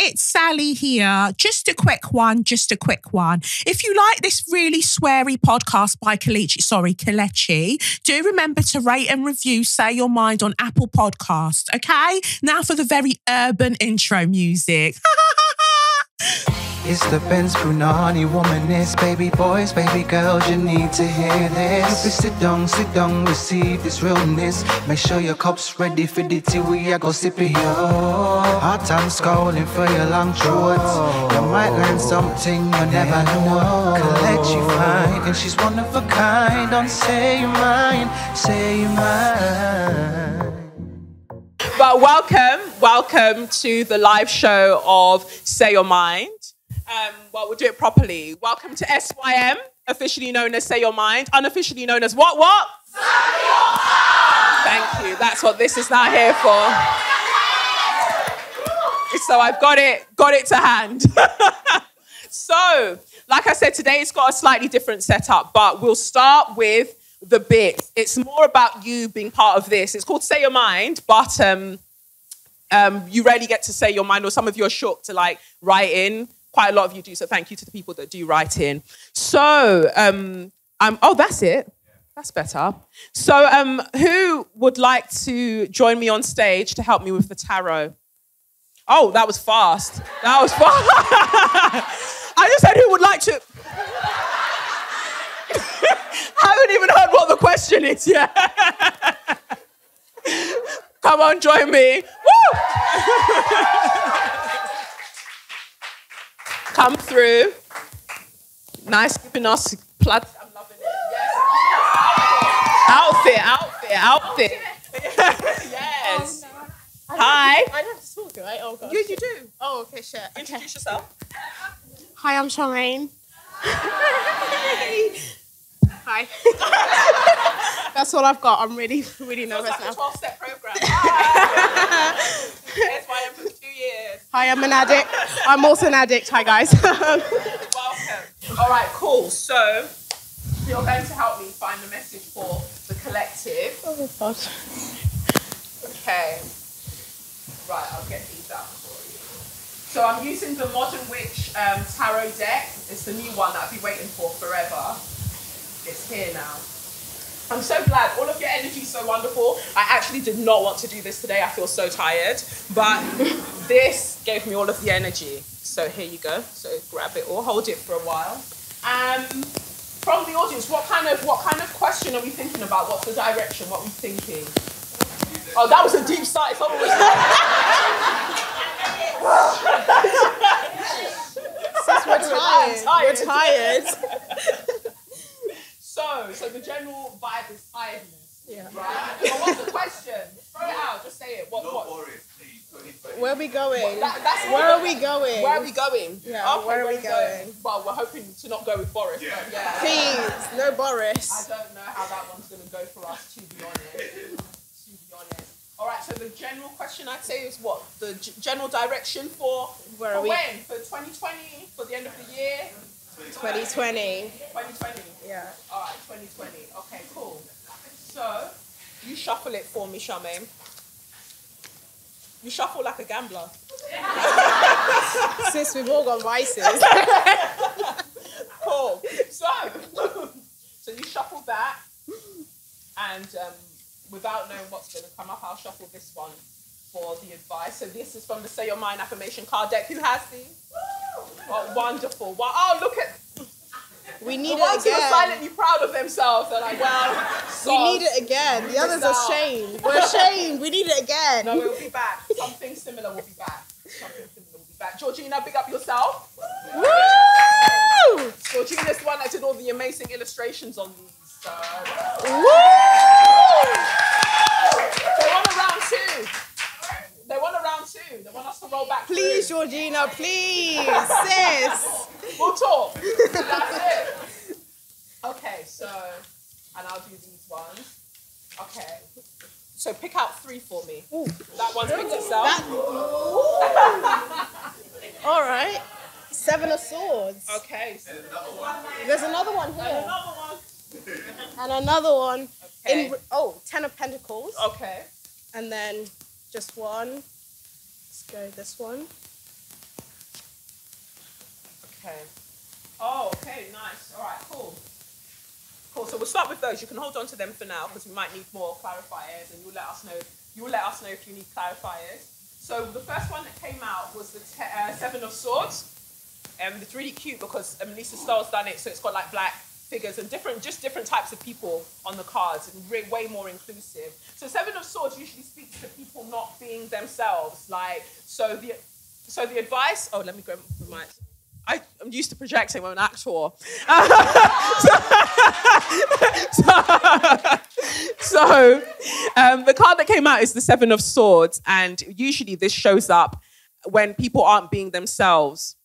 it's Sally here. Just a quick one. If you like this really sweary podcast by Kelechi, do remember to rate and review Say Your Mind on Apple Podcasts, okay? Now for the very urban intro music. It's the Benz Brunani womanist, baby boys, baby girls, you need to hear this. Sit down, receive this realness. Make sure your cup's ready for the tea, we are go sip it, yo. Hard time scrolling for your long throats. You might learn something you never know. Collect you fine, and she's one of a kind. Don't say your mind, say your mind. But welcome to the live show of Say Your Mind. Well, we'll do it properly. Welcome to SYM, officially known as Say Your Mind, unofficially known as what? Say Your Mind! Thank you. That's what this is now here for. So I've got it to hand. So, like I said, today it's got a slightly different setup, but we'll start with the bit. It's more about you being part of this. It's called Say Your Mind, but you rarely get to say your mind, or some of you are shook to like write in. Quite a lot of you do, so thank you to the people that do write in. So, oh, that's it. That's better. So, who would like to join me on stage to help me with the tarot? Oh, that was fast. I just said who would like to... I haven't even heard what the question is yet. Come on, join me. Woo! Come through. Nice giving us plaid. I'm loving it. Yes. Outfit. Yes. Oh, no. Hi. I don't have to talk, right? Oh, gosh. You do. Oh, okay, shit. Introduce yourself. Hi, I'm Charmaine. Hi. That's all I've got. I'm really nervous like now. It's like a 12-step program. Hi. SYM for 2 years. Hi, I'm an addict. I'm also an addict. Hi, guys. Welcome. All right, cool. So you're going to help me find the message for the collective. Oh, my God. Okay. Right, I'll get these out for you. So I'm using the Modern Witch Tarot deck. It's the new one that I've been waiting for forever. It's here now. I'm so glad. All of your energy is so wonderful. I actually did not want to do this today. I feel so tired. But this gave me all of the energy. So here you go. So grab it or hold it for a while. From the audience, what kind of question are we thinking about? What's the direction? What are we thinking? Oh, that was a deep sigh. Someone was We're tired. So the general vibe is tiredness. Yeah. Right? But what's the question? Throw it out. Just say it. What? Where are we going? Where are we going? Yeah, okay, where are we going? Well, we're hoping to not go with Boris. Yeah. But yeah. Please, no Boris. I don't know how that one's going to go for us, to be honest. All right, so the general question I'd say is what? The general direction for Where are we? when? For 2020? For the end of the year? 2020. 2020? Yeah. All right, 2020. Okay, cool. So, you shuffle it for me, Charmaine. You shuffle like a gambler. Sis, we've all got vices. Cool. So you shuffle that, and without knowing what's going to come up, I'll shuffle this one for the advice. So this is from the Say Your Mind affirmation card deck. Who has these? Oh, wonderful. Wow. Oh, look at... We need the ones it who are again. silently proud of themselves. They're like, well, We need it again. The others are shamed. We're ashamed. We need it again. No, we'll be back. Something similar will be back. Georgina, big up yourself. Woo! Georgina's the one that did all the amazing illustrations on these. So. Woo! They want a round two. They want us to roll back. Please, through. Georgina, please. Sis. We'll talk. That's it. Okay, so, and I'll do these ones. Okay. So pick out 3 for me. Ooh. That one's picked itself. All right. 7 of Swords. Okay. So there's another one here. And another one. And another one. Okay. 10 of Pentacles. Okay. And then just one. Let's go this one. Okay. Oh, okay, nice. All right, cool. Cool. So we'll start with those. You can hold on to them for now because we might need more clarifiers, and you'll let us know. You'll let us know if you need clarifiers. So the first one that came out was the Seven of Swords. It's really cute because Lisa Starr's done it, so it's got like black figures and different types of people on the cards, and way more inclusive. So Seven of Swords usually speaks to people not being themselves. Like, so the advice. Oh, let me grab the mic. I'm used to projecting. I'm an actor. The card that came out is the Seven of Swords, and usually this shows up when people aren't being themselves.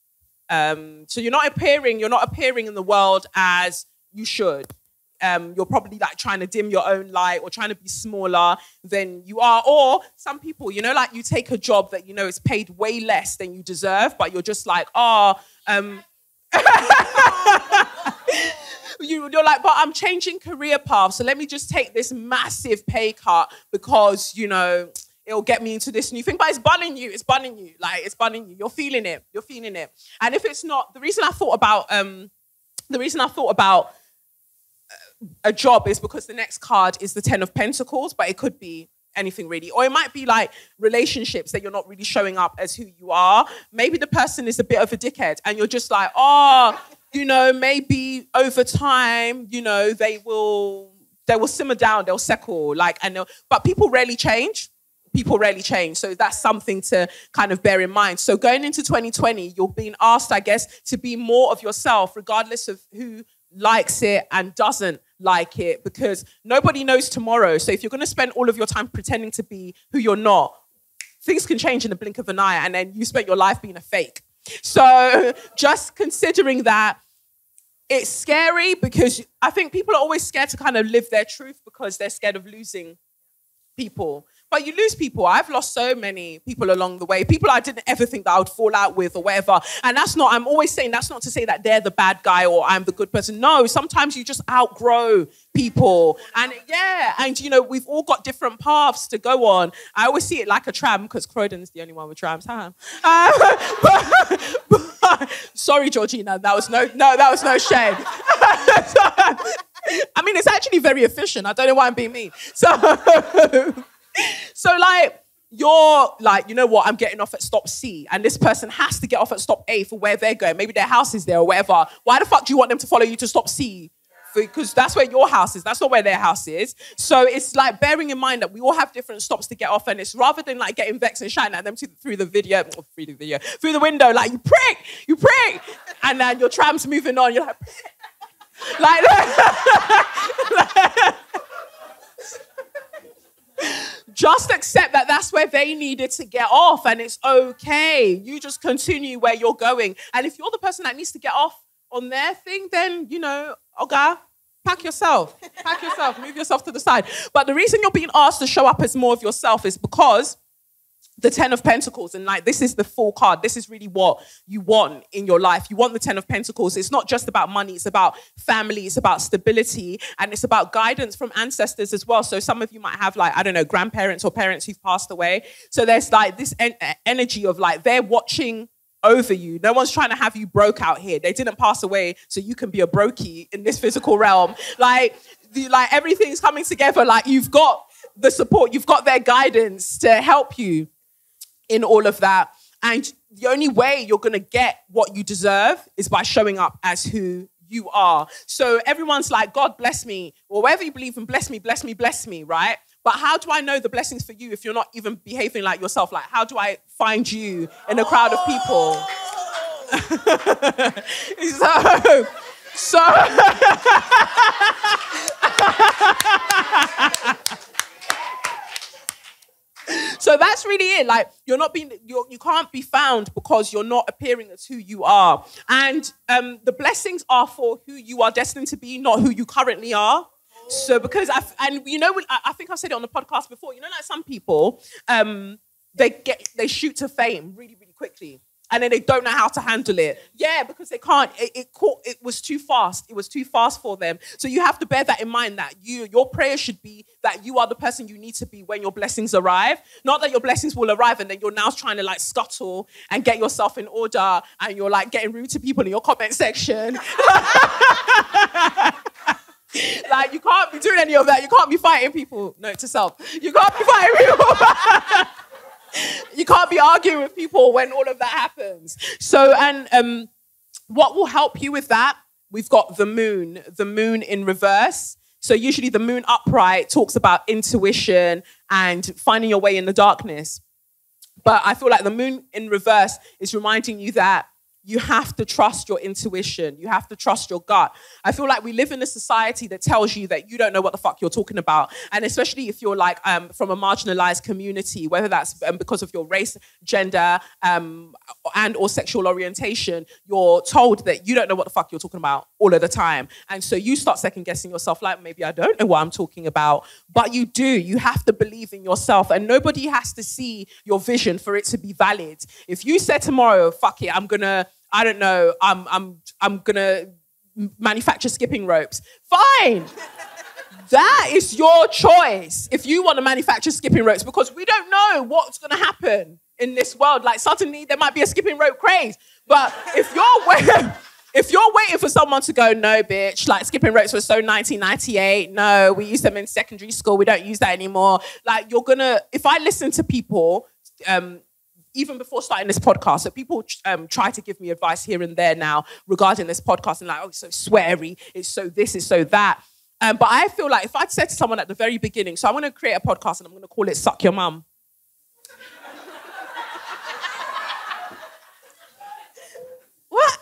So you're not appearing in the world as you should. You're probably like trying to dim your own light or trying to be smaller than you are. Or some people, like you take a job that is paid way less than you deserve, but you're just like, you're like, but I'm changing career paths, so let me just take this massive pay cut because, it'll get me into this new thing. But it's bunning you. Like, it's bunning you. You're feeling it. And if it's not, the reason I thought about a job is because the next card is the Ten of Pentacles, but it could be anything really. Or it might be like relationships that you're not really showing up as who you are. Maybe the person is a bit of a dickhead and you're just like, maybe over time, they will simmer down, they'll settle. But people rarely change. So that's something to kind of bear in mind. So going into 2020, you're being asked, I guess, to be more of yourself, regardless of who likes it and doesn't like it, because nobody knows tomorrow. So if you're going to spend all of your time pretending to be who you're not, things can change in the blink of an eye, and then you spent your life being a fake. So just considering that, it's scary because I think people are always scared to kind of live their truth because they're scared of losing people. But you lose people. I've lost so many people along the way. People I didn't ever think that I would fall out with or whatever. And I'm always saying that's not to say that they're the bad guy or I'm the good person. No, sometimes you just outgrow people. And we've all got different paths to go on. I always see it like a tram because Croydon's the only one with trams. Sorry, Georgina, that was no shame. I mean, it's actually very efficient. I don't know why I'm being mean. So you're like, you know what, I'm getting off at stop C, and this person has to get off at stop A for where they're going. Maybe their house is there or whatever. Why the fuck do you want them to follow you to stop C? Because that's where your house is. That's not where their house is. So it's like bearing in mind that we all have different stops to get off, and it's rather than like getting vexed and shouting at them through the window, like you prick, and then your tram's moving on. You're like, like just accept that that's where they needed to get off, and it's okay. You just continue where you're going. And if you're the person that needs to get off on their thing, then, okay, pack yourself, move yourself to the side. But the reason you're being asked to show up as more of yourself is because the Ten of Pentacles, and this is the full card. This is really what you want in your life. You want the Ten of Pentacles. It's not just about money. It's about family. It's about stability. And it's about guidance from ancestors as well. So some of you might have grandparents or parents who've passed away. So there's this energy of they're watching over you. No one's trying to have you broke out here. They didn't pass away so you can be a brokey in this physical realm. Everything's coming together. You've got the support. You've got their guidance to help you in all of that. And the only way you're going to get what you deserve is by showing up as who you are. So everyone's like, God bless me, or whatever you believe in, bless me, right? But how do I know the blessings for you if you're not even behaving like yourself? How do I find you in a crowd of people? So So that's really it. You can't be found because you're not appearing as who you are. And the blessings are for who you are destined to be, not who you currently are. So because I think I've said it on the podcast before, some people, they shoot to fame really, really quickly. and then they don't know how to handle it. Yeah, because they can't. It was too fast. It was too fast for them. So you have to bear that in mind, that your prayer should be that you are the person you need to be when your blessings arrive. Not that your blessings will arrive and then you're now trying to like scuttle and get yourself in order and you're like getting rude to people in your comment section. Like, you can't be doing any of that. You can't be fighting people. Note to self. You can't be fighting people. You can't be arguing with people when all of that happens. So, and what will help you with that? We've got the moon in reverse. So usually the moon upright talks about intuition and finding your way in the darkness. But I feel like the moon in reverse is reminding you that you have to trust your intuition. You have to trust your gut. I feel like we live in a society that tells you that you don't know what the fuck you're talking about. And especially if you're like from a marginalized community, whether that's because of your race, gender, and or sexual orientation, you're told that you don't know what the fuck you're talking about all of the time. And so you start second guessing yourself, like, maybe I don't know what I'm talking about. But you do. You have to believe in yourself. And nobody has to see your vision for it to be valid. If you said tomorrow, fuck it, I'm gonna manufacture skipping ropes. Fine. That is your choice. If you want to manufacture skipping ropes, because we don't know what's going to happen in this world. Like, suddenly there might be a skipping rope craze. But if you're waiting for someone to go, no, bitch, like skipping ropes were so 1998. No, we used them in secondary school. We don't use that anymore. Like, if I listen to people, even before starting this podcast, so people try to give me advice here and there now regarding this podcast, and like, oh, it's so sweary, it's so this, it's so that. But I feel like if I'd said to someone at the very beginning, so I'm going to create a podcast and I'm going to call it Suck Your Mum. What?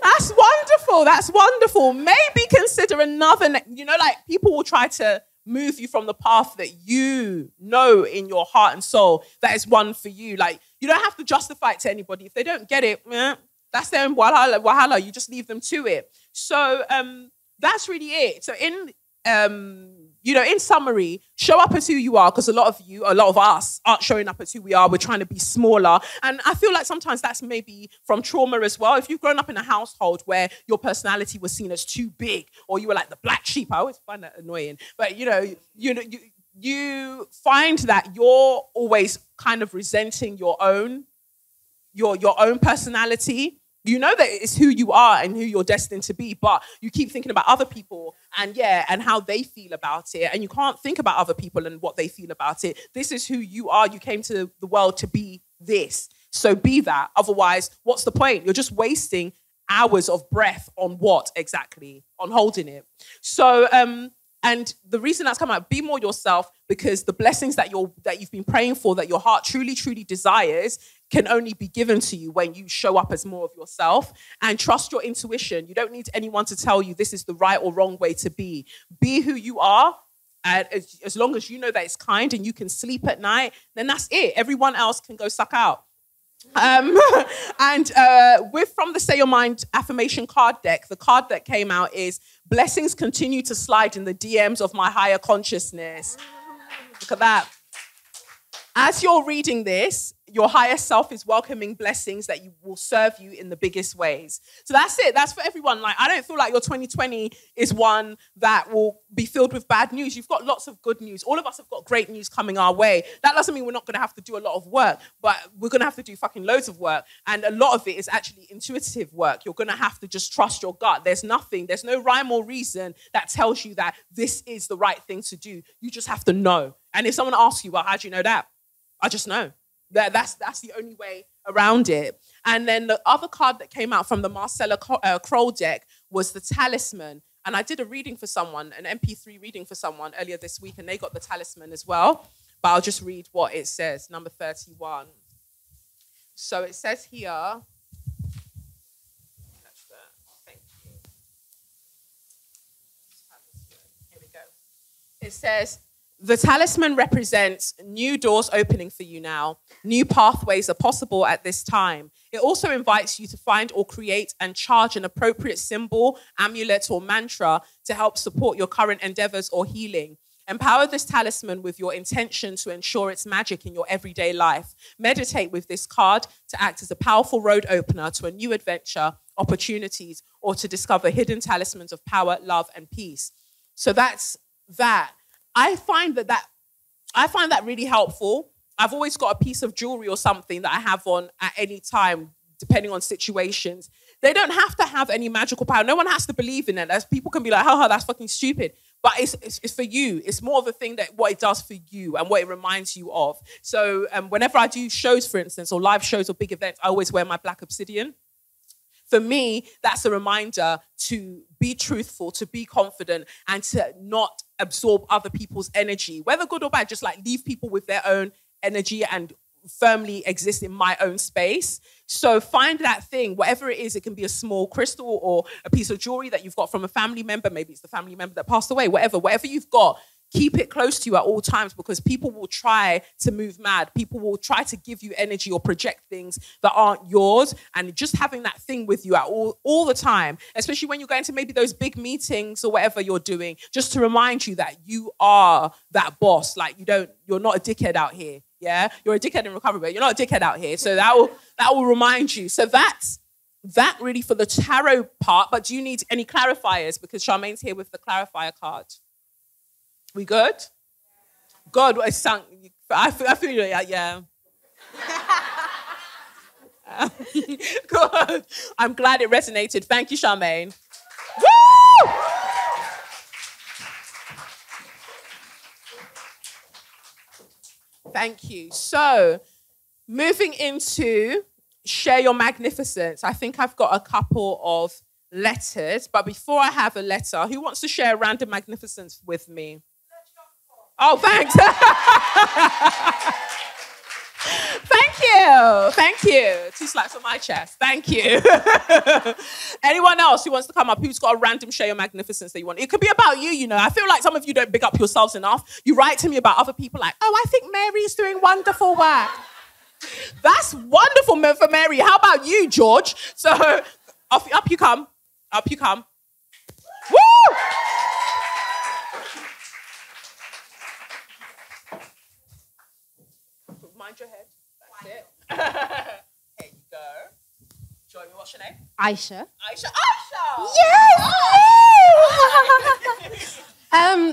That's wonderful. That's wonderful. Maybe consider another, like people will try to move you from the path that you know in your heart and soul that is one for you. Like, you don't have to justify it to anybody. If they don't get it, that's their wahala. You just leave them to it. So that's really it. So in summary, show up as who you are, because a lot of us aren't showing up as who we are. We're trying to be smaller. And I feel like sometimes that's maybe from trauma as well. If you've grown up in a household where your personality was seen as too big, or you were like the black sheep, I always find that annoying. But you find that you're always kind of resenting your own personality. You know that it's who you are and who you're destined to be, but you keep thinking about other people and how they feel about it. And you can't think about other people and what they feel about it. This is who you are. You came to the world to be this. So be that. Otherwise, what's the point? You're just wasting hours of breath on what exactly? On holding it. So, and the reason that's come out, be more yourself, because the blessings that you've been praying for, that your heart truly, truly desires, can only be given to you when you show up as more of yourself. And trust your intuition. You don't need anyone to tell you this is the right or wrong way to be. Be who you are. And as long as you know that it's kind and you can sleep at night, then that's it. Everyone else can go suck out. From the Say Your Mind affirmation card deck, the card that came out is blessings continue to slide in the DMs of my higher consciousness. Look at that. As you're reading this, your higher self is welcoming blessings that will serve you in the biggest ways. So that's it. That's for everyone. Like, I don't feel like your 2020 is one that will be filled with bad news. You've got lots of good news. All of us have got great news coming our way. That doesn't mean we're not going to have to do a lot of work, but we're going to have to do fucking loads of work. And a lot of it is actually intuitive work. You're going to have to just trust your gut. There's no rhyme or reason that tells you that this is the right thing to do. You just have to know. And if someone asks you, well, how do you know that? I just know. That's the only way around it. And then the other card that came out from the Marcella Kroll deck was the Talisman. And I did a reading for someone, an MP3 reading for someone earlier this week, and they got the Talisman as well. But I'll just read what it says, number 31. So it says here, thank you. Here we go. It says, the Talisman represents new doors opening for you now. New pathways are possible at this time. It also invites you to find or create and charge an appropriate symbol, amulet, or mantra to help support your current endeavors or healing. Empower this talisman with your intention to ensure its magic in your everyday life. Meditate with this card to act as a powerful road opener to a new adventure, opportunities, or to discover hidden talismans of power, love, and peace. So that's that. I find that really helpful. I've always got a piece of jewelry or something that I have on at any time, depending on situations. They don't have to have any magical power. No one has to believe in it. As people can be like, haha, that's fucking stupid. But it's for you. It's more of a thing that what it does for you and what it reminds you of. So whenever I do shows, for instance, or live shows or big events, I always wear my black obsidian. For me, that's a reminder to be truthful, to be confident, and to not absorb other people's energy, whether good or bad, just like leave people with their own energy and firmly exist in my own space. So find that thing, whatever it is. It can be a small crystal or a piece of jewelry that you've got from a family member. Maybe it's the family member that passed away, whatever you've got. Keep it close to you at all times, because people will try to move mad. People will try to give you energy or project things that aren't yours. And just having that thing with you at all the time, especially when you're going to maybe those big meetings or whatever you're doing, just to remind you that you are that boss. Like you're not a dickhead out here. Yeah, you're a dickhead in recovery, but you're not a dickhead out here. So that will remind you. So that's that really for the tarot part. But do you need any clarifiers? Because Charmaine's here with the clarifier card. We good? God, I feel you. Yeah. Good. I'm glad it resonated. Thank you, Charmaine. Woo! Thank you. So, moving into share your magnificence. I think I've got a couple of letters, but before I have a letter, who wants to share a random magnificence with me? Oh, thanks. Thank you. 2 slaps on my chest. Thank you. Anyone else who wants to come up, who's got a random share your magnificence that you want? It could be about you, you know. I feel like some of you don't big up yourselves enough. You write to me about other people like, oh, I think Mary's doing wonderful work. That's wonderful for Mary. How about you, George? So up you come. Up you come. Woo! Mind your head. That's it. Here you go. Join me. What's your name? Aisha. Aisha.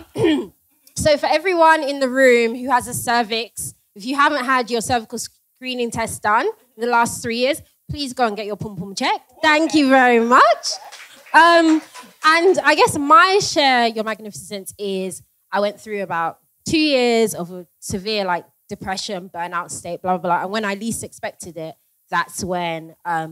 Yes! So for everyone in the room who has a cervix, if you haven't had your cervical screening test done in the last 3 years, please go and get your pum-pum checked. Thank you very much. And I guess my share, your magnificence, is I went through about 2 years of a severe depression, burnout state, blah, blah, blah. And when I least expected it, that's when I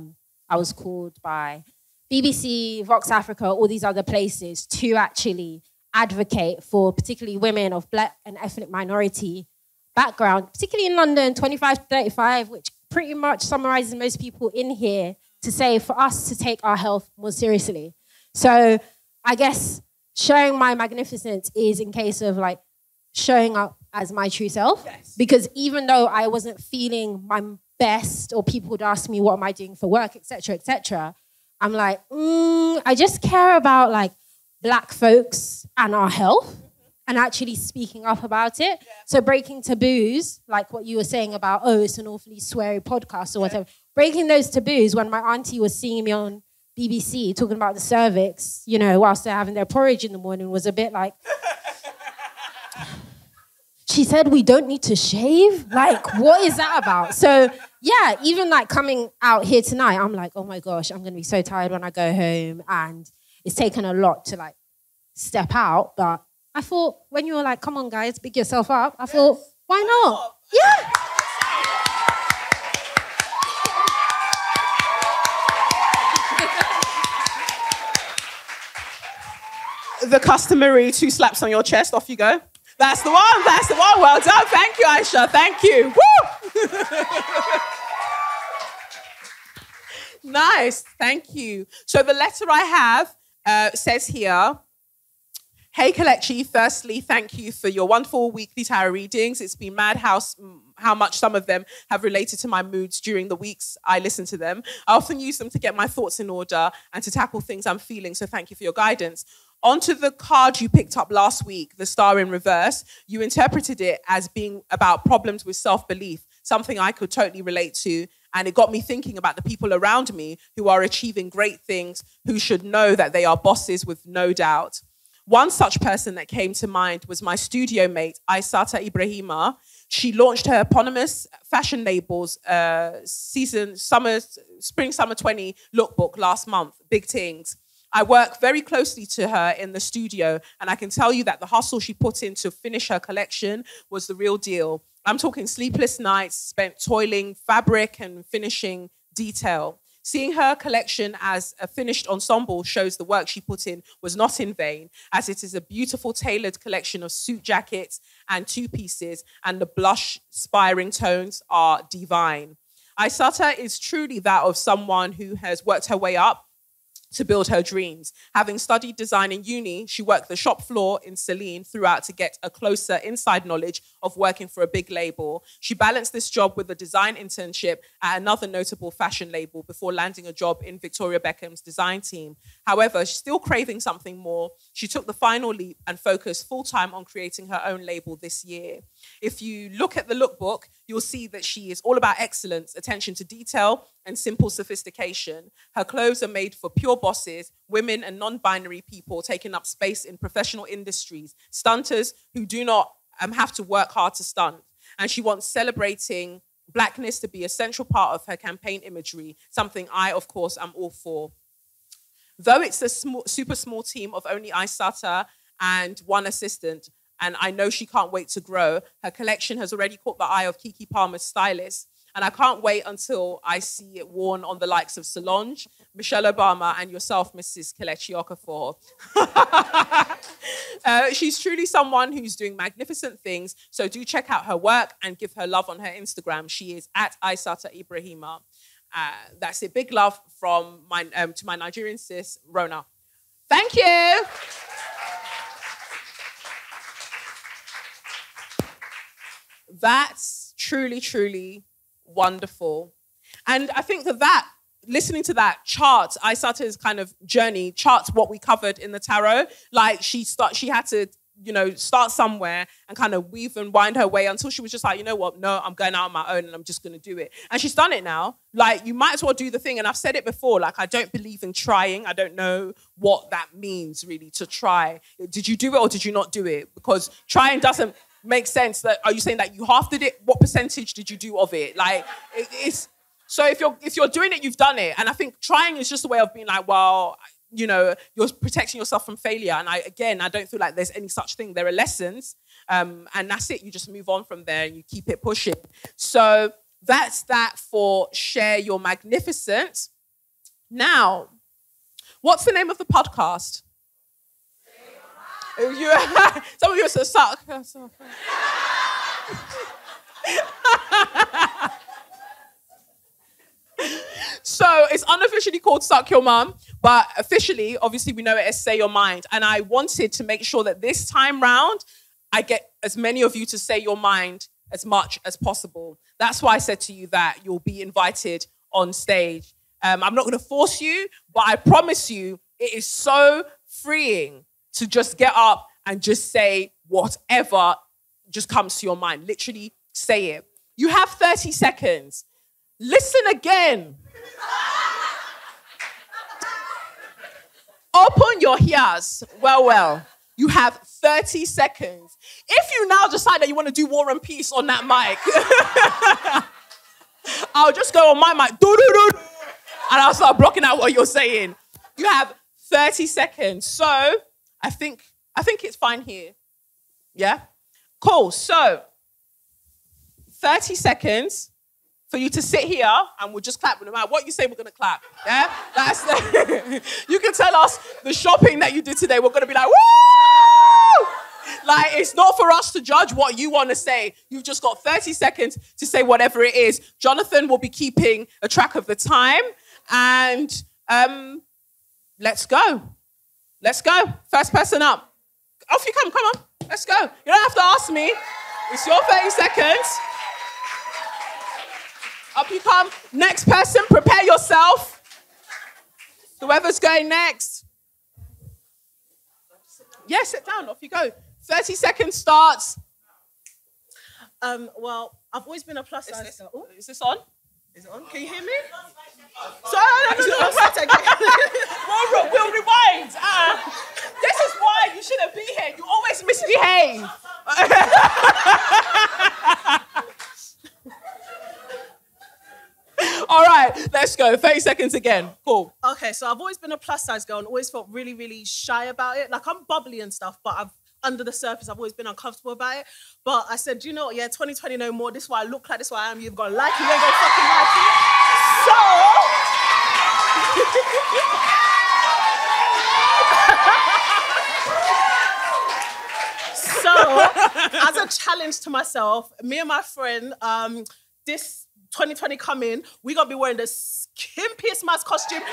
was called by BBC, Vox Africa, all these other places to actually advocate for particularly women of Black and ethnic minority background, particularly in London, 25 to 35, which pretty much summarizes most people in here, to say for us to take our health more seriously. So I guess showing my magnificence is in case of showing up as my true self. Yes. Because even though I wasn't feeling my best, or people would ask me, what am I doing for work, etc., I'm like, I just care about Black folks and our health and actually speaking up about it. Yeah. So breaking taboos, like what you were saying about, oh, it's an awfully sweary podcast or whatever. Breaking those taboos when my auntie was seeing me on BBC talking about the cervix, whilst they're having their porridge in the morning, was a bit like... She said, we don't need to shave? What is that about? So, yeah, even coming out here tonight, I'm like, oh my gosh, I'm going to be so tired when I go home. And it's taken a lot to step out. But I thought, when you were like, come on, guys, pick yourself up, I thought, why not? Yeah. The customary 2 slaps on your chest, off you go. That's the one. Well done. Thank you, Aisha. Thank you. Woo! Nice. Thank you. So the letter I have says here, hey, Kelechi, firstly, thank you for your wonderful weekly tarot readings. It's been mad how much some of them have related to my moods during the weeks I listen to them. I often use them to get my thoughts in order and to tackle things I'm feeling, so thank you for your guidance. Onto the card you picked up last week, the star in reverse, you interpreted it as being about problems with self-belief, something I could totally relate to. And it got me thinking about the people around me who are achieving great things, who should know that they are bosses with no doubt. One such person that came to mind was my studio mate, Aisata Ibrahima. She launched her eponymous fashion labels spring-summer 20 lookbook last month, Big Things. I work very closely to her in the studio, and I can tell you that the hustle she put in to finish her collection was the real deal. I'm talking sleepless nights spent toiling fabric and finishing detail. Seeing her collection as a finished ensemble shows the work she put in was not in vain, as it is a beautiful tailored collection of suit jackets and two-pieces, and the blush-spiring tones are divine. Aisata is truly that of someone who has worked her way up to build her dreams. Having studied design in uni, she worked the shop floor in Celine throughout to get a closer inside knowledge of working for a big label. She balanced this job with a design internship at another notable fashion label before landing a job in Victoria Beckham's design team. However, she's still craving something more. She took the final leap and focused full-time on creating her own label this year. If you look at the lookbook, you'll see that she is all about excellence, attention to detail, and simple sophistication. Her clothes are made for pure bosses, women and non-binary people taking up space in professional industries, stunters who do not have to work hard to stunt. And she wants celebrating blackness to be a central part of her campaign imagery, something I, of course, am all for. Though it's a super small team of only Aisata and one assistant, and I know she can't wait to grow, her collection has already caught the eye of Kiki Palmer's stylist. And I can't wait until I see it worn on the likes of Solange, Michelle Obama, and yourself, Mrs. Kelechi Okafor. She's truly someone who's doing magnificent things, so do check out her work and give her love on her Instagram. She is at Aisata Ibrahima. That's it. Big love from to my Nigerian sis, Rona. Thank you. That's truly, truly wonderful. And I think that listening to that charts Aisata's kind of journey, charts what we covered in the tarot. Like she had to, start somewhere and kind of weave and wind her way until she was just like, you know what, no, I'm going out on my own and I'm just going to do it. And she's done it now. Like, you might as well do the thing. And I've said it before, like, I don't believe in trying. I don't know what that means, really, to try. Did you do it or did you not do it? Because trying doesn't make sense. That are you saying that you half did it? What percentage did you do of it? Like, it's so if you're doing it, you've done it. And I think trying is just a way of being like, well, you're protecting yourself from failure. And I don't feel like there's any such thing. There are lessons, and that's it. You just move on from there and you keep it pushing. So that's that for Share Your Magnificent. Now, what's the name of the podcast? Some of you say suck. So it's unofficially called Suck Your Mum, but officially, obviously, we know it as Say Your Mind. And I wanted to make sure that this time round, I get as many of you to say your mind as much as possible. That's why I said to you that you'll be invited on stage. I'm not going to force you, but I promise you, it is so freeing to just get up and just say whatever just comes to your mind. Literally say it. You have 30 seconds. Listen again. Open your ears. Well. You have 30 seconds. If you now decide that you want to do War and Peace on that mic, I'll just go on my mic, and I'll start blocking out what you're saying. You have 30 seconds. So I think it's fine here. Yeah? Cool. So 30 seconds for you to sit here and we'll just clap. No matter what you say, we're going to clap. Yeah? That's you can tell us the shopping that you did today. We're going to be like, woo! Like, it's not for us to judge what you want to say. You've just got 30 seconds to say whatever it is. Jonathan will be keeping a track of the time. And let's go. Let's go. First person up. Off you come. Come on. Let's go. You don't have to ask me. It's your 30 seconds. Up you come. Next person, prepare yourself. Whoever's going next. Yeah, sit down. Off you go. 30 seconds starts. Well, I've always been a plus size girl. Oh, Is this on? is it on? Can you hear me? Sorry, no. We'll rewind. This is why you shouldn't be here. You always misbehave. All right, let's go. 30 seconds again. Cool. Okay, so I've always been a plus size girl and always felt really, really shy about it. Like, I'm bubbly and stuff, but under the surface, I've always been uncomfortable about it. But I said, you know what? Yeah, 2020 no more. This is why I look like this, is why I am. You've got to like it, you ain't gonna fucking like it. So, as a challenge to myself, me and my friend, this 2020 coming, we gonna be wearing the skimpiest mask costume.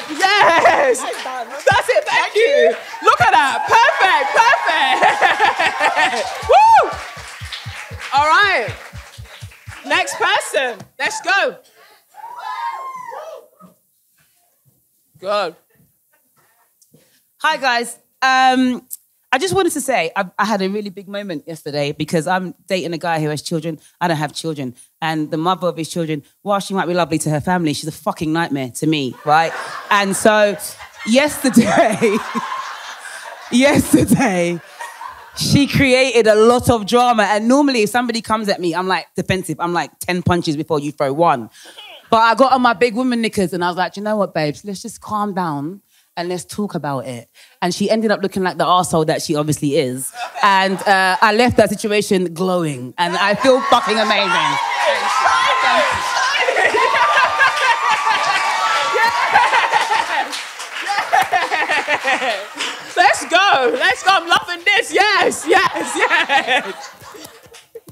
Yes! That's it, thank you. Look at that, perfect. Woo! All right, next person, let's go. Good. Hi, guys. I just wanted to say I had a really big moment yesterday because I'm dating a guy who has children. I don't have children. And the mother of his children, while she might be lovely to her family, she's a fucking nightmare to me, right? And so yesterday, she created a lot of drama. And normally if somebody comes at me, I'm like defensive. I'm like 10 punches before you throw one. But I got on my big woman knickers and I was like, you know what, babes, let's just calm down and let's talk about it. And she ended up looking like the arsehole that she obviously is. And I left that situation glowing. And I feel fucking amazing. Let's go. I'm loving this. Yes.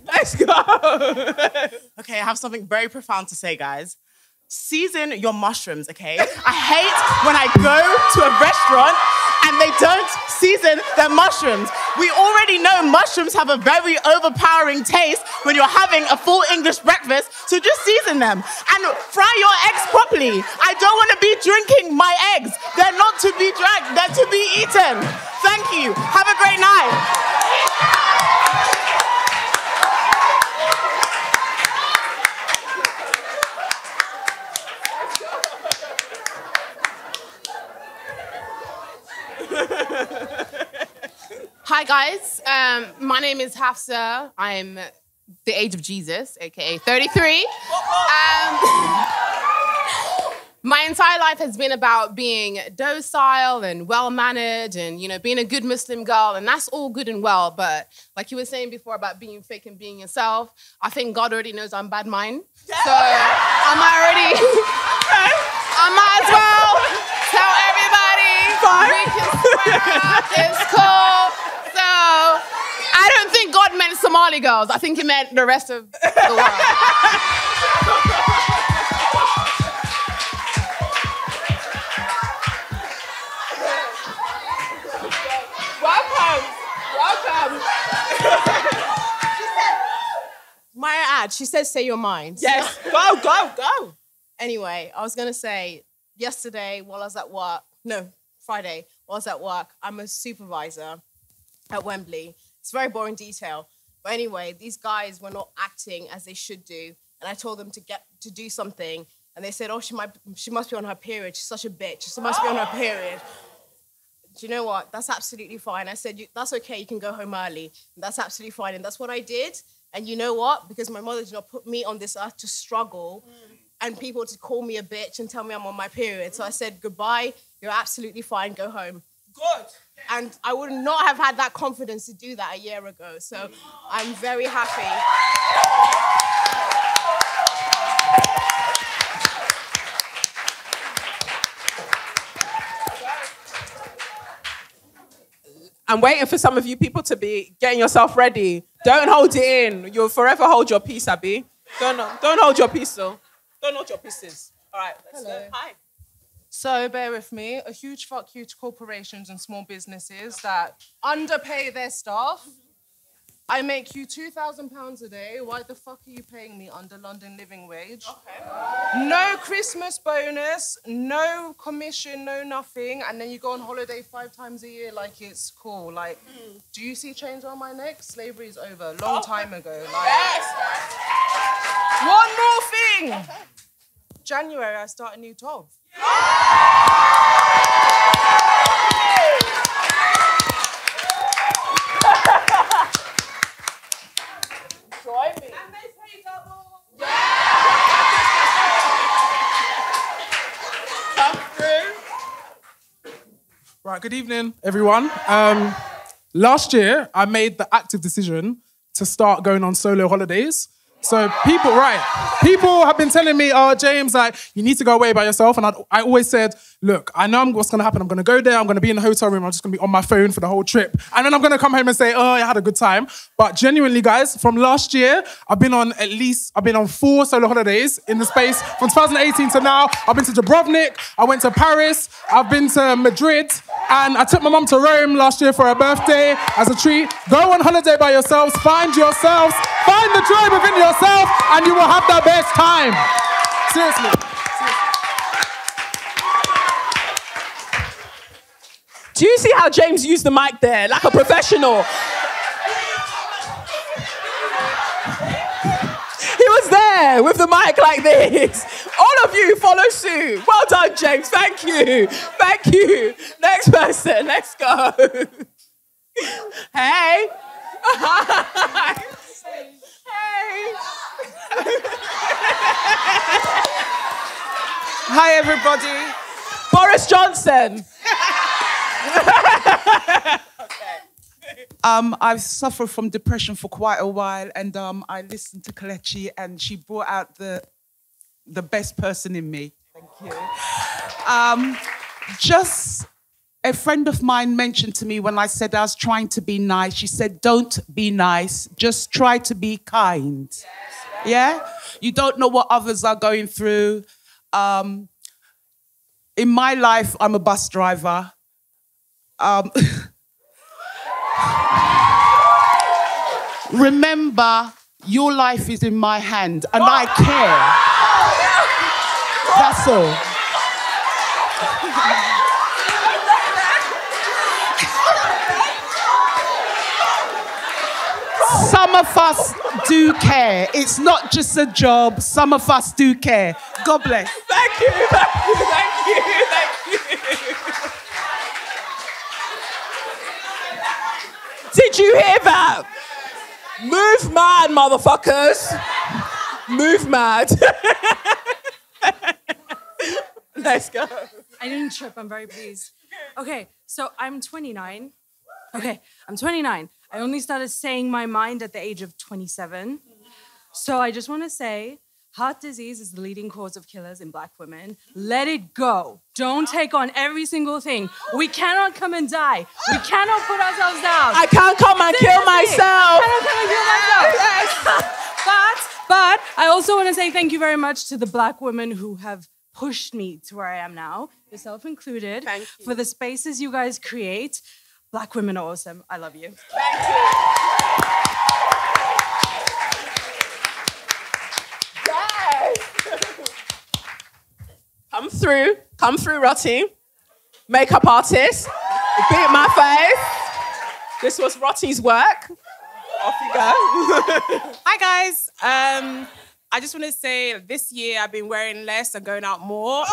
Let's go. Okay, I have something very profound to say, guys. Season your mushrooms, okay? I hate when I go to a restaurant and they don't season their mushrooms. We already know mushrooms have a very overpowering taste when you're having a full English breakfast, so just season them. And fry your eggs properly. I don't want to be drinking my eggs. They're not to be drank, they're to be eaten. Thank you. Have a great night. Hi guys, my name is Hafsa. I'm the age of Jesus, aka 33. My entire life has been about being docile and well-mannered and, you know, being a good Muslim girl, and that's all good and well, but like you were saying before about being fake and being yourself, I think God already knows I'm bad mind. So I might as well tell everybody we can swear up, it's cool. So I don't think God meant Somali girls. I think he meant the rest of the world. Welcome. Maya Ad, she says say your mind. Yes, go. Anyway, I was going to say, yesterday while I was at work, Friday, while I was at work, I'm a supervisor at Wembley. It's very boring detail. But anyway, these guys were not acting as they should do. And I told them to do something. And they said, oh, she must be on her period. She's such a bitch. She must be on her period. Do you know what? That's absolutely fine. I said, that's okay. You can go home early. And that's absolutely fine. And that's what I did. And you know what? Because my mother did not put me on this earth to struggle and people to call me a bitch and tell me I'm on my period. So I said, goodbye. You're absolutely fine. Go home. Good. And I would not have had that confidence to do that a year ago. So I'm very happy. I'm waiting for some of you people to be getting yourself ready. Don't hold it in. You'll forever hold your peace, Abby. Don't hold your peace, though. Don't hold your pieces. All right, let's go. Hi. So bear with me. A huge fuck you to corporations and small businesses that underpay their staff. I make you £2,000 a day. Why the fuck are you paying me under London living wage? Okay. No Christmas bonus, no commission, no nothing. And then you go on holiday 5 times a year like it's cool. Like, do you see change on my neck? Slavery is over. Long time ago. Like, yes. One more thing. January, I start a new job. Right, good evening, everyone. Last year, I made the active decision to start going on solo holidays. So people have been telling me, oh, James, like, you need to go away by yourself. And I always said, look, I know what's going to happen. I'm going to go there. I'm going to be in the hotel room. I'm just going to be on my phone for the whole trip. And then I'm going to come home and say, oh, I had a good time. But genuinely, guys, from last year, I've been on 4 solo holidays in the space from 2018 to now. I've been to Dubrovnik. I went to Paris. I've been to Madrid. And I took my mum to Rome last year for her birthday as a treat. Go on holiday by yourselves. Find the joy within yourself, and you will have the best time. Seriously. Do you see how James used the mic there, like a professional? He was there with the mic like this. All of you follow suit. Well done, James. Thank you. Thank you. Next person. Let's go. Hey. Hey. Hi, everybody. Boris Johnson. I've suffered from depression for quite a while, and I listened to Kelechi, and she brought out the best person in me. Thank you. Just a friend of mine mentioned to me when I said I was trying to be nice, she said, don't be nice, just try to be kind. Yeah? You don't know what others are going through. In my life, I'm a bus driver. Remember, your life is in my hand, and I care. That's all. Some of us do care. It's not just a job. Some of us do care. God bless. Thank you, thank you, thank you, thank you. Did you hear that? Move mad, motherfuckers. Move mad. Let's go. I didn't trip. I'm very pleased. Okay, so I'm 29. Okay, I'm 29. I only started saying my mind at the age of 27. So I just want to say, heart disease is the leading cause of killers in Black women. Let it go. Don't take on every single thing. We cannot come and die. We cannot put ourselves down. I can't come and kill myself. I cannot come and kill myself. Yes. But I also want to say thank you very much to the Black women who have pushed me to where I am now, yourself included, for the spaces you guys create. Black women are awesome. I love you. Thank you. Yes. Come through, Rotty. Makeup artist. Beat my face. This was Rotty's work. Off you go. Hi guys. I just want to say this year I've been wearing less and going out more.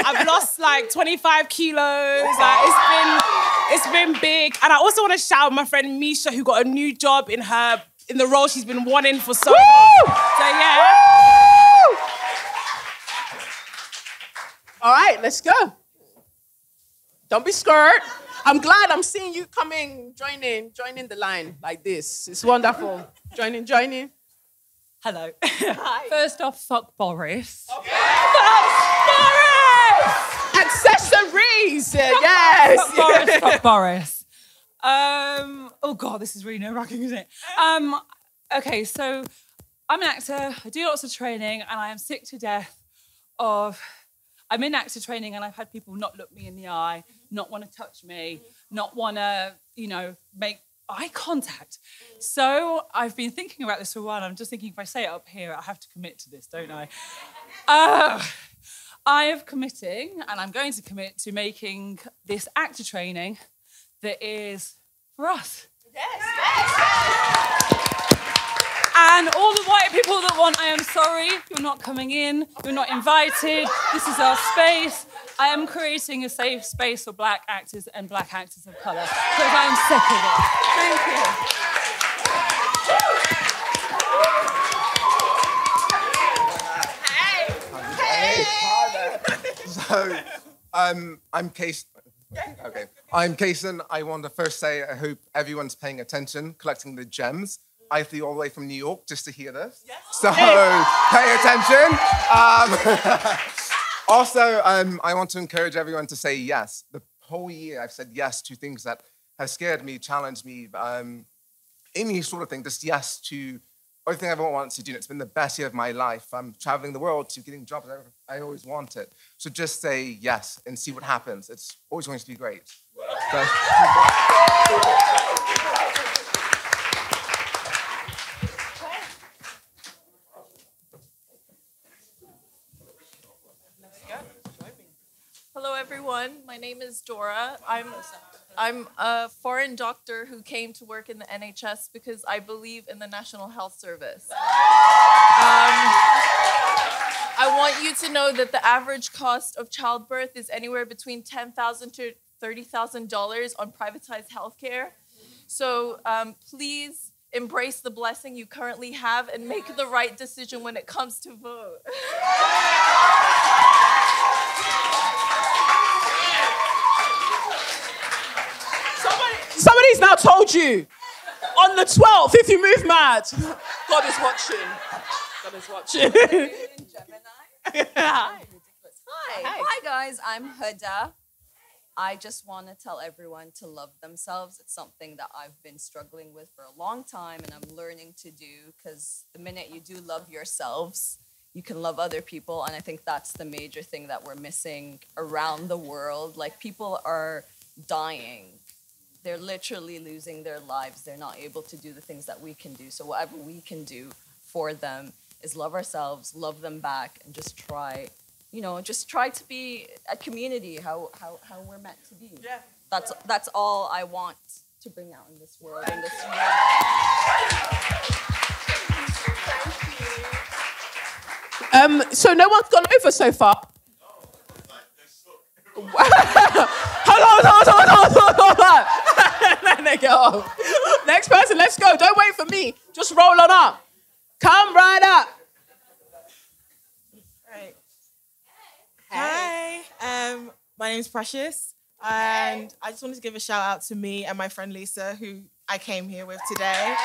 I've lost like 25 kilos. Like, it's been big. And I also want to shout out my friend Misha, who got a new job in the role she's been wanting for so long. So yeah. All right, let's go. Don't be scared. I'm glad I'm seeing you coming, joining the line like this. It's wonderful. Joining. Hello. Hi. First off, fuck Boris. Okay. Boris! Accessories! Yes! Fuck Boris. Oh God, this is really nerve-wracking, isn't it? Okay, so I'm an actor. I do lots of training, and I am sick to death of... I'm in actor training, and I've had people not look me in the eye not want to touch me, not want to, make eye contact. So I've been thinking about this for a while. I'm just thinking if I say it up here, I have to commit to this, don't I? I am committing, and I'm going to commit to making this actor training that is for us. Yes. And all the white people that want, I am sorry, you're not coming in, you're not invited, this is our space. I am creating a safe space for black actors and black actors of colour, because I am sick of it. Thank you. So, I'm Case. Okay, I'm Kason. I want to first say I hope everyone's paying attention, collecting the gems. I flew all the way from New York just to hear this. Yes. So pay attention. Also, I want to encourage everyone to say yes. The whole year I've said yes to things that have scared me, challenged me, any sort of thing, just yes to everything I ever wanted to do. It's been the best year of my life. I'm traveling the world to getting jobs I always wanted. So just say yes and see what happens. It's always going to be great. So, Hello, everyone. My name is Dora. I'm a foreign doctor who came to work in the NHS because I believe in the National Health Service. I want you to know that the average cost of childbirth is anywhere between $10,000 to $30,000 on privatized healthcare. So please embrace the blessing you currently have and make the right decision when it comes to vote. Somebody's now told you on the 12th, if you move mad, God is watching. God is watching. Hi. Hi, guys. I'm Huda. I just want to tell everyone to love themselves. It's something that I've been struggling with for a long time, and I'm learning to do, because the minute you do love yourselves, you can love other people, and I think that's the major thing that we're missing around the world. Like, people are dying. They're literally losing their lives. They're not able to do the things that we can do. So whatever we can do for them is love ourselves, love them back, and just try, just try to be a community how we're meant to be. Yeah. That's all I want to bring out in this world, in this world. So no one's gone over so far? Hold on. There you go. Next person, let's go. Don't wait for me. Just roll on up. Come right up. Right. Hi. My name's Precious, and I just wanted to give a shout out to me and my friend Lisa, who I came here with today.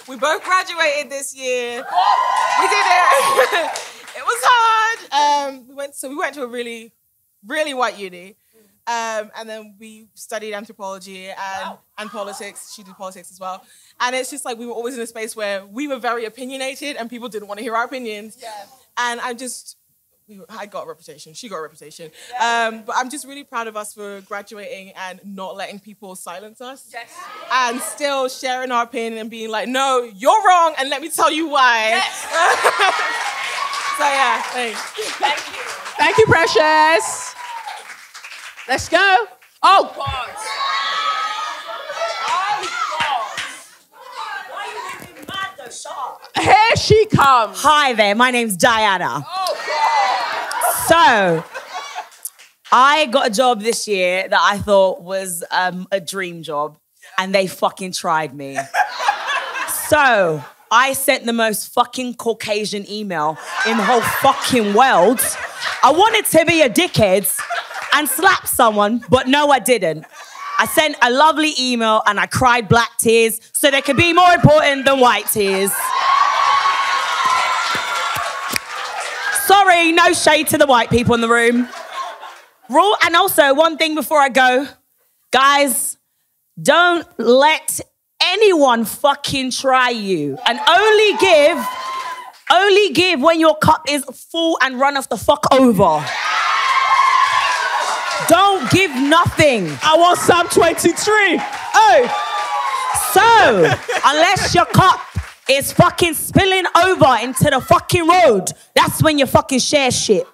We both graduated this year. We did it. It was hard. We went to a really, really white uni. And then we studied anthropology and politics. She did politics as well. And it's just like we were always in a space where we were very opinionated and people didn't want to hear our opinions. Yeah. And I got a reputation. She got a reputation. Yeah. But I'm just really proud of us for graduating and not letting people silence us. Yes. And still sharing our opinion and being like, no, you're wrong, and let me tell you why. Yes. So yeah, thanks. Thank you. Thank you, Precious. Let's go. Oh, God. Why are you looking mad though? Shut up. Here she comes. Hi there, my name's Diana. Oh, God. So, I got a job this year that I thought was a dream job, and they fucking tried me. So, I sent the most fucking Caucasian email in the whole fucking world. I wanted to be a dickhead and slap someone, but no, I didn't. I sent a lovely email and I cried black tears so they could be more important than white tears. Sorry, no shade to the white people in the room. And also, one thing before I go, guys, don't let anyone fucking try you, and only give when your cup is full and run off the fuck over. don't give nothing. I want Psalm 23. Hey. So, unless your cup is fucking spilling over into the fucking road, that's when you fucking share shit.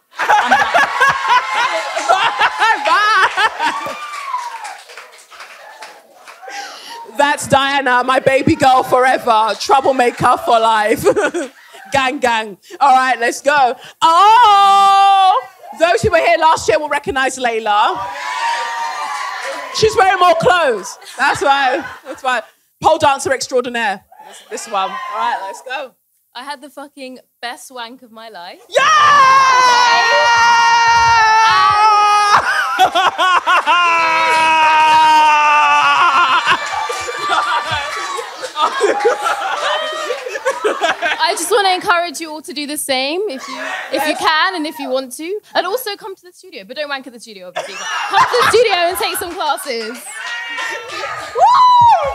That's Diana, my baby girl forever. Troublemaker for life. Gang, gang. All right, let's go. Oh! Those who were here last year will recognize Layla. She's wearing more clothes. That's right. That's right. Pole dancer extraordinaire. This one. All right, let's go. I had the fucking best wank of my life. I just want to encourage you all to do the same if you can and if you want to. And also come to the studio, but don't wank at the studio, obviously. But come to the studio and take some classes. Woo!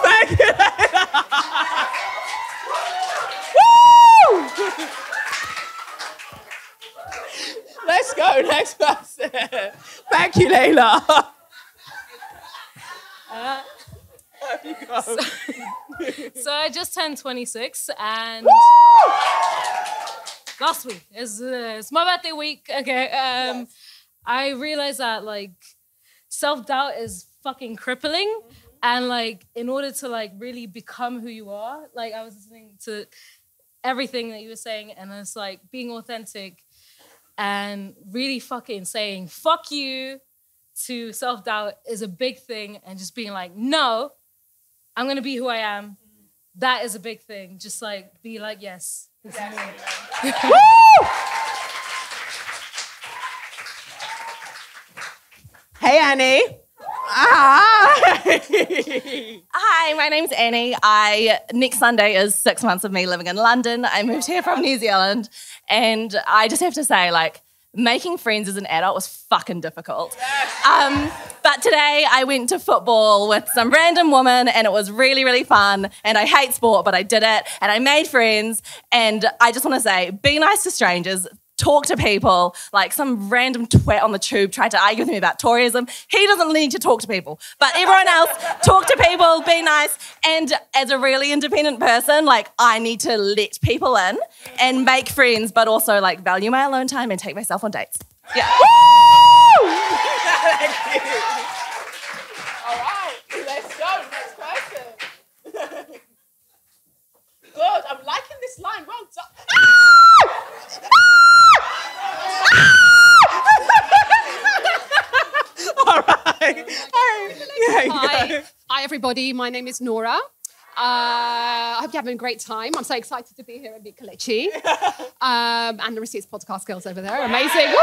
Thank you. Woo! Let's go, next person. Thank you, Layla. So I just turned 26 and last week it's my birthday week. Okay, I realized that like self-doubt is fucking crippling, and like in order to like really become who you are, like I was listening to everything that you were saying, and it's like being authentic and really fucking saying fuck you to self-doubt is a big thing, and just being like, no, I'm gonna be who I am. That is a big thing. Just like be like, yes. This is me. Hey, Annie. Hi, my name's Annie. Next Sunday is 6 months of me living in London. I moved here from New Zealand, and I just have to say, like, making friends as an adult was fucking difficult. But today I went to football with some random woman, and it was really, really fun. And I hate sport, but I did it, and I made friends. And I just want to say, be nice to strangers. Talk to people. Like some random twat on the tube tried to argue with me about tourism. He doesn't need to talk to people. But everyone else, talk to people, be nice. And as a really independent person, like I need to let people in and make friends, but also like value my alone time and take myself on dates. Yeah. Woo! Thank you. All right, let's go. Next person. Good. I'm liking this line. Well done. All right. Hi, everybody. My name is Nora. I hope you're having a great time. I'm so excited to be here and meet Kelechi. And the Receipts podcast girls over there. Amazing.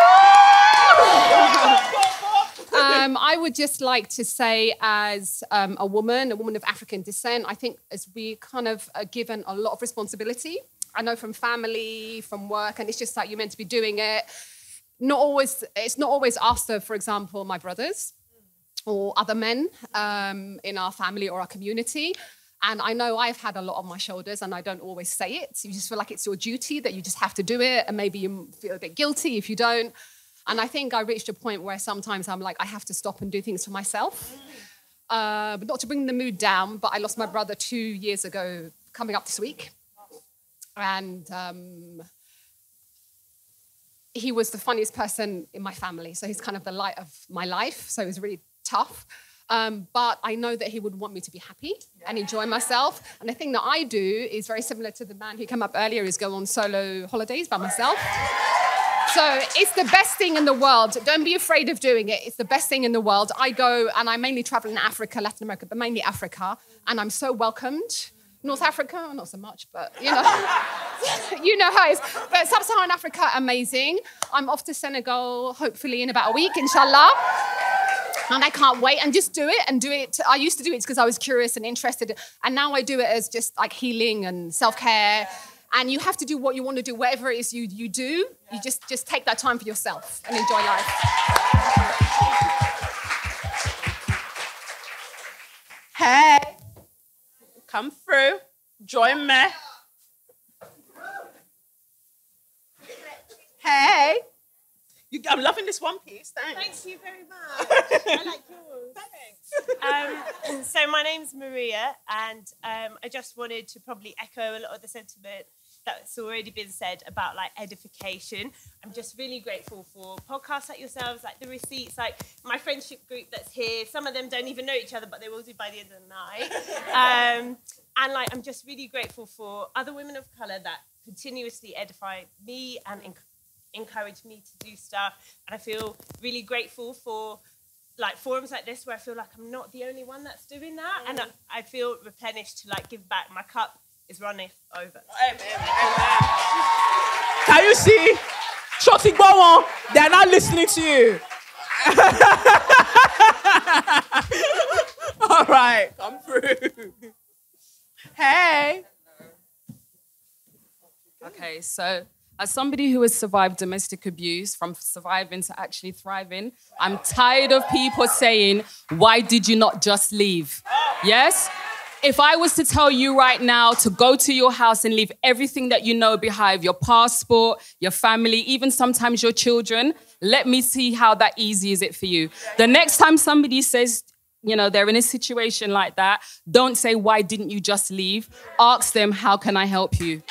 I would just like to say, as a woman of African descent, I think as we kind of are given a lot of responsibility. I know from family, from work, and it's just like you're meant to be doing it. It's not always after, for example, my brothers or other men in our family or our community. And I know I've had a lot on my shoulders, and I don't always say it. You just feel like it's your duty, that you just have to do it, and maybe you feel a bit guilty if you don't. And I think I reached a point where sometimes I'm like, I have to stop and do things for myself. But not to bring the mood down, but I lost my brother 2 years ago, coming up this week. And he was the funniest person in my family. So he's kind of the light of my life. So it was really tough. But I know that he would want me to be happy and enjoy myself. And the thing that I do is very similar to the man who came up earlier, is go on solo holidays by myself. So it's the best thing in the world. Don't be afraid of doing it. It's the best thing in the world. I go and I mainly travel in Africa, Latin America, but mainly Africa. And I'm so welcomed. North Africa, not so much, but you know, you know how it is. But Sub-Saharan Africa, amazing. I'm off to Senegal, hopefully in about a week, inshallah. And I can't wait, and just do it and do it. I used to do it because I was curious and interested. And now I do it as just like healing and self-care. And you have to do what you want to do, whatever it is you do. You just take that time for yourself and enjoy life. Hey, come through, join me. Hey, I'm loving this one piece. Thanks. Thank you very much. I like yours. Thanks. So my name's Maria, and I just wanted to probably echo a lot of the sentiment that's already been said about like edification. I'm just really grateful for podcasts like yourselves, like The Receipts, like my friendship group that's here. Some of them don't even know each other, but they will do by the end of the night. And like, I'm just really grateful for other women of colour that continuously edify me and encourage me to do stuff. And I feel really grateful for like forums like this where I feel like I'm not the only one that's doing that. And I feel replenished to like give back. My cup is running over. Amen. Can you see? Shotty Bowen, they're not listening to you. All right, come through. Hey. Okay, so as somebody who has survived domestic abuse, from surviving to actually thriving, I'm tired of people saying, why did you not just leave? Yes? If I was to tell you right now to go to your house and leave everything that you know behind, your passport, your family, even sometimes your children, let me see how that easy is it for you. The next time somebody says, you know, they're in a situation like that, don't say, why didn't you just leave? Ask them, how can I help you?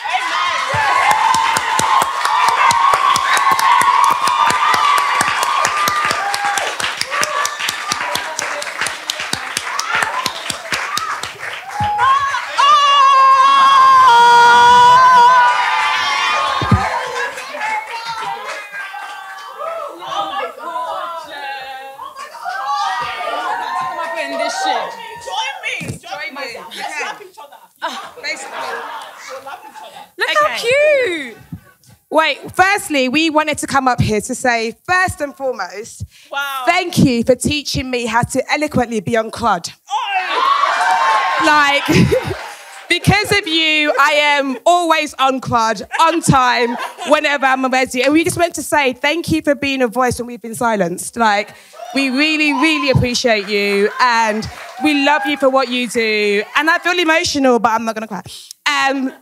Wait, firstly, we wanted to come up here to say, first and foremost, thank you for teaching me how to eloquently be on crud. Like, because of you, I am always on crud, on time, whenever I'm ready. And we just went to say, thank you for being a voice when we've been silenced. Like, we really, really appreciate you, and we love you for what you do. And I feel emotional, but I'm not gonna cry.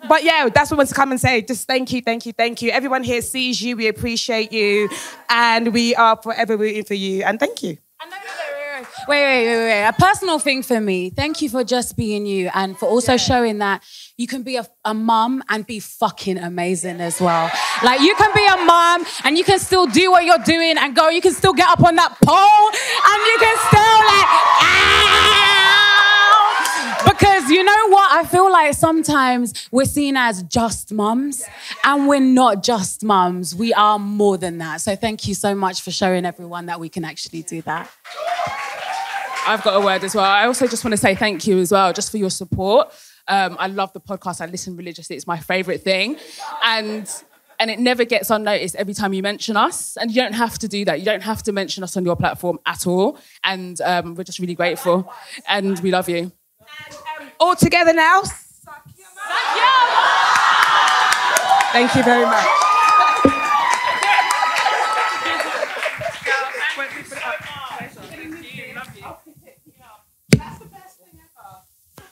But yeah, that's what I want to come and say. Just thank you, thank you, thank you. Everyone here sees you, we appreciate you, and we are forever rooting for you. And thank you. Wait. A personal thing for me. Thank you for just being you, and for also showing that you can be a mum and be fucking amazing as well. Like, you can be a mum and you can still do what you're doing and go, you can still get up on that pole and you can still like, because you know what? I feel like sometimes we're seen as just mums, and we're not just mums. We are more than that. So thank you so much for showing everyone that we can actually do that. I've got a word as well. I also just want to say thank you as well, just for your support. I love the podcast. I listen religiously. It's my favourite thing. And it never gets unnoticed every time you mention us. And you don't have to do that. You don't have to mention us on your platform at all. And we're just really grateful. And we love you. All together now. Thank you very much.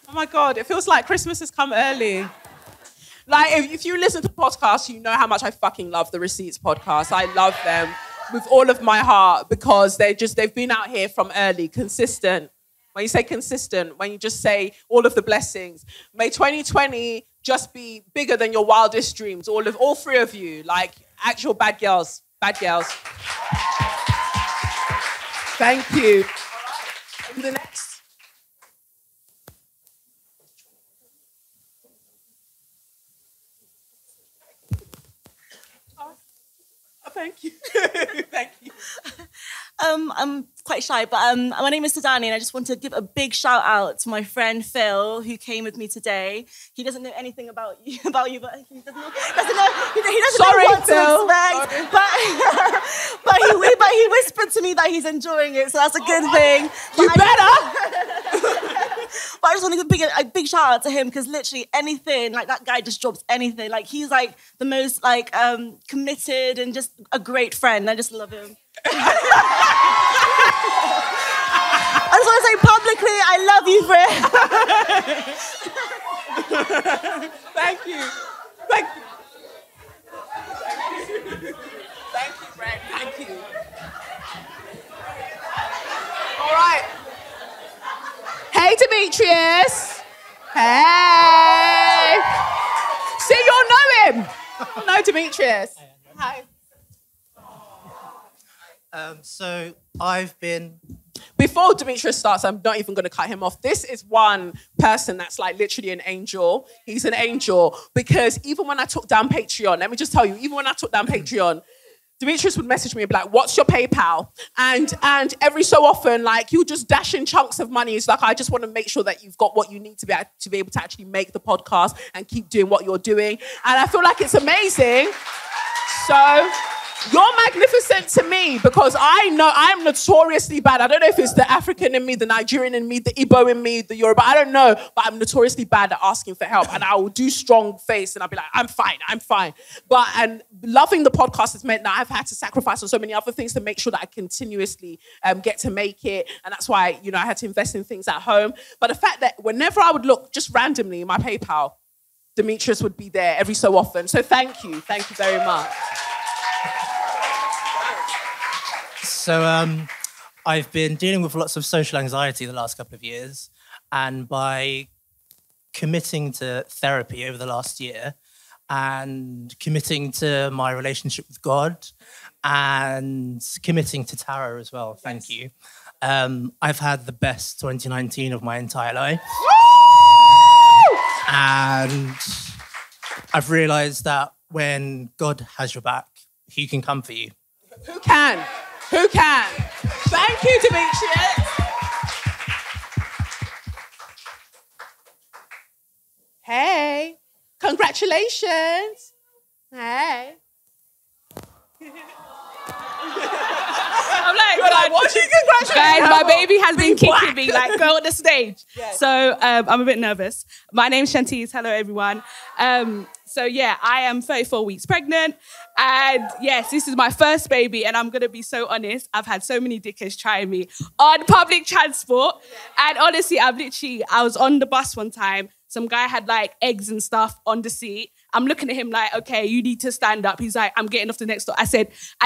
Oh my God, it feels like Christmas has come early. Like, if you listen to podcasts, you know how much I fucking love the Receipts podcast. I love them with all of my heart because they've been out here from early, consistent. When you say consistent, when you just say all of the blessings. May 2020 just be bigger than your wildest dreams, all three of you, like actual bad girls. Thank you. And the next. Thank you. Thank you. I'm quite shy, but my name is Tadani, and I just want to give a big shout out to my friend Phil, who came with me today. He doesn't know anything about you, but he doesn't know what to expect. But he whispered to me that he's enjoying it, so that's a good thing. You better. But I just want to give a big shout out to him, because literally anything, like, that guy just drops anything. Like, he's like the most like committed and just a great friend. I just love him. I just want to say publicly, I love you, friend. Thank you. Thank you. Thank you, friend. Thank you. Hey, Demetrius. Hey. See, you'll know him. No, Demetrius. Hi. So I've been... Before Demetrius starts, I'm not even going to cut him off. This is one person that's like literally an angel. He's an angel because even when I took down Patreon, let me just tell you, even when I took down Patreon, Demetrius would message me and be like, what's your PayPal? And every so often, like, he'll just dash in chunks of money. It's like, I just want to make sure that you've got what you need to be able to actually make the podcast and keep doing what you're doing. And I feel like it's amazing. So you're magnificent to me because I know I'm notoriously bad. I don't know if it's the African in me, the Nigerian in me, the Igbo in me, the Yoruba. I don't know, but I'm notoriously bad at asking for help. And I will do strong face and I'll be like, I'm fine. And loving the podcast has meant that I've had to sacrifice on so many other things to make sure that I continuously get to make it. And that's why, I had to invest in things at home. But the fact that whenever I would look just randomly in my PayPal, Demetrius would be there every so often. So thank you. Thank you very much. So I've been dealing with lots of social anxiety the last couple of years, and by committing to therapy over the last year and committing to my relationship with God and committing to tarot as well, thank you, I've had the best 2019 of my entire life. And I've realised that when God has your back, he can come for you. Who can? Who can? Thank you, Demetrius. Hey, congratulations. Hey. I'm like, what you congratulations? Guys, my baby has been kicking whack. me, like, go on the stage. Yes. So I'm a bit nervous. My name's Shantice. Hello, everyone. So yeah, I am 34 weeks pregnant. And yes, this is my first baby. And I'm going to be so honest. I've had so many dickheads trying me on public transport. And honestly, I was on the bus one time. Some guy had like eggs and stuff on the seat. I'm looking at him like, okay, you need to stand up. He's like, I'm getting off the next door. I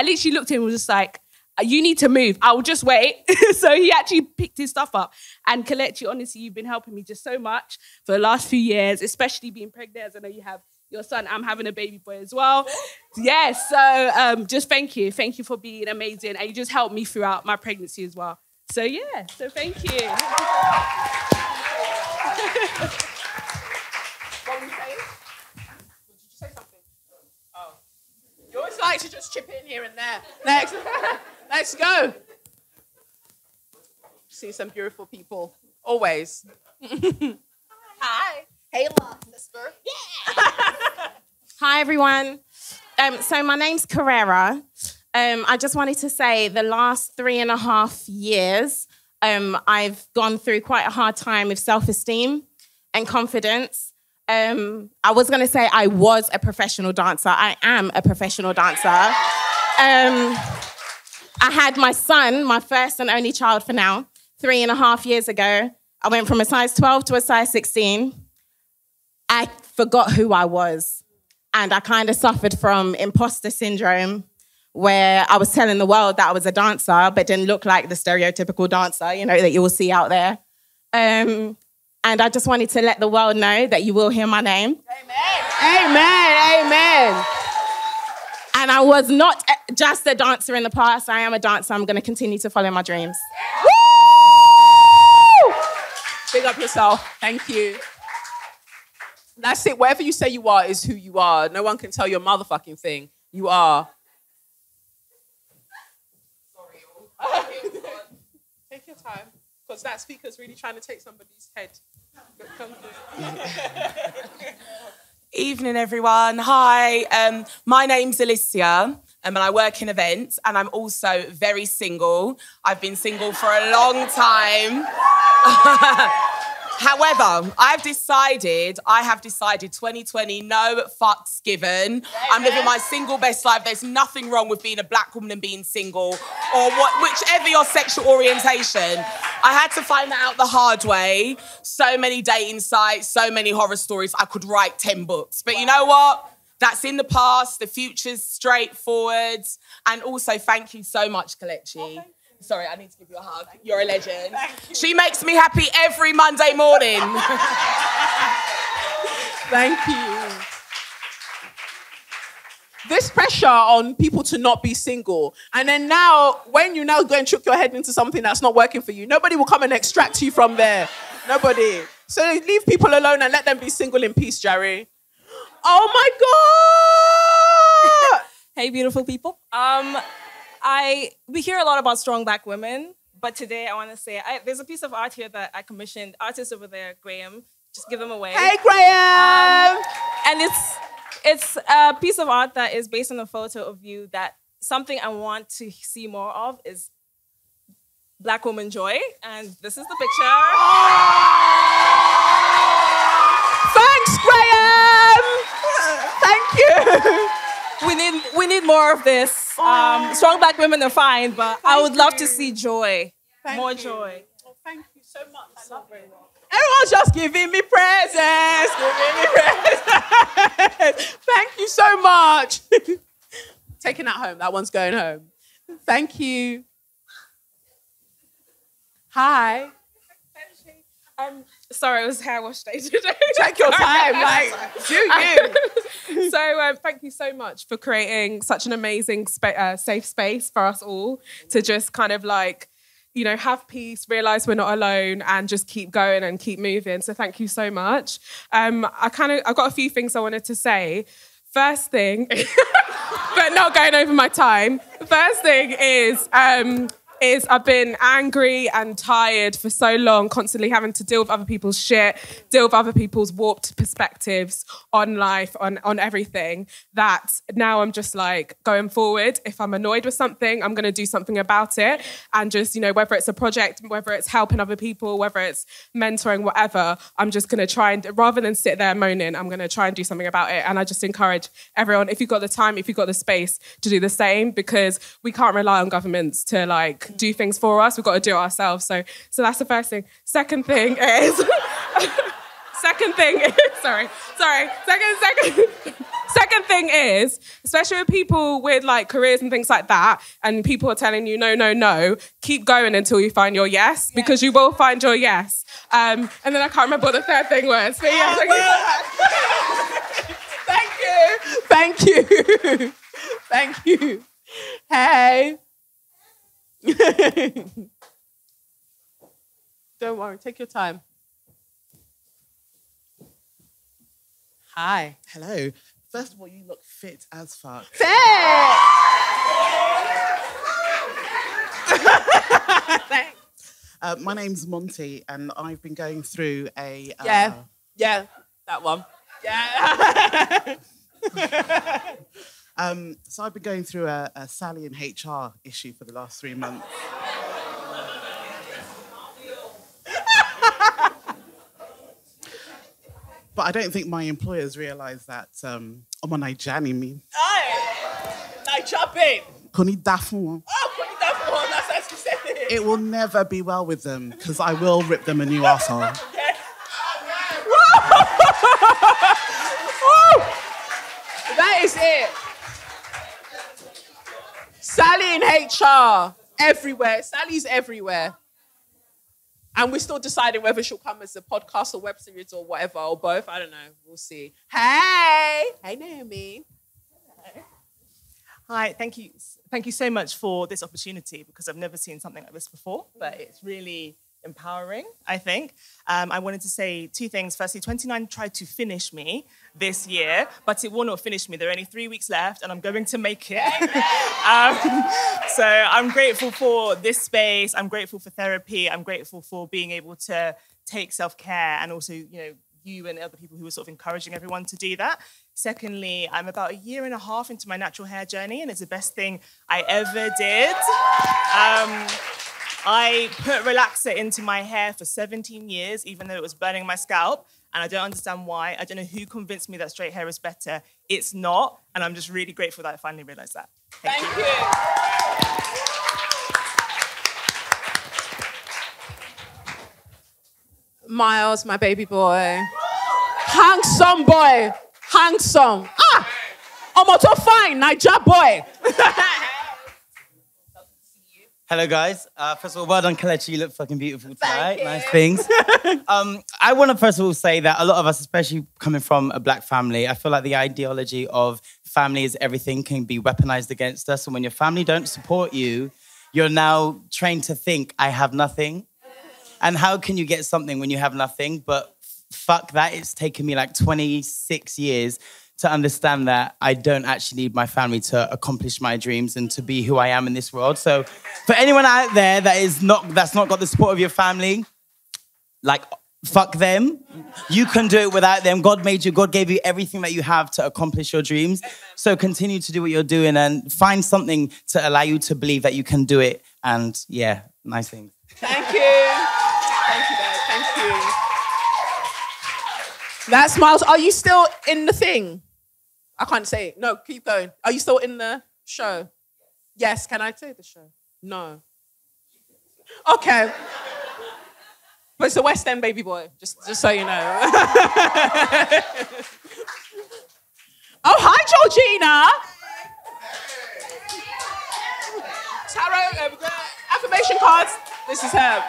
literally looked at him and was just like, you need to move. I will just wait. So he actually picked his stuff up. And Kelechi, honestly, you've been helping me just so much for the last few years, especially being pregnant, as I know you have your son. I'm having a baby boy as well. Yes, so just thank you. Thank you for being amazing. And you just helped me throughout my pregnancy as well. So yeah, so thank you. What were you saying? Did you say something? Oh. You always like to just chip in here and there. Next. Let's go. See some beautiful people. Always. Hi. Hey, love, sister. Yeah. Hi, everyone. So my name's Carrera. I just wanted to say the last 3.5 years, I've gone through quite a hard time with self-esteem and confidence. I was going to say I was a professional dancer. I am a professional dancer. I had my son, my first and only child for now, 3.5 years ago. I went from a size 12 to a size 16. I forgot who I was. And I kind of suffered from imposter syndrome, where I was telling the world that I was a dancer, but didn't look like the stereotypical dancer, that you will see out there. And I just wanted to let the world know that you will hear my name. Amen, amen. And I was not just a dancer in the past. I am a dancer. I'm going to continue to follow my dreams. Woo! Big up yourself. Thank you. That's it. Whatever you say you are is who you are. No one can tell you a motherfucking thing. You are. Sorry. Take your time. Because that speaker's really trying to take somebody's head. Come through. Evening, everyone. Hi, my name's Alicia, and I work in events, and I'm also very single. I've been single for a long time. However, I have decided 2020, no fucks given. I'm living my single best life. There's nothing wrong with being a black woman and being single, or whichever your sexual orientation. I had to find that out the hard way. So many dating sites, so many horror stories. I could write 10 books. But you know what? That's in the past. The future's straightforward. And also, thank you so much, Kelechi. Sorry, I need to give you a hug. You're a legend. She makes me happy every Monday morning. Thank you. This pressure on people to not be single. And then now, when you now go and trick your head into something that's not working for you, nobody will come and extract you from there. Nobody. So leave people alone and let them be single in peace, Jerry. Oh my God! Hey, beautiful people. We hear a lot about strong Black women, but today I want to say there's a piece of art here that I commissioned. Artist over there, Graham. Just give them away. Hey, Graham! And it's a piece of art that is based on a photo of you. That something I want to see more of is Black woman joy, and this is the picture. Thanks, Graham. Thank you. We need more of this. Strong Black women are fine, but I would love to see joy. More joy. Oh, thank you so much. I love it. Everyone's just giving me presents. Thank you so much. Taking that home. That one's going home. Thank you. Hi. Sorry, it was hair wash day today. Take your time, like, do you? So thank you so much for creating such an amazing safe space for us all to just kind of like, you know, have peace, realise we're not alone and just keep going and keep moving. So thank you so much. I've got a few things I wanted to say. First thing, but not going over my time. First thing is I've been angry and tired for so long, constantly having to deal with other people's shit, deal with other people's warped perspectives on life, on everything, that now I'm just like, going forward, if I'm annoyed with something, I'm going to do something about it. And just, you know, whether it's a project, whether it's helping other people, whether it's mentoring, whatever, I'm just going to try and, rather than sit there moaning, I'm going to try and do something about it. And I just encourage everyone, if you've got the time, if you've got the space, to do the same, because we can't rely on governments to like do things for us. We've got to do it ourselves. So that's the first thing. Second thing is, Second thing is, especially with people with like careers and things like that, and people are telling you no, keep going until you find your yes, because you will find your yes. And then I can't remember what the third thing was. But Thank you. Thank you. Hey. Don't worry, take your time. Hi. Hello. First of all, you look fit as fuck. My name's Monty, and I've been going through a... Yeah, that one. Yeah. So I've been going through a Sally in HR issue for the last 3 months. But I don't think my employers realise that I'm on Nigerian. Niger babe. Koni Dafun. Koni Dafun, that's how she said it. It will never be well with them, because I will rip them a new arsehole. That is it. Sally in HR, everywhere. Sally's everywhere. And we're still deciding whether she'll come as a podcast or web series or whatever, or both. I don't know. We'll see. Hey. Hey, Naomi. Hi, thank you. Thank you so much for this opportunity, because I've never seen something like this before, but it's really empowering, I think. I wanted to say two things. Firstly, 29 tried to finish me this year, but it will not finish me. There are only 3 weeks left, and I'm going to make it. So I'm grateful for this space. I'm grateful for therapy. I'm grateful for being able to take self-care, and also, you know, you and other people who are sort of encouraging everyone to do that. Secondly, I'm about 1.5 years into my natural hair journey, and it's the best thing I ever did. I put relaxer into my hair for 17 years, even though it was burning my scalp, and I don't understand why. I don't know who convinced me that straight hair is better. It's not, and I'm just really grateful that I finally realised that. Thank you. Miles, my baby boy. Handsome boy. Handsome. I'm also fine, Niger boy. Hello, guys. First of all, well done, Kelechi. You look fucking beautiful tonight. Nice things. I want to first of all say that a lot of us, especially coming from a black family, I feel like the ideology of family is everything can be weaponized against us. And when your family don't support you, you're now trained to think, I have nothing. And how can you get something when you have nothing? But fuck that. It's taken me like 26 years to understand that I don't actually need my family to accomplish my dreams and to be who I am in this world. So for anyone out there that's not got the support of your family, like, fuck them. You can do it without them. God made you. God gave you everything that you have to accomplish your dreams. So continue to do what you're doing and find something to allow you to believe that you can do it. And yeah, nice things. Thank you. Thank you, guys. Thank you. That smiles. Are you still in the thing? I can't say it. No, keep going. Are you still in the show? Yes. Can I say the show? No. Okay. But it's a West End baby boy, just so you know. Oh, hi, Georgina. Tarot, affirmation cards. This is her.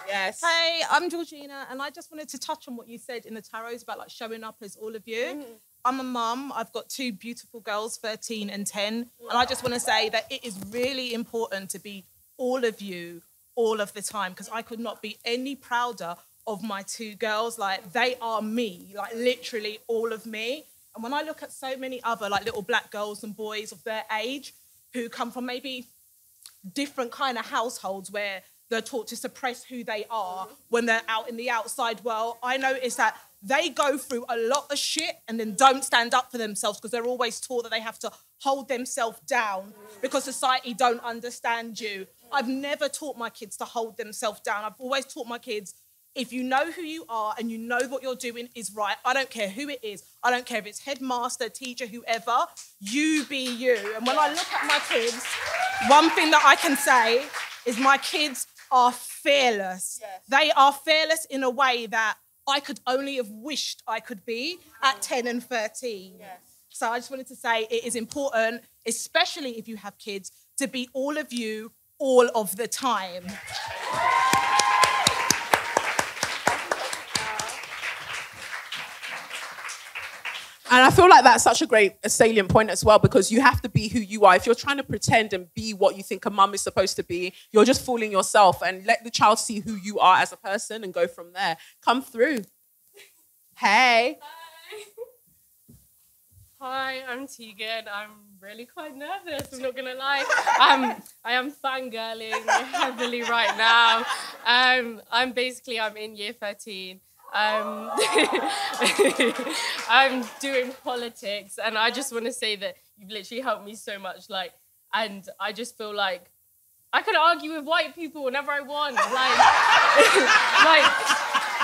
Yes. Hey, I'm Georgina, and I just wanted to touch on what you said in the tarots about like showing up as all of you. I'm a mum. I've got two beautiful girls, 13 and 10. And I just want to say that it is really important to be all of you all of the time, because I could not be any prouder of my two girls. Like, they are me, like literally all of me. And when I look at so many other like little black girls and boys of their age who come from maybe different kind of households where they're taught to suppress who they are when they're out in the outside world, I notice that they go through a lot of shit and then don't stand up for themselves because they're always taught that they have to hold themselves down because society don't understand you. I've never taught my kids to hold themselves down. I've always taught my kids, if you know who you are and you know what you're doing is right, I don't care who it is. I don't care if it's headmaster, teacher, whoever, you be you. And when I look at my kids, one thing that I can say is my kids are fearless. Yes. They are fearless in a way that I could only have wished I could be at 10 and 13. Yes. So I just wanted to say it is important, especially if you have kids, to be all of you all of the time. And I feel like that's such a salient point as well, because you have to be who you are. If you're trying to pretend and be what you think a mum is supposed to be, you're just fooling yourself. And let the child see who you are as a person and go from there. Come through. Hey. Hi, I'm Tegan. I'm really quite nervous, I'm not gonna lie. I am fangirling heavily right now. I'm in year 13. I'm doing politics, and I just want to say that you've literally helped me so much. Like, and I just feel like I could argue with white people whenever I want. Like,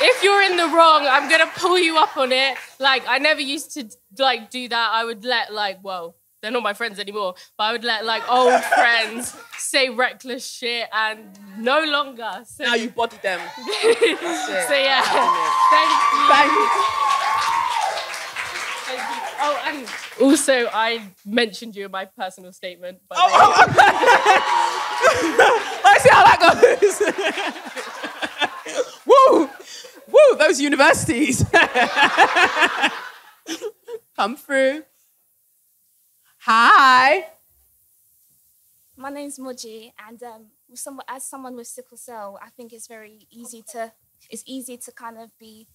if you're in the wrong, I'm gonna pull you up on it. Like, I never used to like do that. I would let they're not my friends anymore, but I would let old friends say reckless shit, and no longer. So now you body them. So yeah, thank you. Oh, and also I mentioned you in my personal statement. But let's see how that goes. Woo, woo, those universities. Come through. Hi. My name's Moji, and as someone with sickle cell, I think it's easy to kind of be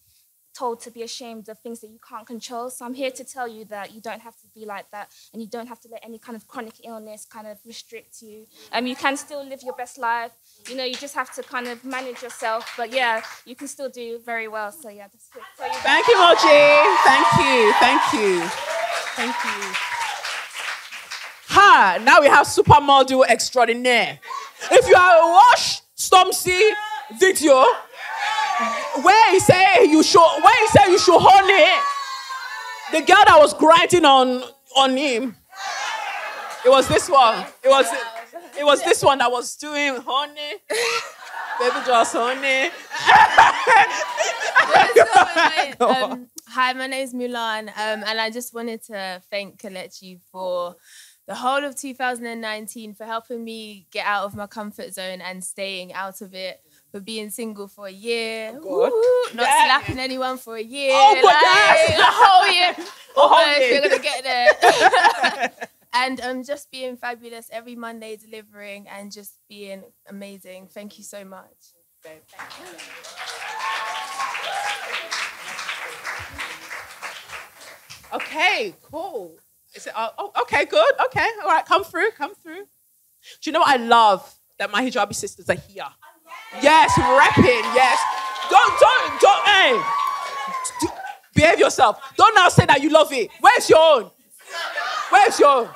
told to be ashamed of things that you can't control. So I'm here to tell you that you don't have to be like that, and you don't have to let any kind of chronic illness kind of restrict you. You can still live your best life. You know, you just have to kind of manage yourself. But yeah, you can still do very well. So yeah, just to tell you. Thank you, Moji. Thank you. Thank you. Thank you. Ha! Now we have supermodel extraordinaire. If you are a Wash Stormzy video, where he say you should hold it, the girl that was grinding on him, it was this one. It was this one that was doing honey. Baby just honey. Hi, my name's Mulan, and I just wanted to thank Kelechi for the whole of 2019 for helping me get out of my comfort zone and staying out of it, for being single for a year, not slapping anyone for a year. Oh, God, like, the whole year. If you're going to get there. And just being fabulous every Monday, delivering and just being amazing. Thank you so much. Okay, cool. Is it, okay, good. Okay, all right, come through. Do you know what I love? That my hijabi sisters are here. Yes, rapping, yes. Don't, hey. Behave yourself. Don't now say that you love it. Where's your own? Let's go.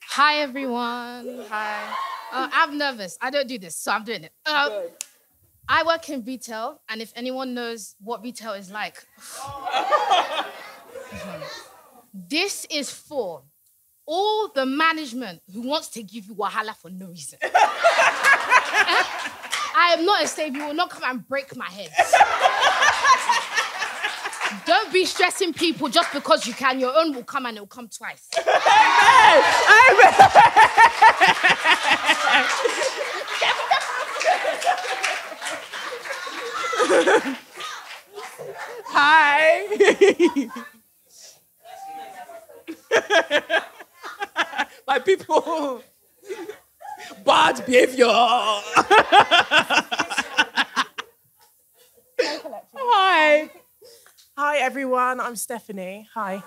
Hi, everyone. Hi. I'm nervous. I don't do this, so I'm doing it. I work in retail, and if anyone knows what retail is like, this is for all the management who wants to give you wahala for no reason. I am not a slave. You will not come and break my head. Don't be stressing people just because you can. Your own will come and it will come twice. Amen. Hi. My people. Bad behavior. Hi. Hi, everyone. I'm Stephanie. Hi.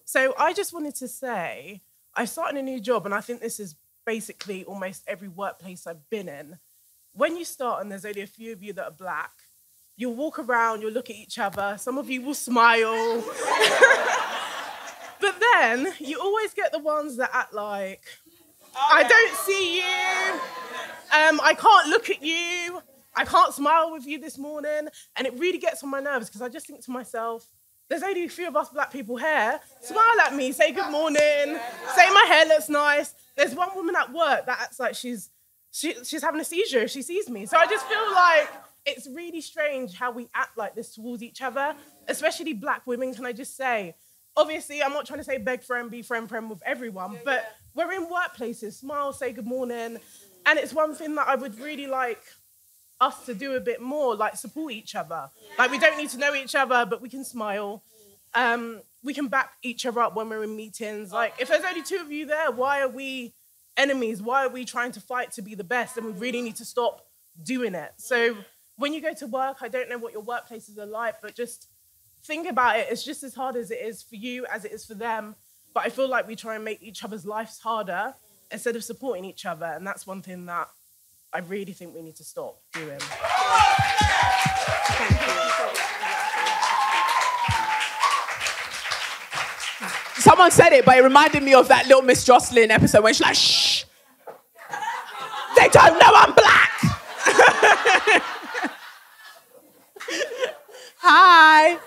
So I just wanted to say, I started a new job, and I think this is basically almost every workplace I've been in. When you start and there's only a few of you that are black, you'll walk around, you'll look at each other, some of you will smile. But then you always get the ones that act like, I don't see you, I can't look at you, I can't smile with you this morning. And it really gets on my nerves because I just think to myself, there's only a few of us black people here. Smile at me, say good morning, say my hair looks nice. There's one woman at work that acts like she's having a seizure if she sees me. So I just feel like it's really strange how we act like this towards each other, especially black women, can I just say. Obviously, I'm not trying to say beg friend, be friend with everyone, but we're in workplaces, smile, say good morning. And it's one thing that I would really like us to do a bit more, like support each other. Like we don't need to know each other, but we can smile. We can back each other up when we're in meetings. Like if there's only two of you there, why are we enemies? Why are we trying to fight to be the best? And we really need to stop doing it. So when you go to work, I don't know what your workplaces are like, but just think about it. It's just as hard as it is for you as it is for them. But I feel like we try and make each other's lives harder instead of supporting each other. And that's one thing that I really think we need to stop doing. Thank you. Someone said it, but it reminded me of that Little Miss Jocelyn episode when she's like, shh, they don't know I'm black. Hi.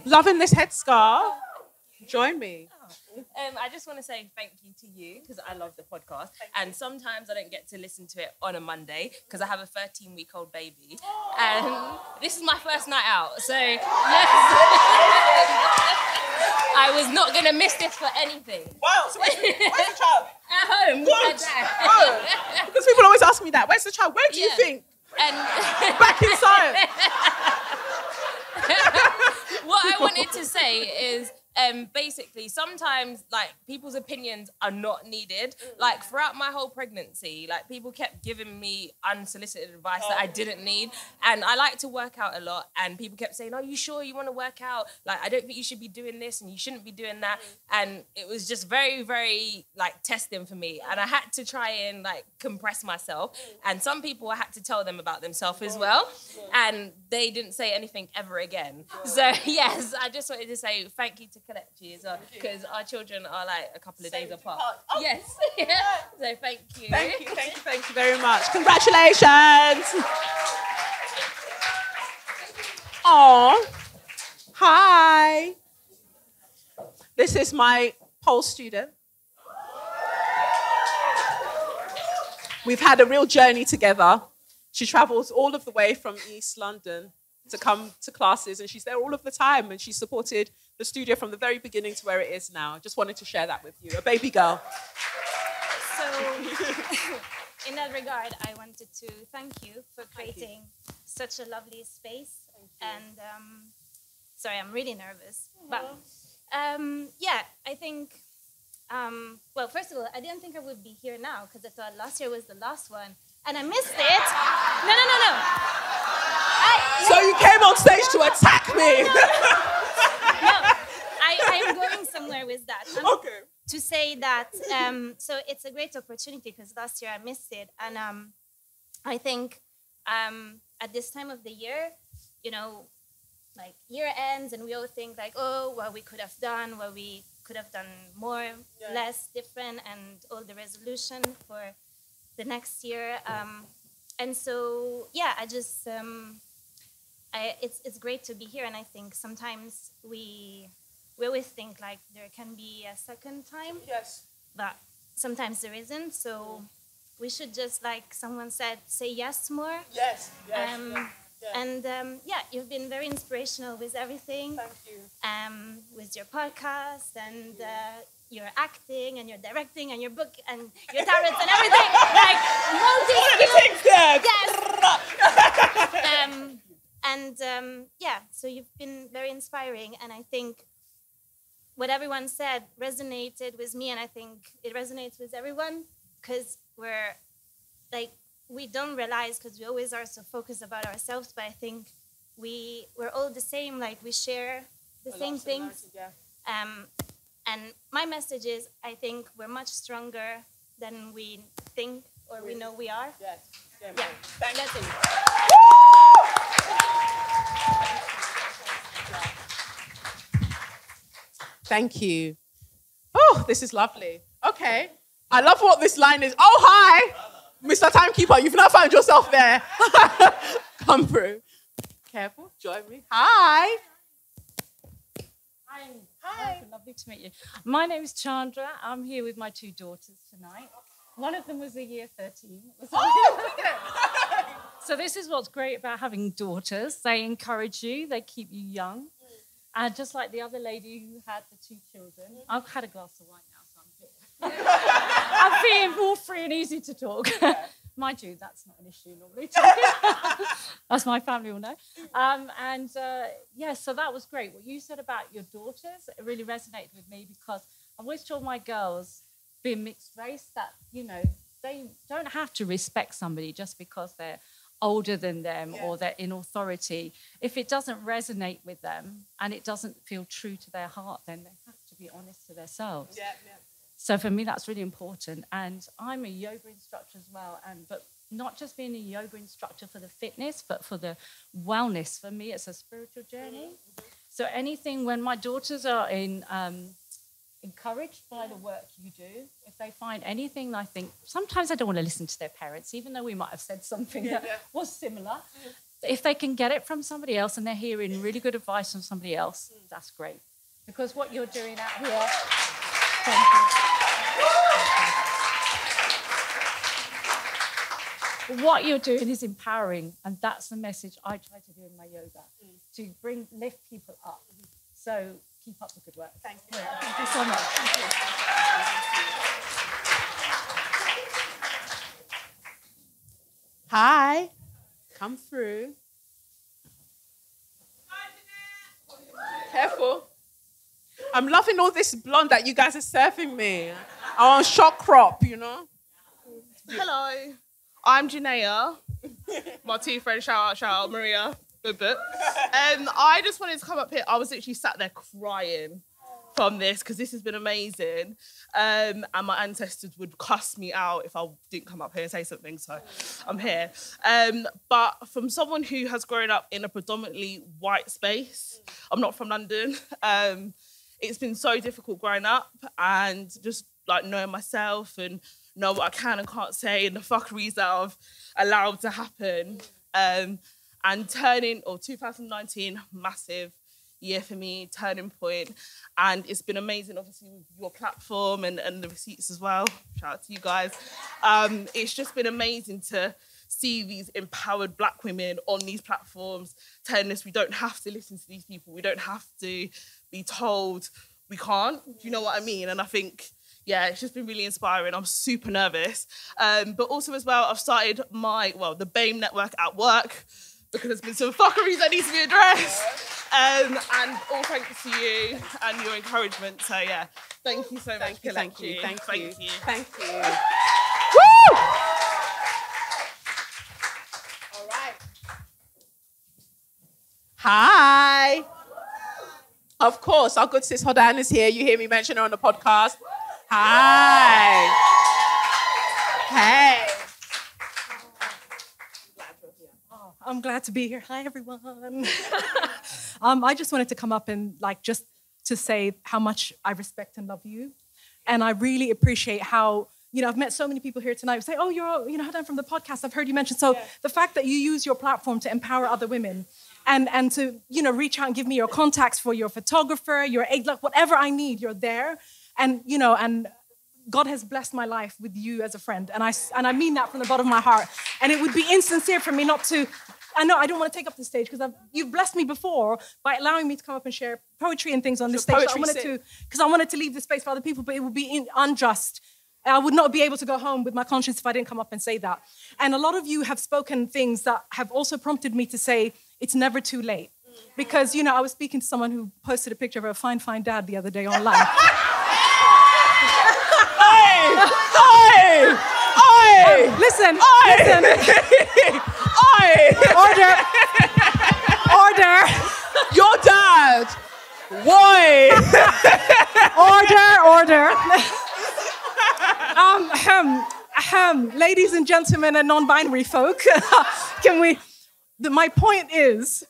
Loving this headscarf. Join me. I just want to say thank you to you because I love the podcast. And sometimes I don't get to listen to it on a Monday because I have a 13-week-old baby. And this is my first night out. So, yes. I was not going to miss this for anything. Wow, so where's the child? At home. Good. Because people always ask me that. Where's the child? Where do you think? And back inside. What I wanted to say is basically sometimes like people's opinions are not needed. Like throughout my whole pregnancy, like people kept giving me unsolicited advice that I didn't need. And I like to work out a lot, and people kept saying, "Are you sure you want to work out? Like I don't think you should be doing this and you shouldn't be doing that." And it was just very, very like testing for me. And I had to try and like compress myself. And some people I had to tell them about themselves as well. And they didn't say anything ever again. So yes, I just wanted to say thank you to Kelechi as well, because our children are like a couple of days apart. Oh. Yes. So thank you. Thank you very much. Congratulations. Aw. Hi. This is my pole student. We've had a real journey together. She travels all of the way from East London to come to classes, and she's there all of the time, and she supported the studio from the very beginning to where it is now. I just wanted to share that with you, a baby girl. So, in that regard, I wanted to thank you for creating such a lovely space. And sorry, I'm really nervous. But yeah, I think, well, first of all, I didn't think I would be here now because I thought last year was the last one. And I missed it. No. So you came on stage to attack me. No, I'm going somewhere with that. Okay. To say that, so it's a great opportunity because last year I missed it. And I think at this time of the year, you know, like year ends and we all think like, oh, what we could have done, what we could have done more, less, different, and all the resolution for the next year. And so, yeah, I just, it's great to be here. And I think sometimes we always think like there can be a second time. Yes. But sometimes there isn't. So we should just, like someone said, say yes more. Yes. And yeah, you've been very inspirational with everything. Thank you. With your podcast and your acting and your directing and your book and your tarots and everything. Like multi-skilled. Yes. Yeah, so you've been very inspiring, and I think what everyone said resonated with me, and I think it resonates with everyone because we're like, we don't realize because we always are so focused about ourselves, but I think we're all the same, like we share the same things. And my message is, I think we're much stronger than we think or we know we are. Yes. Yeah. That's it. Thank you. Oh, this is lovely. Okay. I love what this line is. Oh, hi, Mr. Timekeeper. You've now found yourself there. Come through. Careful. Join me. Hi. Hi. Lovely to meet you. My name is Chandra. I'm here with my two daughters tonight. One of them was a year 13. So this is what's great about having daughters. They encourage you. They keep you young. And just like the other lady who had the two children, I've had a glass of wine now, so I'm here. I'm feeling more free and easy to talk. Mind you, that's not an issue normally. As my family will know. Yeah, so that was great. What you said about your daughters, it really resonated with me because I've always told my girls, being mixed race, that, you know, they don't have to respect somebody just because they're older than them or they're in authority. If it doesn't resonate with them and it doesn't feel true to their heart, then they have to be honest to themselves. So for me, that's really important. And I'm a yoga instructor as well, but not just being a yoga instructor for the fitness, but for the wellness. For me, it's a spiritual journey. So anything, when my daughters are encouraged by the work you do, if they find anything, I think, sometimes I don't want to listen to their parents, even though we might have said something that was similar. If they can get it from somebody else and they're hearing really good advice from somebody else, that's great. Because what you're doing out here, thank you. What you're doing is empowering, and that's the message I try to do in my yoga, to lift people up. So keep up the good work. Thank you. Thank you so much. Thank you. Hi. Come through. Careful. I'm loving all this blonde that you guys are serving me. I'm on short crop, you know. Hello, I'm Janaea. My two friends, shout out, Maria. I just wanted to come up here. I was literally sat there crying from this because this has been amazing. And my ancestors would cuss me out if I didn't come up here and say something, so I'm here. But from someone who has grown up in a predominantly white space, I'm not from London, it's been so difficult growing up and just like knowing myself and know what I can and can't say and the fuckeries that I've allowed to happen. And 2019, massive year for me, turning point. And it's been amazing, obviously, with your platform and the receipts as well. Shout out to you guys. It's just been amazing to see these empowered Black women on these platforms telling us we don't have to listen to these people, we don't have to be told we can't. Do you know what I mean? And I think, yeah, it's just been really inspiring. I'm super nervous. But also as well, I've started the BAME network at work because there's been some fuckeries that need to be addressed. And all thanks to you and your encouragement. So yeah, thank you so much, Kelechi. Thank you. Woo! All right. Hi. Of course, our good sis Hodan is here. You hear me mention her on the podcast. Hi. Hey. I'm glad to be here. Hi, everyone. I just wanted to come up and just to say how much I respect and love you. And I really appreciate how, I've met so many people here tonight who say, oh, you're, Hodan from the podcast. I've heard you mention. So the fact that you use your platform to empower other women and to, reach out and give me your contacts for your photographer, your aid, whatever I need, you're there. And, and God has blessed my life with you as a friend. And I mean that from the bottom of my heart. And it would be insincere for me not to, I know I don't want to take up the stage because you've blessed me before by allowing me to come up and share poetry and things on this stage. Because I wanted to leave the space for other people, but it would be unjust. I would not be able to go home with my conscience if I didn't come up and say that. And a lot of you have spoken things that have also prompted me to say it's never too late. Because, I was speaking to someone who posted a picture of a fine, fine dad the other day online. Listen. Order. Your dad. Why? Order. Ladies and gentlemen and non-binary folk, can we? My point is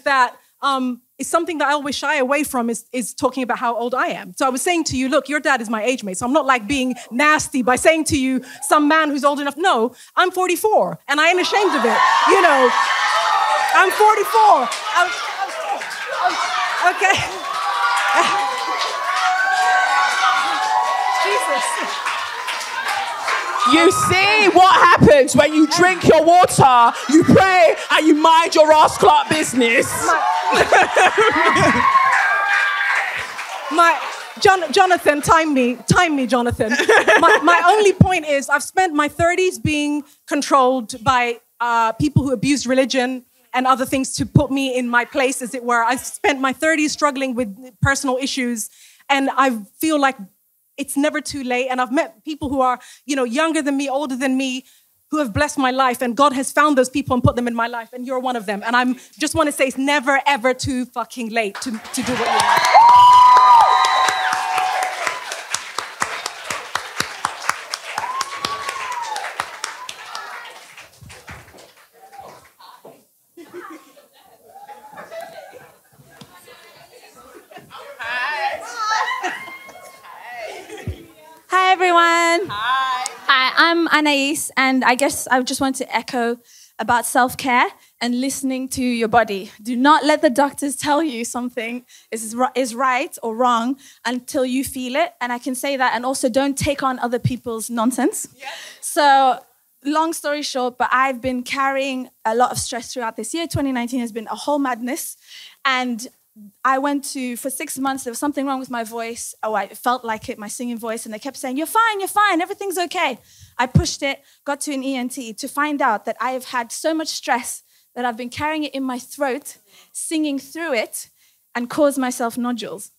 that it's something that I always shy away from is talking about how old I am. So I was saying to you, look, your dad is my age mate. So I'm not being nasty by saying to you, some man who's old enough. No, I'm 44 and I ain't ashamed of it. I'm 44. Okay. Jesus. You see what happens when you drink your water, you pray, and you mind your ass clock business. Jonathan, time me, Jonathan. My only point is I've spent my 30s being controlled by people who abused religion and other things to put me in my place, as it were. I've spent my 30s struggling with personal issues, and I feel like it's never too late. And I've met people who are, younger than me, older than me, who have blessed my life. And God has found those people and put them in my life. And you're one of them. And I just want to say it's never, ever too fucking late to do what you want. Hi, everyone. Hi, I'm Anais, and I guess I just want to echo about self-care and listening to your body. Do not let the doctors tell you something is right or wrong until you feel it, and I can say that, and also don't take on other people's nonsense. Yeah. So, long story short, but I've been carrying a lot of stress throughout this year. 2019 has been a whole madness, and I went for 6 months, there was something wrong with my voice. Oh, I felt like it, my singing voice, and they kept saying, you're fine, everything's okay. I pushed it, got to an ENT to find out that I have had so much stress that I've been carrying it in my throat, singing through it, and caused myself nodules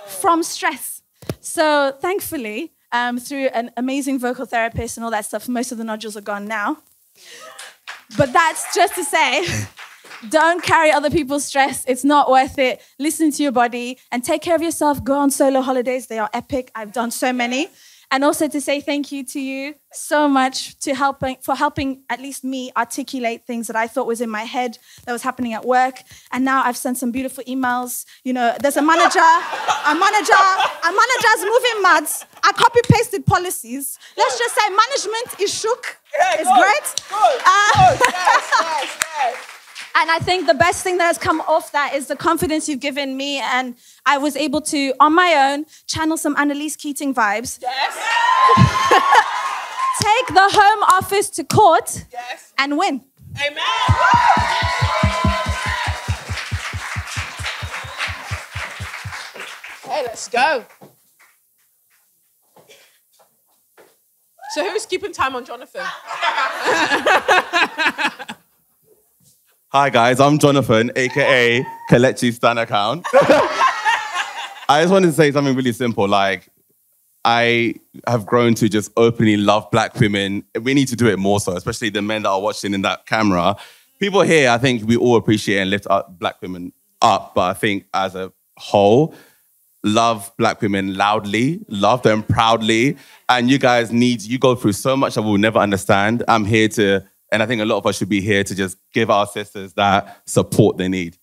from stress. So thankfully, through an amazing vocal therapist and all that stuff, most of the nodules are gone now. But that's just to say, don't carry other people's stress. It's not worth it. Listen to your body and take care of yourself. Go on solo holidays. They are epic. I've done so many. And also to say thank you to you so much for helping at least me articulate things that I thought was in my head that was happening at work. And now I've sent some beautiful emails. There's a manager. A manager's moving mad. I copy-pasted policies. Let's just say management is shook. Yeah, it's great. Good. Yes. And I think the best thing that has come off that is the confidence you've given me. And I was able to, on my own, channel some Annalise Keating vibes. Yes. take the Home Office to court and win. Amen. Hey, let's go. So who's keeping time on Jonathan? Hi guys, I'm Jonathan, aka Kelechi's Stan account. I just wanted to say something really simple. Like, I have grown to just openly love black women. We need to do it more so, especially the men that are watching in that camera. People here, I think we all appreciate and lift up black women up, but I think as a whole, love black women loudly, love them proudly, and you guys you go through so much that we'll never understand. I'm here to, and I think a lot of us should be here to just give our sisters that support they need.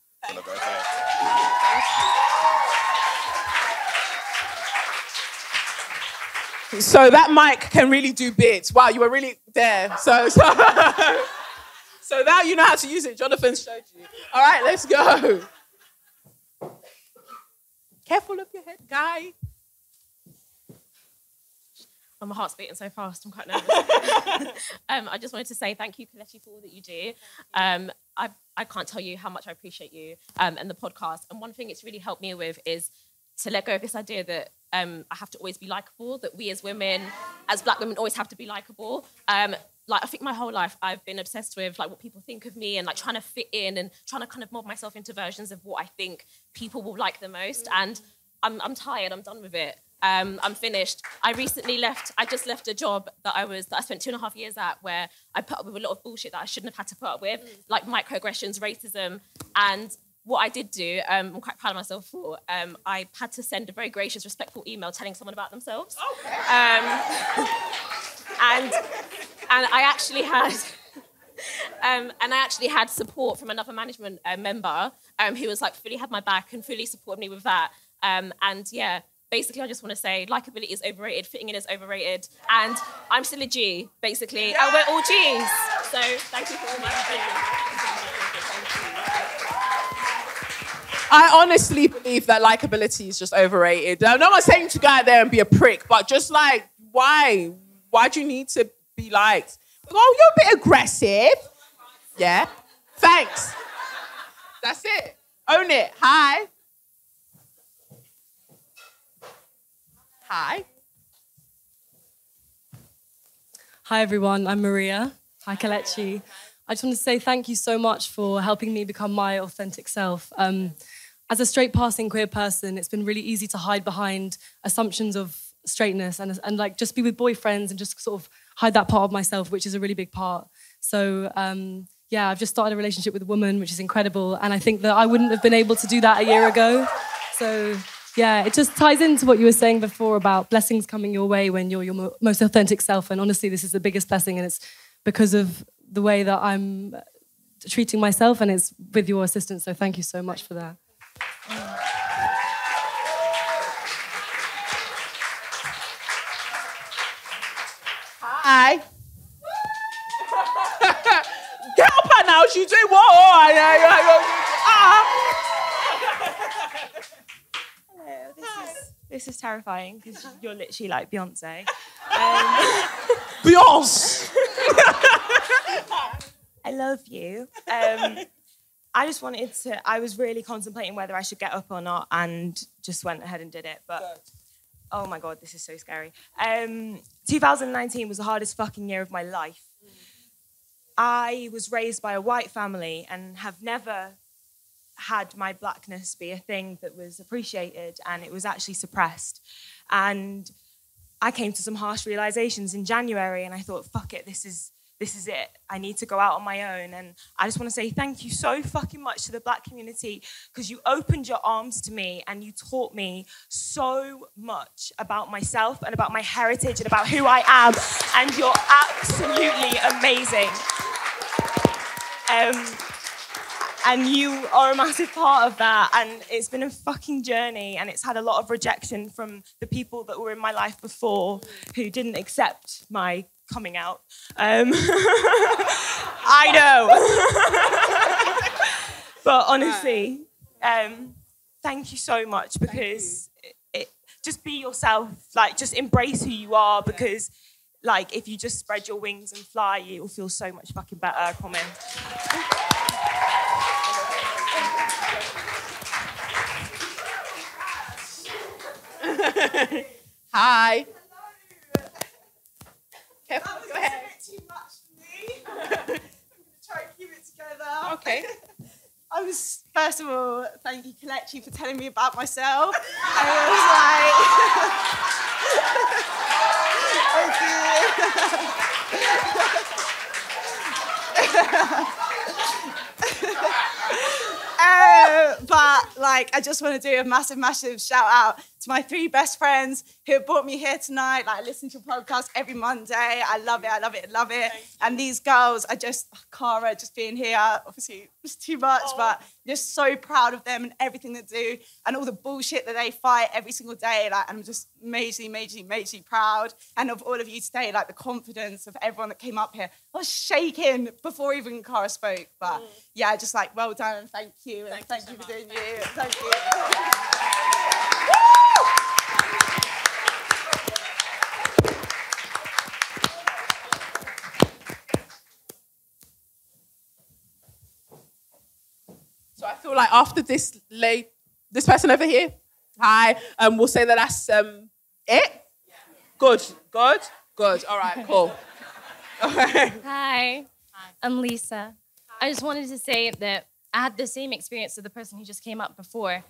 So that mic can really do bits. Wow, you were really there. So now you know how to use it. Jonathan showed you. All right, let's go. Careful of your head, guy. My heart's beating so fast, I'm quite nervous. I just wanted to say thank you, Kelechi, for all that you do. I can't tell you how much I appreciate you and the podcast. And one thing it's really helped me with is to let go of this idea that I have to always be likeable, that we as women, as black women, always have to be likeable. Like, I think my whole life I've been obsessed with like what people think of me and like trying to fit in and trying to kind of mold myself into versions of what I think people will like the most. And I'm tired, I'm done with it. I'm finished. I just left a job that I spent 2.5 years at, where I put up with a lot of bullshit that I shouldn't have had to put up with, like microaggressions, racism. And what I did do, I'm quite proud of myself for, I had to send a very gracious, respectful email telling someone about themselves. Okay. And I actually had support from another management member who was like fully had my back and fully supported me with that. And yeah, basically I just want to say likability is overrated, fitting in is overrated, and I'm still a G, basically, and we're all Gs. So thank you for all my I honestly believe that likability is just overrated. No one's saying to go out there and be a prick, but just like, why? Why do you need to be liked? Oh, you're a bit aggressive. Yeah. Thanks. That's it. Own it. Hi. Hi. Hi, everyone. I'm Maria. Hi, Kelechi. I just want to say thank you so much for helping me become my authentic self. As a straight passing queer person, it's been really easy to hide behind assumptions of straightness and like just be with boyfriends and just sort of hide that part of myself, which is a really big part. So yeah, I've just started a relationship with a woman, which is incredible. And I think that I wouldn't have been able to do that a year ago. So yeah, it just ties into what you were saying before about blessings coming your way when you're your most authentic self. And honestly, this is the biggest blessing, and it's because of the way that I'm treating myself, and it's with your assistance. So thank you so much for that. Hi. Get up her now. She's doing what? Hello, this is terrifying because you're literally like Beyonce. Beyonce. I love you. I just wanted to, I was really contemplating whether I should get up or not and just went ahead and did it. But, oh my God, this is so scary. 2019 was the hardest fucking year of my life. I was raised by a white family and have never had my blackness be a thing that was appreciated, and it was actually suppressed. And I came to some harsh realizations in January, and I thought, fuck it, this is it. I need to go out on my own. And I just want to say thank you so fucking much to the black community, because you opened your arms to me and you taught me so much about myself and about my heritage and about who I am. And you're absolutely amazing. And you are a massive part of that. And it's been a fucking journey, and it's had a lot of rejection from the people that were in my life before who didn't accept my coming out. I know. But honestly, thank you so much, because just be yourself, like just embrace who you are, because like, if you just spread your wings and fly, it will feel so much fucking better, I promise. Hi. Careful, go ahead. Too much for me. I'm going to try and keep it together. Okay. First of all, thank you, Kelechi, for telling me about myself. But like, I just want to do a massive, massive shout out to my 3 best friends who brought me here tonight. Like, I listen to your podcast every Monday. I love it, I love it, I love it. And these girls are just, Cara, just being here, obviously it's too much, but just so proud of them and everything they do and all the bullshit that they fight every single day. Like, I'm just majorly proud. And of all of you today, like the confidence of everyone that came up here. I was shaking before even Cara spoke, but yeah, just like, well done and thank you. And thank you for doing you. Thank you. So I feel like after this person over here, hi, we'll say that that's it. Good. All right, cool. Hi, I'm Lisa. I just wanted to say that I had the same experience as the person who just came up before.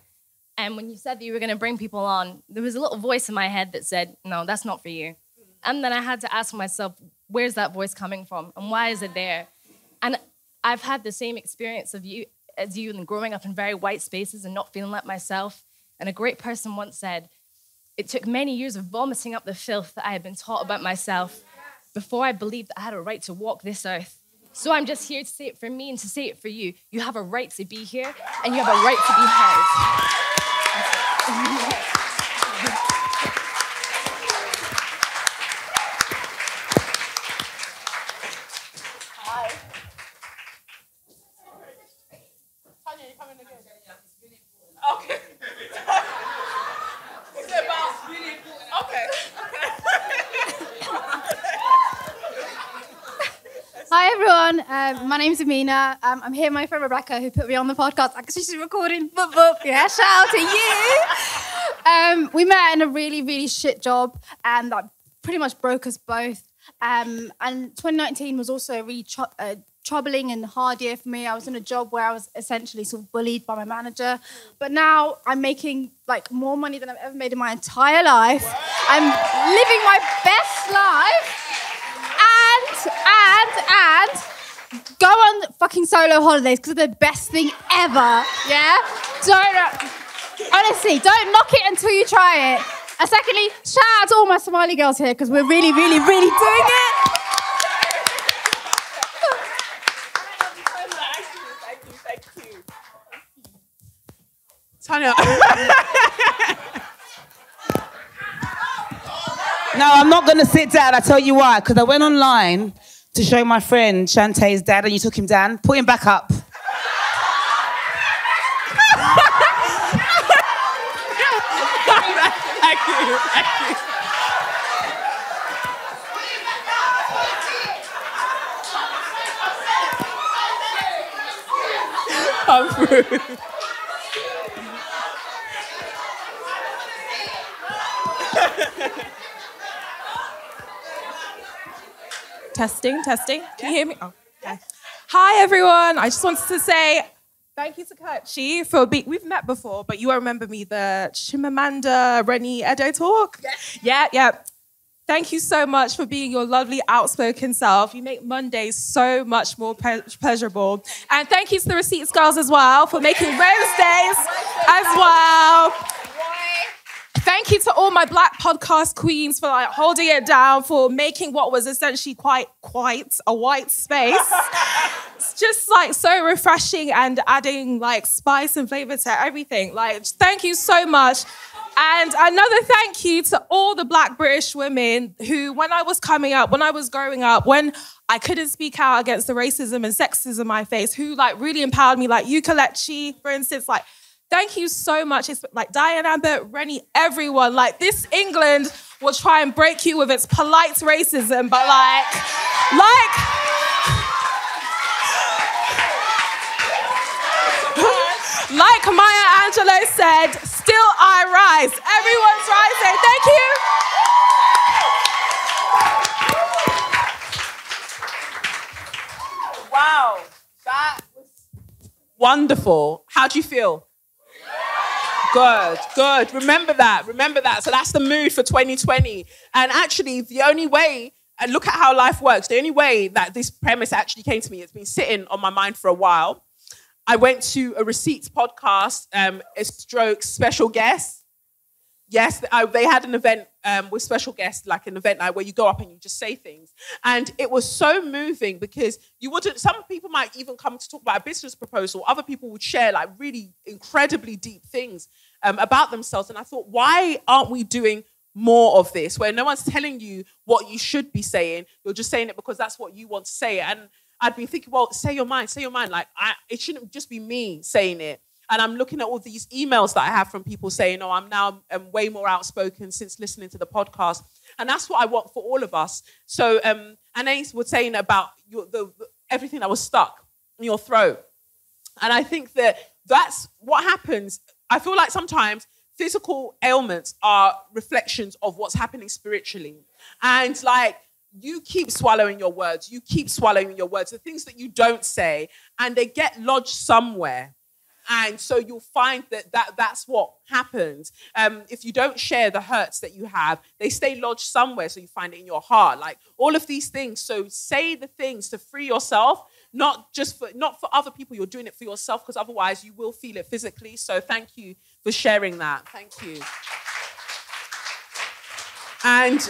And when you said that you were going to bring people on, there was a little voice in my head that said, no, that's not for you. And then I had to ask myself, where's that voice coming from? And why is it there? And I've had the same experience as you and growing up in very white spaces and not feeling like myself. And a great person once said, it took many years of vomiting up the filth that I had been taught about myself before I believed that I had a right to walk this earth. So I'm just here to say it for me and to say it for you. You have a right to be here and you have a right to be heard. Okay. It's about really important. Okay. Hi everyone, my name's Amina. I'm here with my friend Rebecca who put me on the podcast. I guess she's recording. Yeah, shout out to you. We met in a really, really shit job and that pretty much broke us both. And 2019 was also a really troubling and hard year for me. I was in a job where I was essentially sort of bullied by my manager. But now I'm making like more money than I've ever made in my entire life. I'm living my best life. And go on fucking solo holidays because they're the best thing ever, yeah? Honestly, don't knock it until you try it. And secondly, shout out to all my Somali girls here because we're really, really, really doing it. Thank you. Tanya. No, I'm not going to sit down. I tell you why. Because I went online to show my friend Shantae's dad and you took him down. Put him back up. Thank you. Come through. Testing. Can you hear me? Oh, okay. Hi, everyone. I just wanted to say thank you to Kelechi for being... We've met before, but you won't remember me, the Chimamanda Rennie Edo talk. Yes. Yeah. Thank you so much for being your lovely, outspoken self. You make Mondays so much more pleasurable. And thank you to the Receipts girls as well for making Wednesdays as well. Thank you to all my Black podcast queens for like holding it down, for making what was essentially quite a white space. It's just like so refreshing and adding like spice and flavor to everything. Like, thank you so much. And another thank you to all the Black British women who, when I was coming up, when I was growing up, when I couldn't speak out against the racism and sexism I faced, who like really empowered me, like you, Kelechi, for instance, like, thank you so much. It's like Diane Ambert, Rennie, everyone. Like, this England will try and break you with its polite racism, but like Maya Angelou said, still I rise. Everyone's rising. Thank you. Wow, that was wonderful. How do you feel? Good, good. Remember that. So that's the mood for 2020. And actually, the only way, and look at how life works, the only way that this premise actually came to me, it's been sitting on my mind for a while. I went to a Receipts podcast, a stroke special guest. Yes, they had an event with special guests, like an event night where you go up and you just say things. And it was so moving because some people might even come to talk about a business proposal. Other people would share like really incredibly deep things about themselves. And I thought, why aren't we doing more of this? Where no one's telling you what you should be saying. You're just saying it because that's what you want to say. And I'd been thinking, well, say your mind. Like, it shouldn't just be me saying it. And I'm looking at all these emails that I have from people saying, oh, I'm now way more outspoken since listening to the podcast. And that's what I want for all of us. So Anais was saying about everything that was stuck in your throat. And I think that's what happens. I feel like sometimes physical ailments are reflections of what's happening spiritually. And like, you keep swallowing your words. The things that you don't say, and they get lodged somewhere. And so you'll find that's what happens. If you don't share the hurts that you have, they stay lodged somewhere, so you find it in your heart. Like all of these things. So say the things to free yourself, not for other people. You're doing it for yourself, because otherwise you will feel it physically. So thank you for sharing that. Thank you. And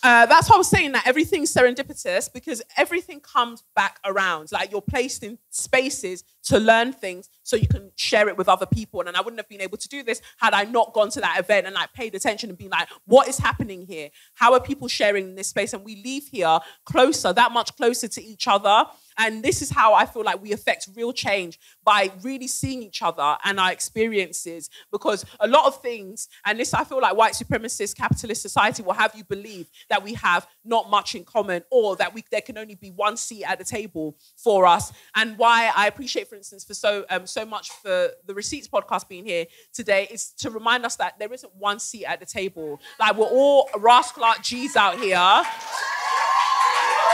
that's why I was saying that everything's serendipitous, because everything comes back around. Like, you're placed in spaces to learn things so you can share it with other people. And I wouldn't have been able to do this had I not gone to that event and like paid attention and been like, what is happening here? How are people sharing in this space? And we leave here closer, that much closer to each other. And this is how I feel like we affect real change, by really seeing each other and our experiences. Because a lot of things, and this, I feel like white supremacist capitalist society will have you believe that we have not much in common, or that there can only be one seat at the table for us. And why I appreciate, for instance, for so much for the Receipts podcast being here today, is to remind us that there isn't one seat at the table. Like, we're all Ras Clark G's out here.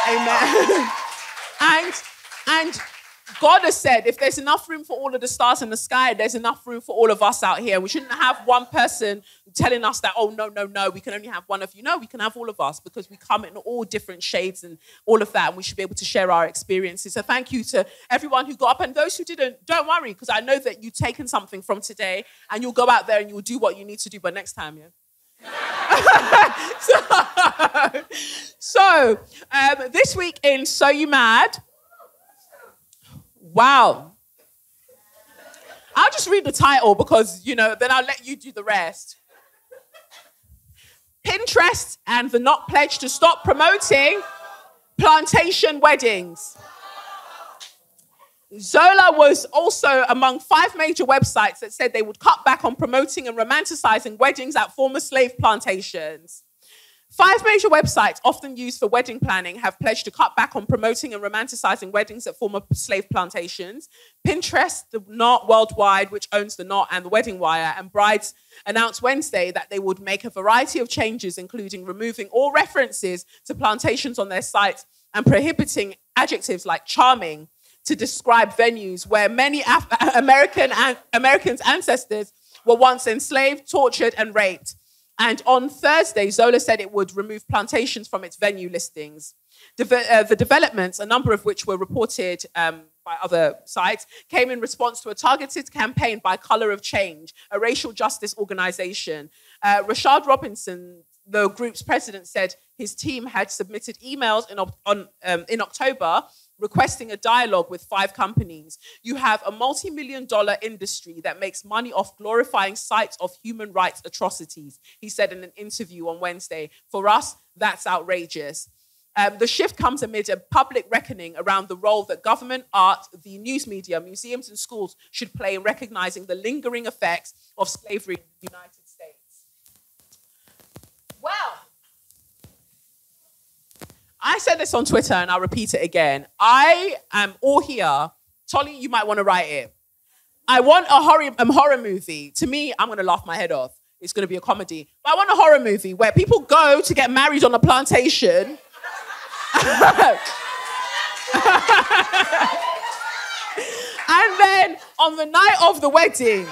Amen. And God has said, if there's enough room for all of the stars in the sky, there's enough room for all of us out here. We shouldn't have one person telling us that, oh, no, we can only have one of you. No, we can have all of us, because we come in all different shades and all of that, and we should be able to share our experiences. So thank you to everyone who got up, and those who didn't, don't worry, because I know that you've taken something from today, and you'll go out there and you'll do what you need to do, but next time, yeah? So this week in So You Mad, wow. I'll just read the title, because, then I'll let you do the rest. Pinterest and the Knot pledge to stop promoting plantation weddings. Zola was also among 5 major websites that said they would cut back on promoting and romanticizing weddings at former slave plantations. 5 major websites, often used for wedding planning, have pledged to cut back on promoting and romanticizing weddings at former slave plantations. Pinterest, the Knot Worldwide, which owns the Knot and the Wedding Wire, and Brides announced Wednesday that they would make a variety of changes, including removing all references to plantations on their sites and prohibiting adjectives like charming to describe venues where many Americans' ancestors were once enslaved, tortured, and raped. And on Thursday, Zola said it would remove plantations from its venue listings. The developments, a number of which were reported by other sites, came in response to a targeted campaign by Colour of Change, a racial justice organization. Rashad Robinson, the group's president, said his team had submitted emails in October requesting a dialogue with 5 companies. You have a multi-million-dollar industry that makes money off glorifying sites of human rights atrocities, he said in an interview on Wednesday. For us, that's outrageous. The shift comes amid a public reckoning around the role that government, art, the news media, museums, and schools should play in recognizing the lingering effects of slavery in the United States. I said this on Twitter and I'll repeat it again. I am all here. Tolly, you might want to write it. I want a horror movie. To me, I'm going to laugh my head off. It's going to be a comedy. But I want a horror movie where people go to get married on a plantation. And then on the night of the wedding,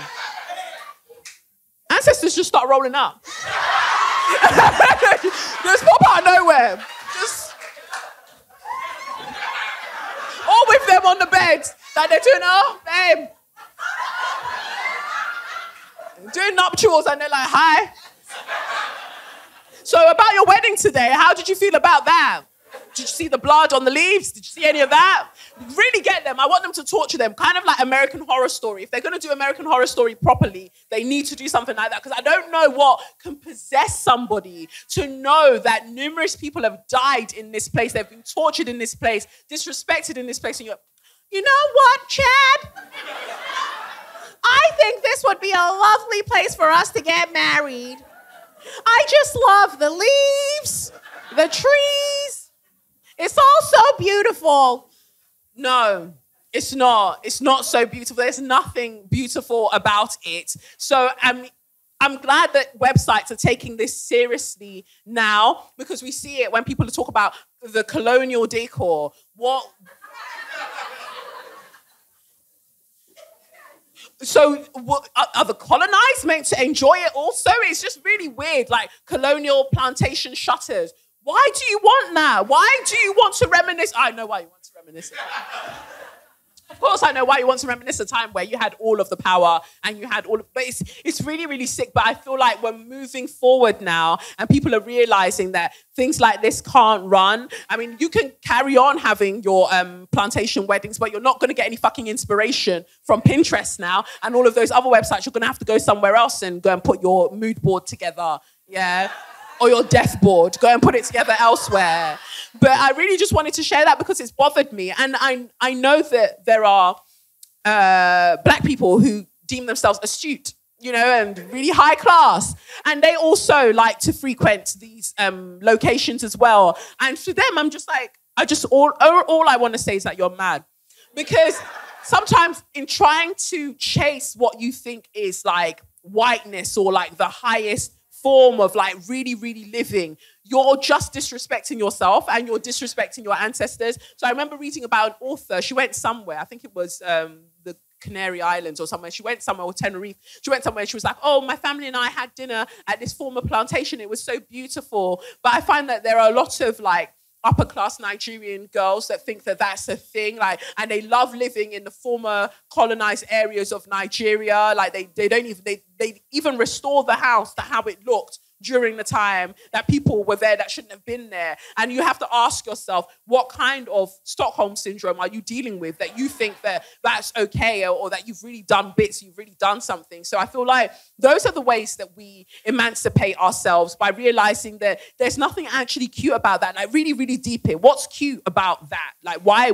ancestors just start rolling up. Just pop out of nowhere. Just all with them on the bed. Like they're doing, oh, babe. Doing nuptials and they're like, hi. So about your wedding today, how did you feel about that? Did you see the blood on the leaves? Did you see any of that? Really get them. I want them to torture them, kind of like American Horror Story. If they're going to do American Horror Story properly, they need to do something like that, because I don't know what can possess somebody to know that numerous people have died in this place. They've been tortured in this place, disrespected in this place. And you're, you know what, Chad? I think this would be a lovely place for us to get married. I just love the leaves, the trees. It's all so beautiful. No, it's not. It's not so beautiful. There's nothing beautiful about it. So I'm glad that websites are taking this seriously now, because we see it when people talk about the colonial decor. So are the colonized meant to enjoy it also? It's just really weird, like colonial plantation shutters. Why do you want that? Why do you want to reminisce? I know why you want to reminisce. Of course, I know why you want to reminisce a time where you had all of the power and you had all of... But it's really, really sick. But I feel like we're moving forward now and people are realizing that things like this can't run. I mean, you can carry on having your plantation weddings, but you're not going to get any fucking inspiration from Pinterest now and all of those other websites. You're going to have to go somewhere else and go and put your mood board together. Yeah. Or your death board. Go and put it together elsewhere. But I really just wanted to share that because it's bothered me. And I know that there are black people who deem themselves astute, you know, and really high class. And they also like to frequent these locations as well. And for them, I'm just like, all I want to say is that you're mad. Because sometimes in trying to chase what you think is like whiteness or like the highest form of like really, really living, you're just disrespecting yourself and you're disrespecting your ancestors. So I remember reading about an author. She went somewhere, I think it was the Canary Islands or somewhere. She went somewhere, or Tenerife. She went somewhere and she was like, oh, my family and I had dinner at this former plantation. It was so beautiful. But I find that there are a lot of like upper class Nigerian girls that think that that's a thing, like, and they love living in the former colonized areas of Nigeria. Like they even restore the house to how it looked during the time that people were there that shouldn't have been there. And you have to ask yourself, what kind of Stockholm syndrome are you dealing with that you think that that's okay, or that you've really done bits, you've really done something. So I feel like those are the ways that we emancipate ourselves, by realizing that there's nothing actually cute about that. Like really, really deep here. What's cute about that? Like why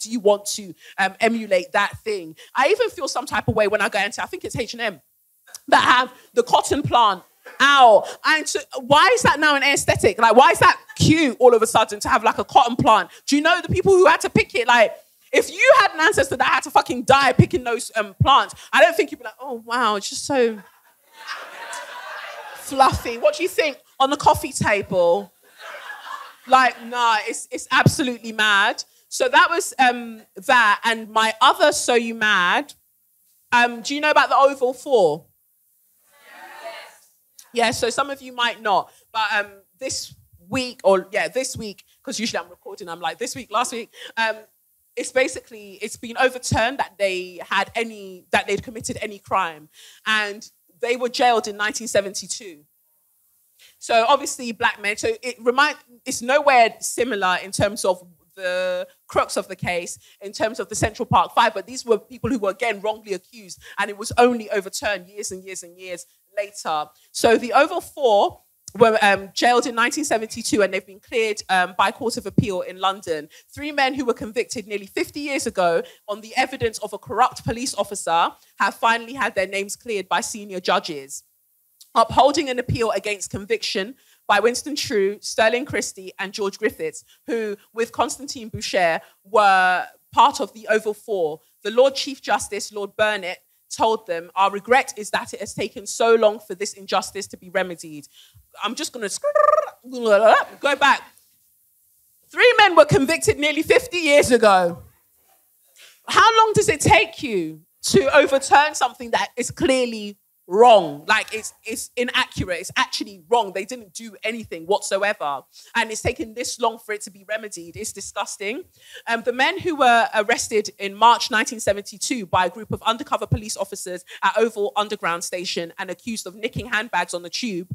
do you want to emulate that thing? I even feel some type of way when I go into, I think it's H&M, that have the cotton plant. Ow. And why is that now an aesthetic? Like, why is that cute all of a sudden to have like a cotton plant? Do you know the people who had to pick it? Like, if you had an ancestor that had to fucking die picking those plants, I don't think you'd be like, oh, wow, it's just so fluffy. What do you think on the coffee table? Like, nah, it's absolutely mad. So that was that. And my other So You Mad, do you know about the Oval 4? Yeah, so some of you might not, but this week, because usually I'm recording, I'm like, this week, last week, it's been overturned that they'd committed any crime, and they were jailed in 1972. So obviously black men, so it's nowhere similar in terms of the crux of the case, in terms of the Central Park 5, but these were people who were again wrongly accused, and it was only overturned years and years and years later. So the Oval 4 were jailed in 1972, and they've been cleared by Court of Appeal in London. 3 men who were convicted nearly 50 years ago on the evidence of a corrupt police officer have finally had their names cleared by senior judges. Upholding an appeal against conviction by Winston True, Sterling Christie, and George Griffiths, who, with Constantine Boucher, were part of the Oval Four. The Lord Chief Justice, Lord Burnett, told them, "Our regret is that it has taken so long for this injustice to be remedied." I'm just going to go back. 3 men were convicted nearly 50 years ago. How long does it take you to overturn something that is clearly wrong? Like, it's inaccurate. It's actually wrong. They didn't do anything whatsoever. And it's taken this long for it to be remedied. It's disgusting. The men who were arrested in March 1972 by a group of undercover police officers at Oval Underground Station and accused of nicking handbags on the tube,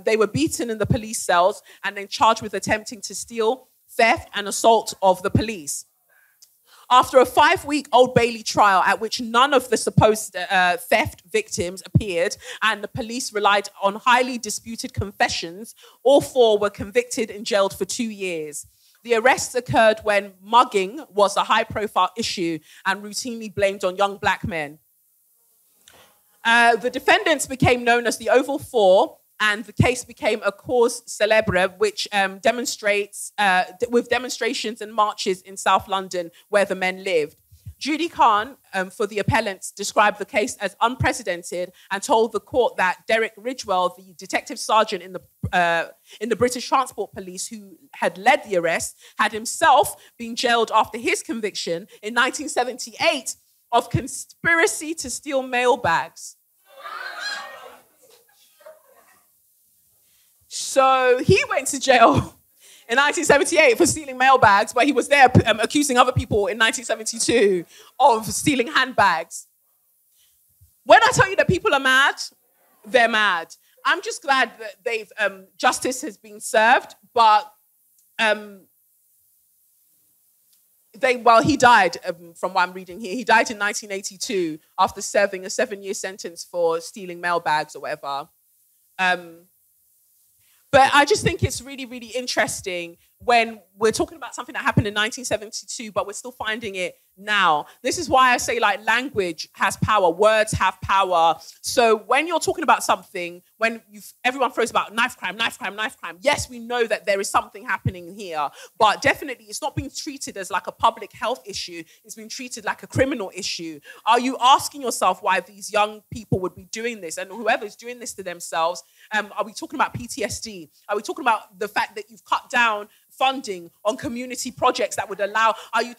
they were beaten in the police cells and then charged with attempting to steal, theft, and assault of the police. After a 5-week Old Bailey trial at which none of the supposed theft victims appeared and the police relied on highly disputed confessions, all 4 were convicted and jailed for 2 years. The arrests occurred when mugging was a high-profile issue and routinely blamed on young black men. The defendants became known as the Oval Four, and the case became a cause célèbre, which demonstrates with demonstrations and marches in South London where the men lived. Judy Khan, for the appellants, described the case as unprecedented and told the court that Derek Ridgewell, the detective sergeant in the British Transport Police who had led the arrest, had himself been jailed after his conviction in 1978 of conspiracy to steal mailbags. So he went to jail in 1978 for stealing mailbags, but he was there accusing other people in 1972 of stealing handbags. When I tell you that people are mad, they're mad. I'm just glad that justice has been served, but he died, from what I'm reading here. He died in 1982 after serving a 7-year sentence for stealing mailbags or whatever. But I just think it's really, really interesting when we're talking about something that happened in 1972, but we're still finding it now. This is why I say, like, language has power, words have power. So when you're talking about something, when everyone throws about knife crime, yes, we know that there is something happening here, but definitely it's not being treated as like a public health issue. It's being treated like a criminal issue. Are you asking yourself why these young people would be doing this? And whoever's doing this to themselves, are we talking about PTSD? Are we talking about the fact that you've cut down funding on community projects that would allow, are you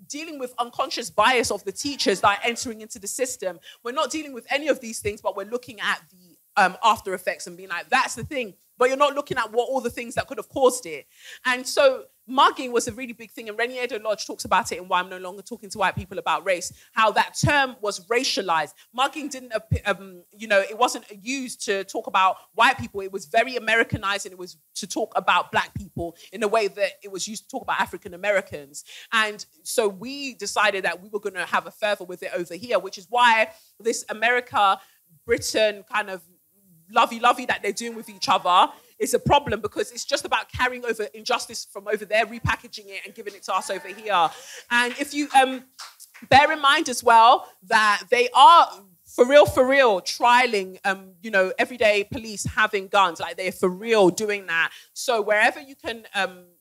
dealing with unconscious bias of the teachers that are entering into the system? We're not dealing with any of these things, but we're looking at the after effects and being like, that's the thing. But you're not looking at all the things that could have caused it. And so mugging was a really big thing. And Renier de Lodge talks about it in Why I'm No Longer Talking to White People About Race, how that term was racialized. Mugging didn't, it wasn't used to talk about white people. It was very Americanized, and it was to talk about black people in a way that it was used to talk about African Americans. And so we decided that we were going to have a fervor with it over here, which is why this America-Britain kind of lovey-lovey that they're doing with each other is a problem, because it's just about carrying over injustice from over there, repackaging it and giving it to us over here. And if you bear in mind as well that they are for real, trialing, everyday police having guns, like they're for real doing that. So wherever you can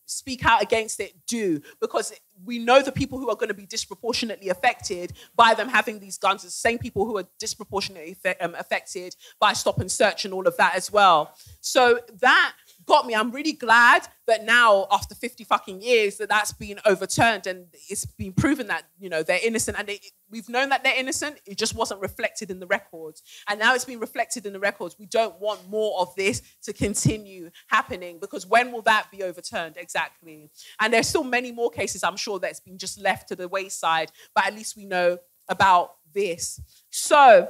speak out against it, do, because we know the people who are going to be disproportionately affected by them having these guns are the same people who are disproportionately affected by stop and search and all of that as well. So that got me. I'm really glad that now, after 50 fucking years, that's been overturned and it's been proven that, they're innocent. And we've known that they're innocent. It just wasn't reflected in the records. And now it's been reflected in the records. We don't want more of this to continue happening, because when will that be overturned? Exactly. And there's still many more cases, I'm sure, that's been just left to the wayside, but at least we know about this. So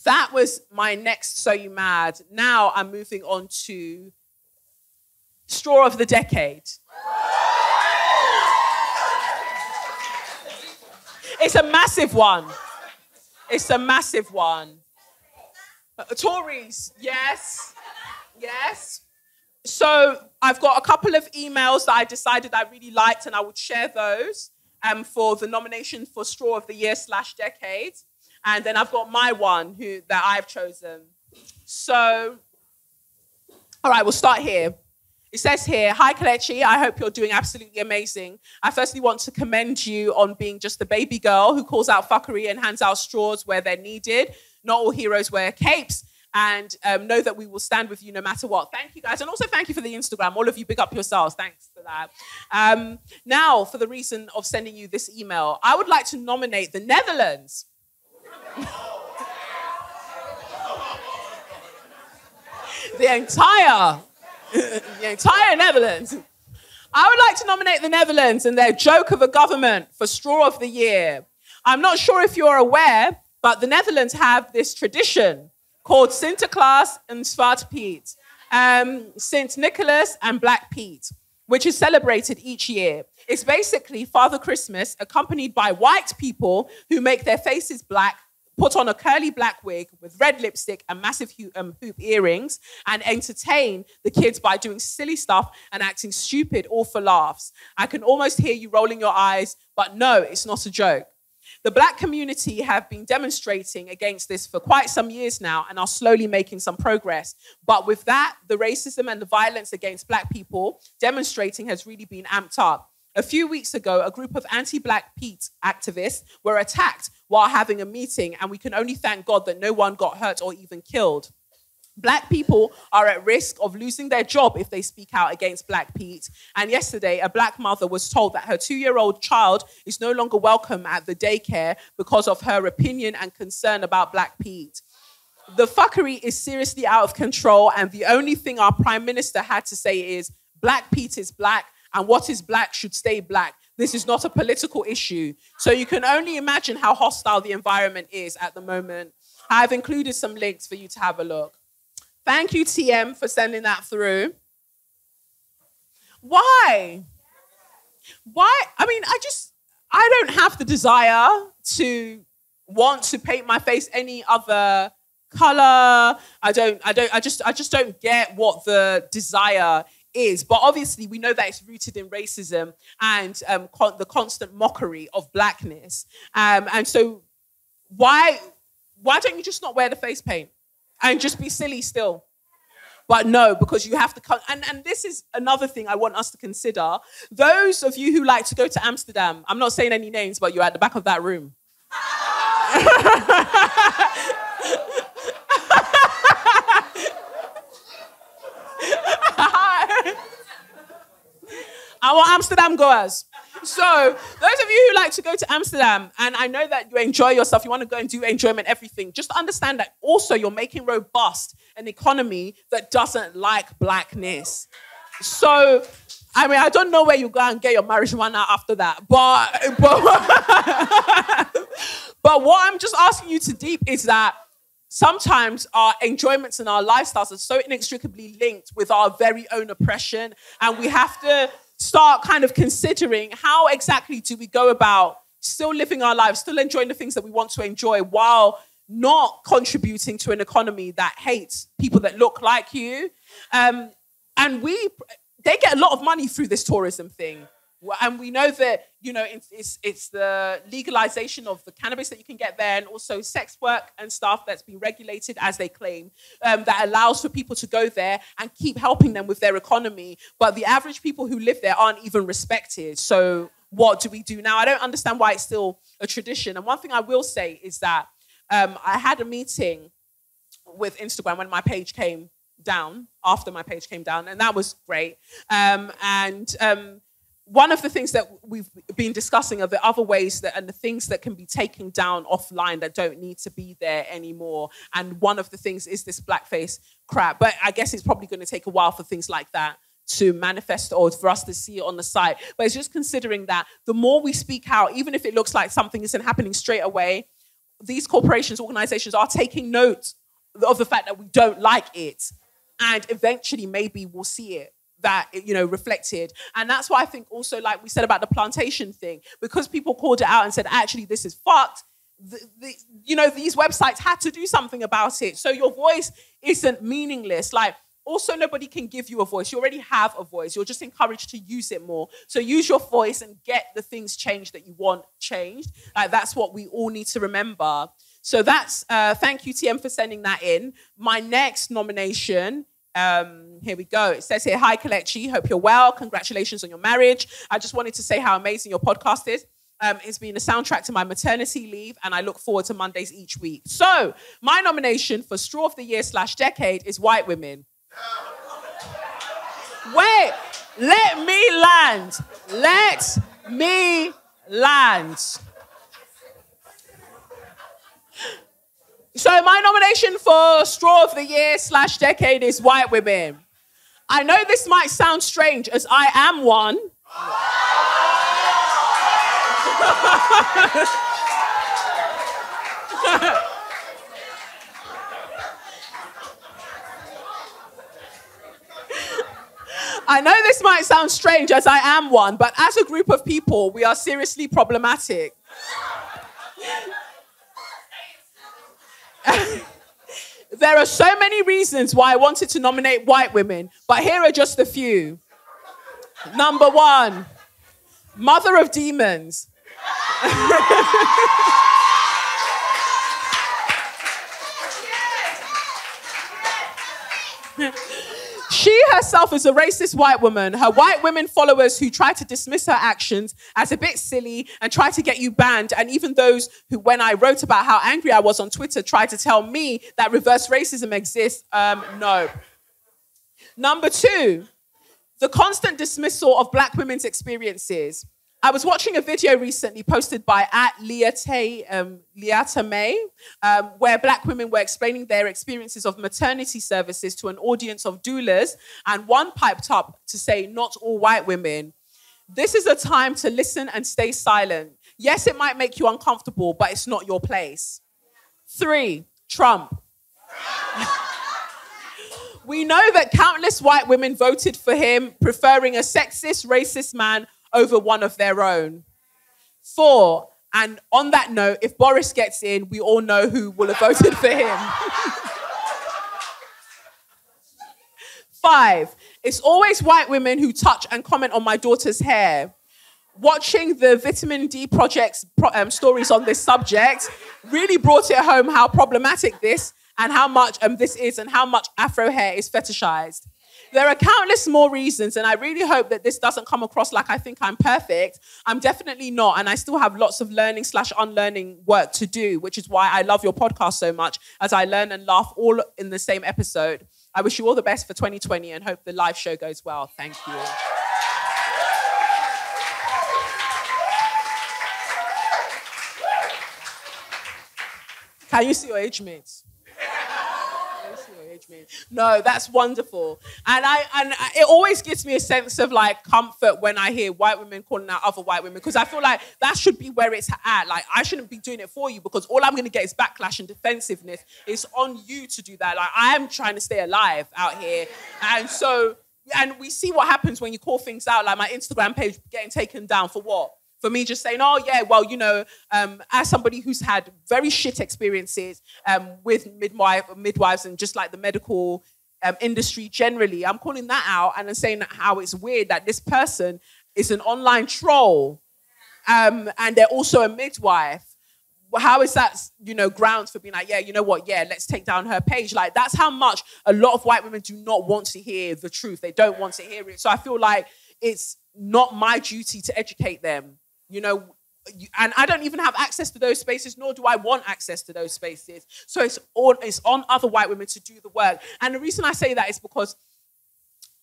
that was my next So You Mad. Now I'm moving on to Straw of the Decade. It's a massive one. It's a massive one. Tories, yes. Yes. So I've got a couple of emails that I decided I really liked, and I would share those for the nomination for Straw of the Year / Decade. And then I've got my one that I've chosen. So All right, we'll start here. It says here, hi, Kelechi. I hope you're doing absolutely amazing. I firstly want to commend you on being just a baby girl who calls out fuckery and hands out straws where they're needed. Not all heroes wear capes. And know that we will stand with you no matter what. Thank you, guys. And also thank you for the Instagram. All of you, big up yourselves. Thanks for that. Now, for the reason of sending you this email, I would like to nominate the Netherlands. The entire Netherlands. I would like to nominate the Netherlands and their joke of a government for Straw of the Year. I'm not sure if you're aware, but the Netherlands have this tradition called Sinterklaas and Zwarte Piet, St. Nicholas and Black Pete, which is celebrated each year. It's basically Father Christmas accompanied by white people who make their faces black, put on a curly black wig with red lipstick and massive hoop earrings, and entertain the kids by doing silly stuff and acting stupid, all for laughs. I can almost hear you rolling your eyes, but no, it's not a joke. The black community have been demonstrating against this for quite some years now and are slowly making some progress. But with that, the racism and the violence against black people demonstrating has really been amped up. A few weeks ago, a group of anti-Black Pete activists were attacked while having a meeting, and we can only thank God that no one got hurt or even killed. Black people are at risk of losing their job if they speak out against Black Pete. And yesterday, a black mother was told that her 2-year-old child is no longer welcome at the daycare because of her opinion and concern about Black Pete. The fuckery is seriously out of control, and the only thing our Prime Minister had to say is, Black Pete is black, and what is black should stay black. This is not a political issue. So you can only imagine how hostile the environment is at the moment. I've included some links for you to have a look. Thank you, TM, for sending that through. Why? I mean, I don't have the desire to want to paint my face any other color. I just don't get what the desire is. But obviously, we know that it's rooted in racism and the constant mockery of blackness. And so why don't you just not wear the face paint and just be silly still? But no, because you have to... And this is another thing I want us to consider. Those of you who like to go to Amsterdam, I'm not saying any names, but you're at the back of that room. Our Amsterdam goers. So those of you who like to go to Amsterdam, and I know that you enjoy yourself, you want to go and do enjoyment, everything, just understand that also you're making robust an economy that doesn't like blackness. So, I mean, I don't know where you go and get your marijuana after that, but what I'm just asking you to deep is that sometimes our enjoyments and our lifestyles are so inextricably linked with our very own oppression, and we have to start kind of considering how exactly do we go about still living our lives, still enjoying the things that we want to enjoy while not contributing to an economy that hates people that look like you. And they get a lot of money through this tourism thing. And we know that, you know, it's the legalization of the cannabis that you can get there, and also sex work and stuff that's been regulated, as they claim, that allows for people to go there and keep helping them with their economy. But the average people who live there aren't even respected. So what do we do now? I don't understand why it's still a tradition. And one thing I will say is that I had a meeting with Instagram when my page came down, after my page came down, and that was great. One of the things that we've been discussing are the other ways that, and the things that can be taken down offline that don't need to be there anymore. And one of the things is this blackface crap. But I guess it's probably going to take a while for things like that to manifest or for us to see it on the site. But it's just considering that the more we speak out, even if it looks like something isn't happening straight away, these corporations, organizations are taking note of the fact that we don't like it. And eventually maybe we'll see it. That, you know, reflected. And that's why I think also, like we said about the plantation thing, because people called it out and said, actually, this is fucked, you know, these websites had to do something about it. So your voice isn't meaningless. Like, also, nobody can give you a voice. You already have a voice. You're just encouraged to use it more. So use your voice and get the things changed that you want changed. Like, that's what we all need to remember. So that's, thank you, TM, for sending that in. My next nomination Here we go. It says here, hi, Kelechi. Hope you're well. Congratulations on your marriage. I just wanted to say how amazing your podcast is. It's been a soundtrack to my maternity leave, and I look forward to Mondays each week. So, my nomination for Straw of the Year / Decade is white women. Wait, let me land. Let me land. So my nomination for Straw of the Year / Decade is white women. I know this might sound strange as I am one. I know this might sound strange as I am one, but as a group of people, we are seriously problematic. There are so many reasons why I wanted to nominate white women, but here are just a few. Number 1, mother of demons. She herself is a racist white woman. Her white women followers who try to dismiss her actions as a bit silly and try to get you banned, and even those who, when I wrote about how angry I was on Twitter, tried to tell me that reverse racism exists, no. Number 2, the constant dismissal of black women's experiences. I was watching a video recently posted by @Leata May, where black women were explaining their experiences of maternity services to an audience of doulas, and one piped up to say, not all white women. This is a time to listen and stay silent. Yes, it might make you uncomfortable, but it's not your place. 3, Trump. We know that countless white women voted for him, preferring a sexist, racist man over one of their own. 4, and on that note, if Boris gets in, we all know who will have voted for him. 5, it's always white women who touch and comment on my daughter's hair. Watching the Vitamin D Project's stories on this subject really brought it home how problematic this and how much this is and how much Afro hair is fetishized. There are countless more reasons, and I really hope that this doesn't come across like I think I'm perfect. I'm definitely not, and I still have lots of learning / unlearning work to do, which is why I love your podcast so much, as I learn and laugh all in the same episode. I wish you all the best for 2020 and hope the live show goes well. Thank you. Can you see your age mates? No, that's wonderful. And it always gives me a sense of like comfort when I hear white women calling out other white women, because I feel like that should be where it's at. Like, I shouldn't be doing it for you, because all I'm going to get is backlash and defensiveness. It's on you to do that. Like, I am trying to stay alive out here. And we see what happens when you call things out, like my Instagram page getting taken down for what? For me just saying, oh, yeah, well, you know, as somebody who's had very shit experiences with midwives and just like the medical industry generally, I'm calling that out and I'm saying how it's weird that this person is an online troll and they're also a midwife. How is that, you know, grounds for being like, yeah, you know what, yeah, let's take down her page? Like, that's how much a lot of white women do not want to hear the truth. They don't want to hear it. So I feel like it's not my duty to educate them. You know, and I don't even have access to those spaces, nor do I want access to those spaces. So it's on other white women to do the work. And the reason I say that is because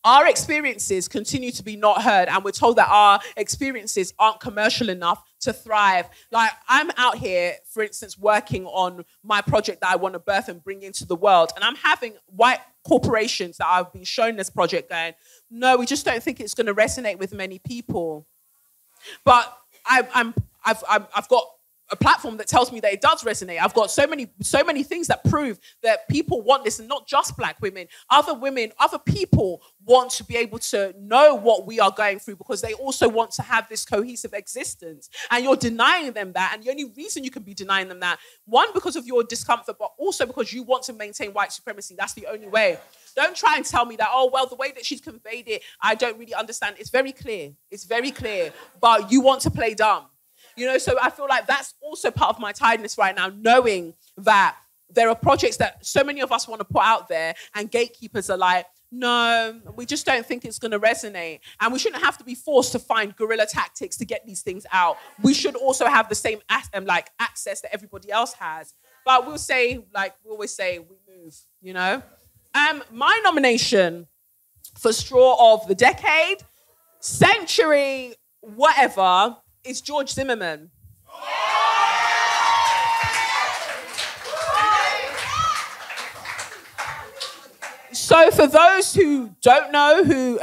our experiences continue to be not heard, and we're told that our experiences aren't commercial enough to thrive. Like, I'm out here, for instance, working on my project that I want to birth and bring into the world, and I'm having white corporations that I've been shown this project going, no, we just don't think it's going to resonate with many people. But I've got a platform that tells me that it does resonate. I've got so many things that prove that people want this, and not just black women, other people want to be able to know what we are going through, because they also want to have this cohesive existence. And you're denying them that. And the only reason you can be denying them that, one, because of your discomfort, but also because you want to maintain white supremacy. That's the only way. Don't try and tell me that, oh, well, the way that she's conveyed it, I don't really understand. It's very clear. It's very clear. But you want to play dumb. You know, so I feel like that's also part of my tiredness right now, knowing that there are projects that so many of us want to put out there, and gatekeepers are like, No, we just don't think it's going to resonate. And we shouldn't have to be forced to find guerrilla tactics to get these things out. We should also have the same access that everybody else has. But we'll say, like we always say, we move, you know? My nomination for Straw of the Decade, Century, whatever, is George Zimmerman. So for those who don't know who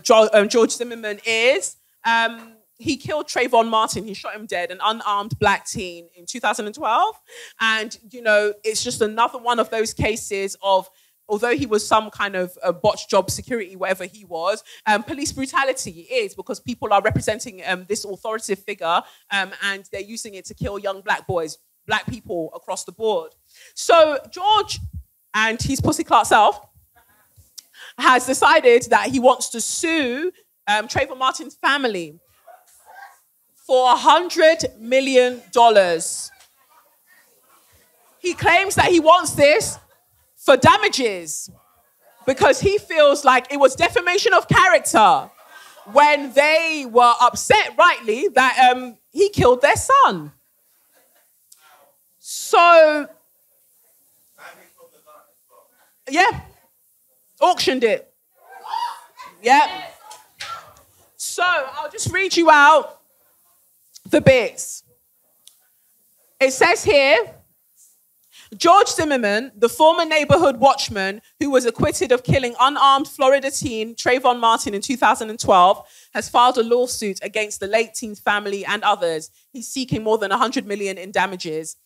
George Zimmerman is, he killed Trayvon Martin. He shot him dead, an unarmed black teen in 2012. And, you know, it's just another one of those cases of, although he was some kind of botched job security, whatever he was, police brutality is because people are representing this authoritative figure and they're using it to kill young black boys, black people across the board. So George and his pussyclot self has decided that he wants to sue Trayvon Martin's family for $100 million. He claims that he wants this for damages because he feels like it was defamation of character when they were upset, rightly, that he killed their son. So, yeah, auctioned it. Yeah. So I'll just read you out the bits. It says here, George Zimmerman, the former neighborhood watchman who was acquitted of killing unarmed Florida teen Trayvon Martin in 2012, has filed a lawsuit against the late teen's family and others. He's seeking more than $100 million in damages.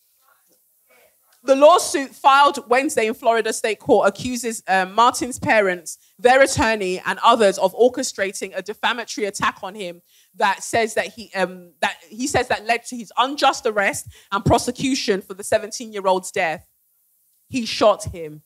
The lawsuit filed Wednesday in Florida State Court accuses Martin's parents, their attorney, and others of orchestrating a defamatory attack on him that says that he says that led to his unjust arrest and prosecution for the 17-year-old's death. He shot him.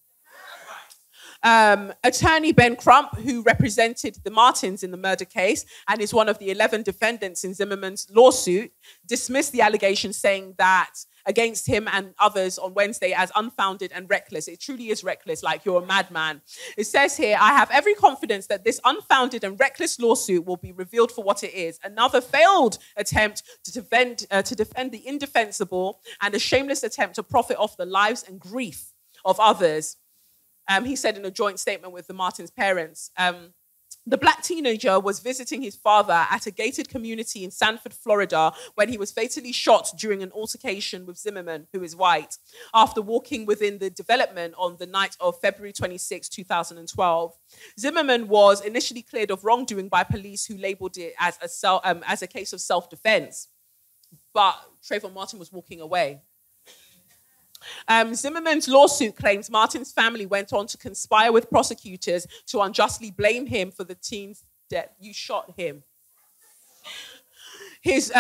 Attorney Ben Crump, who represented the Martins in the murder case and is one of the 11 defendants in Zimmerman's lawsuit, dismissed the allegations, saying that against him and others on Wednesday as unfounded and reckless. It truly is reckless, like you're a madman. It says here, I have every confidence that this unfounded and reckless lawsuit will be revealed for what it is. Another failed attempt to defend the indefensible and a shameless attempt to profit off the lives and grief of others. He said in a joint statement with the Martins' parents, the black teenager was visiting his father at a gated community in Sanford, Florida, when he was fatally shot during an altercation with Zimmerman, who is white, after walking within the development on the night of February 26, 2012. Zimmerman was initially cleared of wrongdoing by police who labeled it as a case of self-defense. But Trayvon Martin was walking away. Zimmerman's lawsuit claims Martin's family went on to conspire with prosecutors to unjustly blame him for the teen's death. You shot him. His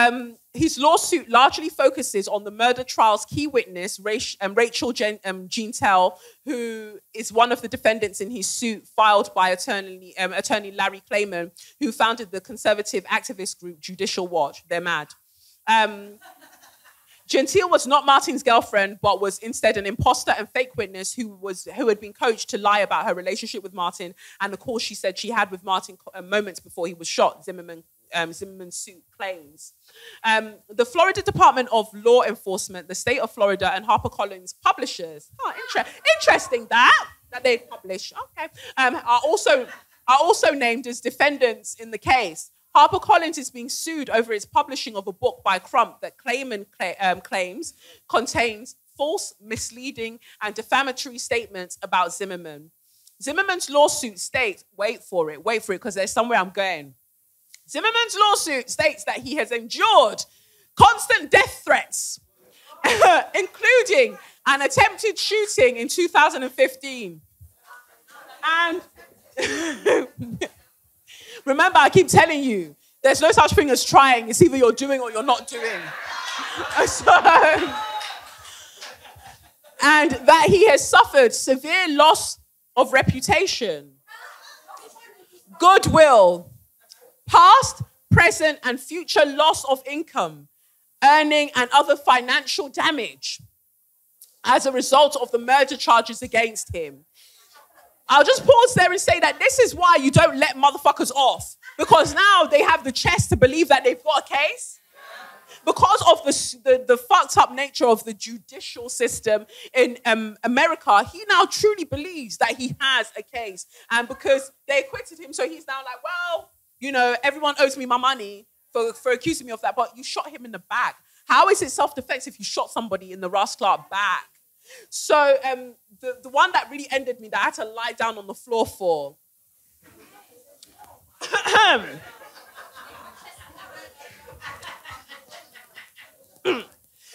lawsuit largely focuses on the murder trial's key witness, Rachel Jeantel, who is one of the defendants in his suit filed by attorney Larry Klayman, who founded the conservative activist group Judicial Watch. They're mad. Gentile was not Martin's girlfriend, but was instead an imposter and fake witness who had been coached to lie about her relationship with Martin and the call she said she had with Martin moments before he was shot, Zimmerman's suit claims. The Florida Department of Law Enforcement, the state of Florida, and HarperCollins publishers, interesting that they publish, okay, are also named as defendants in the case. HarperCollins is being sued over its publishing of a book by Crump that Klayman claims contains false, misleading, and defamatory statements about Zimmerman. Zimmerman's lawsuit states, wait for it, because there's somewhere I'm going. Zimmerman's lawsuit states that he has endured constant death threats, including an attempted shooting in 2015. And remember, I keep telling you, there's no such thing as trying. It's either you're doing or you're not doing. And that he has suffered severe loss of reputation, goodwill, past, present, and future loss of income, earning, and other financial damage as a result of the murder charges against him. I'll just pause there and say that this is why you don't let motherfuckers off. Because now they have the chest to believe that they've got a case. Because of the fucked up nature of the judicial system in America, he now truly believes that he has a case. And because they acquitted him, so he's now like, well, you know, everyone owes me my money for accusing me of that, but you shot him in the back. How is it self-defense if you shot somebody in the Ross Clark back? So the one that really ended me, that I had to lie down on the floor for,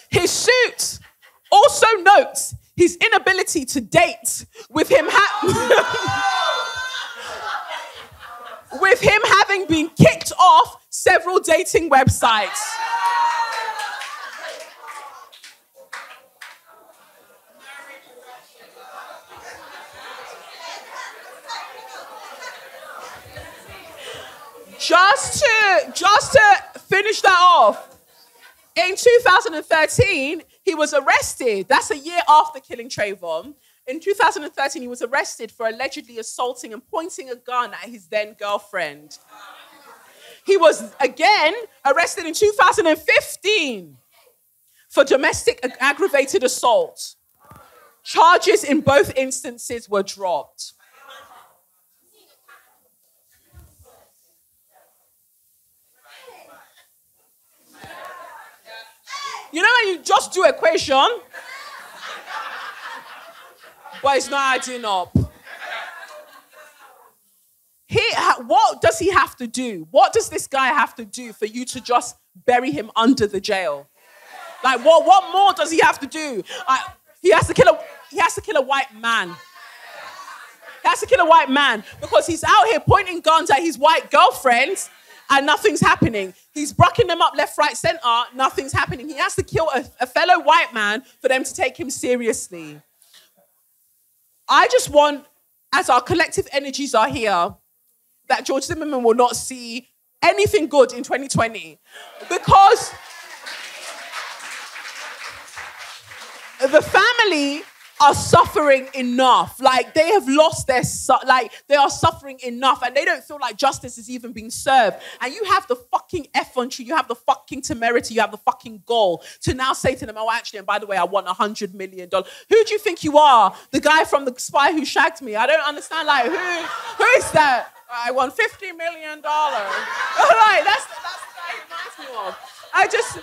his suit also notes his inability to date, with him with him having been kicked off several dating websites. Just to finish that off, in 2013, he was arrested. That's a year after killing Trayvon. In 2013, he was arrested for allegedly assaulting and pointing a gun at his then girlfriend. He was again arrested in 2015 for domestic aggravated assault. Charges in both instances were dropped. You know when you just do equation, but it's not adding up. What does he have to do? What does this guy have to do for you to just bury him under the jail? Like, what more does he have to do? He has to kill a white man. He has to kill a white man because he's out here pointing guns at his white girlfriends and nothing's happening. He's brucking them up left, right, center. Nothing's happening. He has to kill a fellow white man for them to take him seriously. I just want, as our collective energies are here, that George Zimmerman will not see anything good in 2020. Because the family are suffering enough. Like, they have lost their they are suffering enough, and they don't feel like justice is even being served. And you have the fucking effrontery, you have the fucking temerity, you have the fucking goal to now say to them, oh, actually, and by the way, I want $100 million. Who do you think you are? The guy from The Spy Who Shagged Me? I don't understand, like, who is that? I want $50 million. Like, that's what it reminds me of. I just...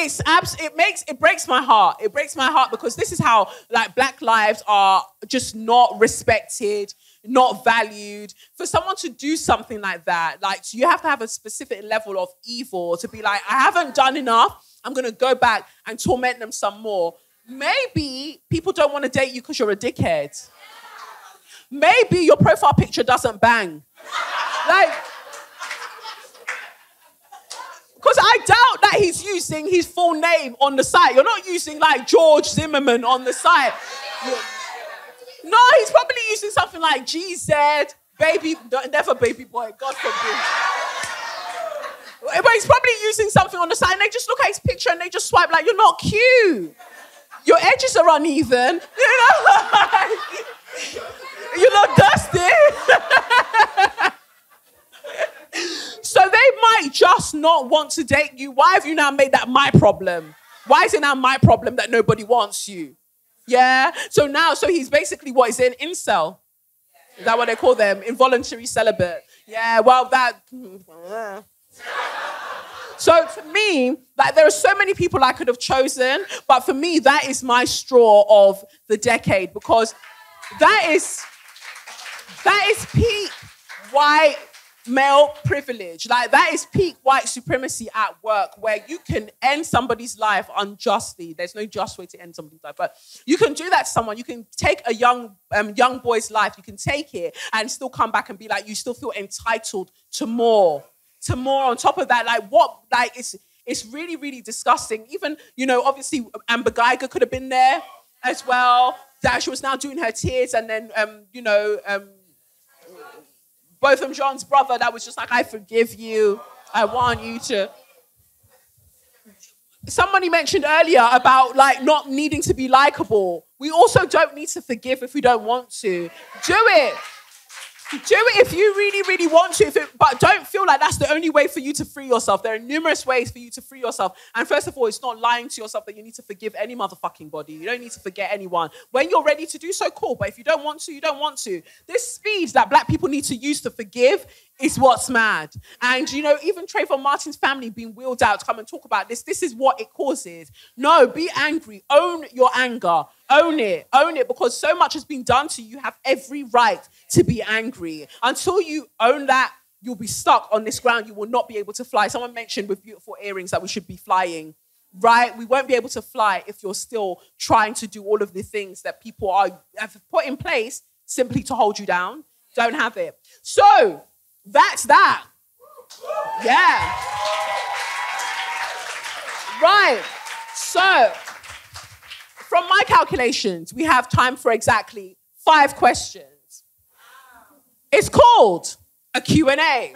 It breaks my heart. It breaks my heart because this is how, like, Black lives are just not respected, not valued. For someone to do something like that, like, so you have to have a specific level of evil to be like, I haven't done enough. I'm going to go back and torment them some more. Maybe people don't want to date you because you're a dickhead. Maybe your profile picture doesn't bang. Like... Because I doubt that he's using his full name on the site. You're not using, like, George Zimmerman on the site. No, he's probably using something like GZ, baby, never baby boy, God forbid. But he's probably using something on the site, and they just look at his picture and they just swipe like, you're not cute. Your edges are uneven. You know, like, you look dusty. So they might just not want to date you. Why have you now made that my problem? Why is it now my problem that nobody wants you? Yeah? So he's basically what is an incel. Is that what they call them? Involuntary celibate. Yeah, well, that... So for me, like, there are so many people I could have chosen, but for me, that is my straw of the decade, because that is peak white male privilege. Like, that is peak white supremacy at work, where you can end somebody's life unjustly. There's no just way to end somebody's life, but you can do that to someone. You can take a young boy's life, you can take it and still come back and be like, you still feel entitled to more on top of that. Like, what? Like, it's really, really disgusting. Even, you know, obviously Amber Geiger could have been there as well. That she was now doing her tears, and then Botham Jean's brother, that was just like, I forgive you. I want you to. Somebody mentioned earlier about, like, not needing to be likable. We also don't need to forgive if we don't want to. Do it. Do it if you really, really want to, but don't feel like that's the only way for you to free yourself. There are numerous ways for you to free yourself. And first of all, it's not lying to yourself that you need to forgive any motherfucking body. You don't need to forget anyone. When you're ready to do so, cool. But if you don't want to, you don't want to. This speed that black people need to use to forgive is what's mad. And, you know, even Trayvon Martin's family being wheeled out to come and talk about this, this is what it causes. No, be angry. Own your anger. Own it. Own it, because so much has been done to you. You have every right to be angry. Until you own that, you'll be stuck on this ground. You will not be able to fly. Someone mentioned with beautiful earrings that we should be flying, right? We won't be able to fly if you're still trying to do all of the things that people have put in place simply to hold you down. Don't have it. So that's that. Yeah. Right. So from my calculations, we have time for exactly 5 questions. It's called a Q&A.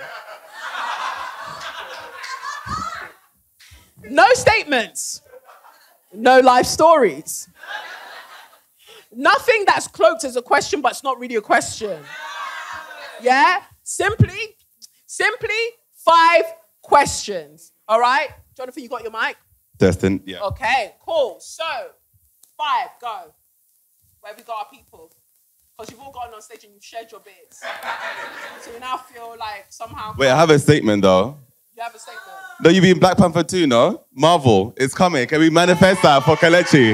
No statements. No life stories. Nothing that's cloaked as a question, but it's not really a question. Yeah? Simply 5 questions. All right? Jonathan, you got your mic? Destin, yeah. Okay, cool. So, 5, go. Where we got our people? Because you've all gotten on stage and you've shared your bits. So we now feel like somehow... Wait, I have a statement though. You have a statement? No, you mean Black Panther 2, no? Marvel, it's coming. Can we manifest that for Kelechi?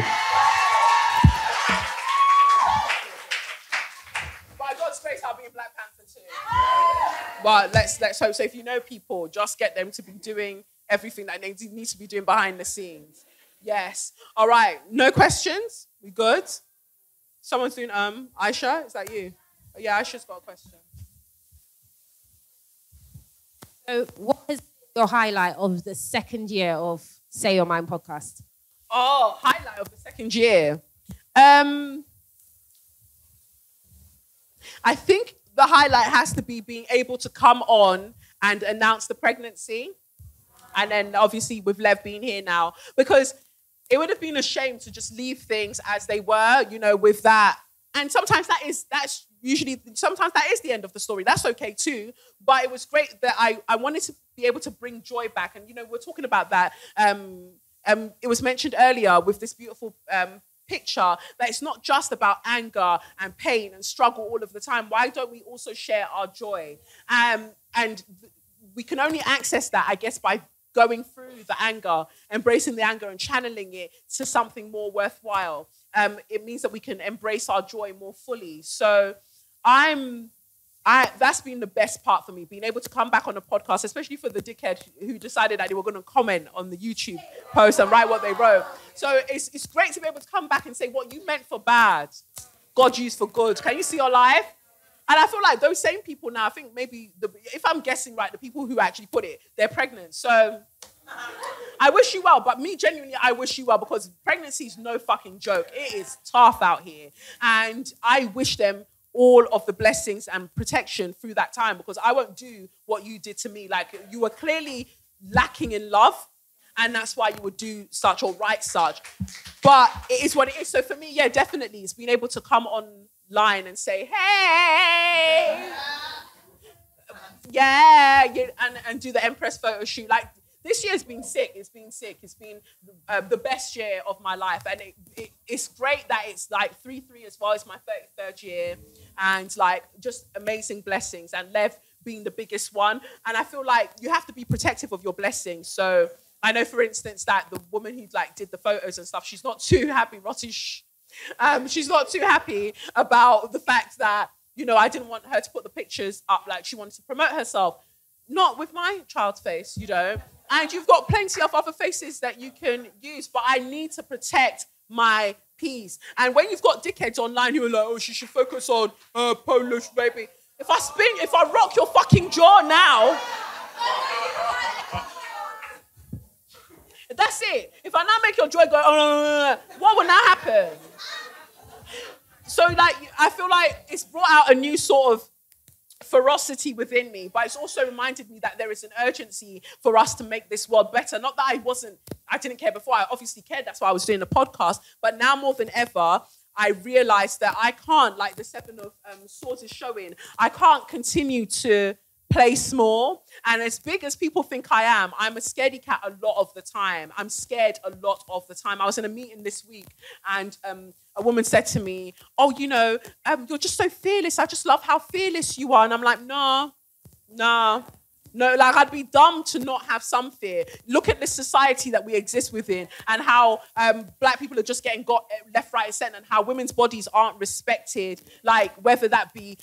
By God's grace, I'll be in Black Panther 2. But let's hope. So if you know people, just get them to be doing everything that they need to be doing behind the scenes. Yes. All right. No questions? We good? Someone's doing, Aisha, is that you? Oh, yeah, Aisha's got a question. So what is your highlight of the second year of Say Your Mind podcast? Oh, highlight of the second year. I think the highlight has to be being able to come on and announce the pregnancy. And then obviously with Lev being here now, because it would have been a shame to just leave things as they were, you know, with that. And sometimes that's usually, sometimes that is the end of the story. That's okay too. But it was great that I wanted to be able to bring joy back. And, you know, we're talking about that. It was mentioned earlier with this beautiful picture that it's not just about anger and pain and struggle all of the time. Why don't we also share our joy? And we can only access that, I guess, by going through the anger, embracing the anger and channeling it to something more worthwhile. It means that we can embrace our joy more fully. So that's been the best part for me, being able to come back on a podcast, especially for the dickhead who decided that they were going to comment on the YouTube post and write what they wrote. So it's great to be able to come back and say what you meant for bad, God used for good. Can you see your life? And I feel like those same people now, I think maybe, if I'm guessing right, the people who actually put it, they're pregnant. So I wish you well, but me, genuinely, I wish you well, because pregnancy is no fucking joke. It is tough out here. And I wish them all of the blessings and protection through that time, because I won't do what you did to me. Like, you were clearly lacking in love, and that's why you would do such or write such. But it is what it is. So for me, yeah, definitely, it's being able to come online and say, hey, yeah, and do the Empress photo shoot. Like, this year's been sick. It's been sick. It's been the best year of my life. And it's great that it's like 3-3 as well. It's my 33rd year. And like, just amazing blessings. And Lev being the biggest one. And I feel like you have to be protective of your blessings. So I know, for instance, that the woman who like did the photos and stuff, she's not too happy, Rottish. She's not too happy about the fact that, you know, I didn't want her to put the pictures up like she wanted to promote herself. Not with my child's face, you know. And you've got plenty of other faces that you can use, but I need to protect my peace. And when you've got dickheads online who are like, oh, she should focus on Polish baby. If I rock your fucking jaw now, that's it. If I now make your jaw go, what will now happen? So, like, I feel like it's brought out a new sort of ferocity within me, but it's also reminded me that there is an urgency for us to make this world better. Not that I didn't care before. I obviously cared. That's why I was doing the podcast. But now more than ever, I realized that I can't, like the Seven of Swords is showing, I can't continue to play small. And as big as people think I am, I'm a scaredy cat a lot of the time. I'm scared a lot of the time. I was in a meeting this week and a woman said to me, oh, you know, you're just so fearless. I just love how fearless you are. And I'm like, no, like I'd be dumb to not have some fear. Look at the society that we exist within and how black people are just getting got left, right, and centre, and how women's bodies aren't respected, like whether that be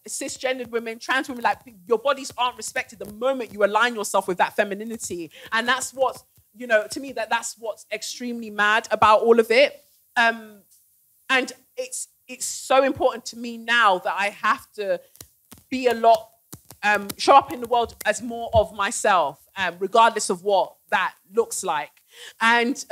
cisgendered women, trans women, like your bodies aren't respected the moment you align yourself with that femininity. And that's what's, you know, to me, that's what's extremely mad about all of it. And it's so important to me now that I have to be a lot, show up in the world as more of myself, regardless of what that looks like. And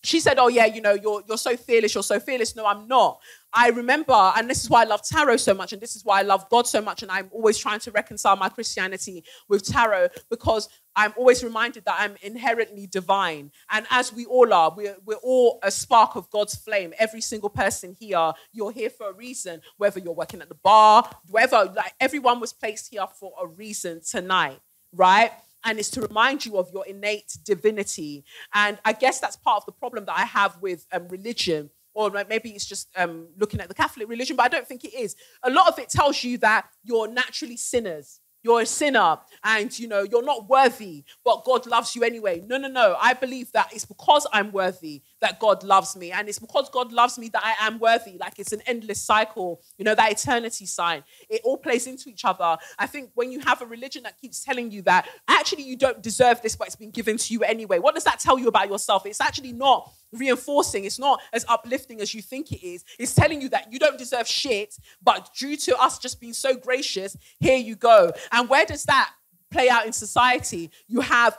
she said, oh yeah, you know, you're so fearless, you're so fearless. No, I'm not. I remember, and this is why I love tarot so much, and this is why I love God so much, and I'm always trying to reconcile my Christianity with tarot, because I'm always reminded that I'm inherently divine. And as we all are, we're all a spark of God's flame. Every single person here, you're here for a reason, whether you're working at the bar, wherever, like everyone was placed here for a reason tonight, right? And it's to remind you of your innate divinity. And I guess that's part of the problem that I have with religion. Or maybe it's just looking at the Catholic religion, but I don't think it is. A lot of it tells you that you're naturally sinners. You're a sinner and, you know, you're not worthy, but God loves you anyway. No. I believe that it's because I'm worthy that God loves me. And it's because God loves me that I am worthy. Like it's an endless cycle, you know, that eternity sign. It all plays into each other. I think when you have a religion that keeps telling you that actually you don't deserve this, but it's been given to you anyway, what does that tell you about yourself? It's actually not reinforcing. It's not as uplifting as you think it is. It's telling you that you don't deserve shit, but due to us just being so gracious, here you go. And where does that play out in society? You have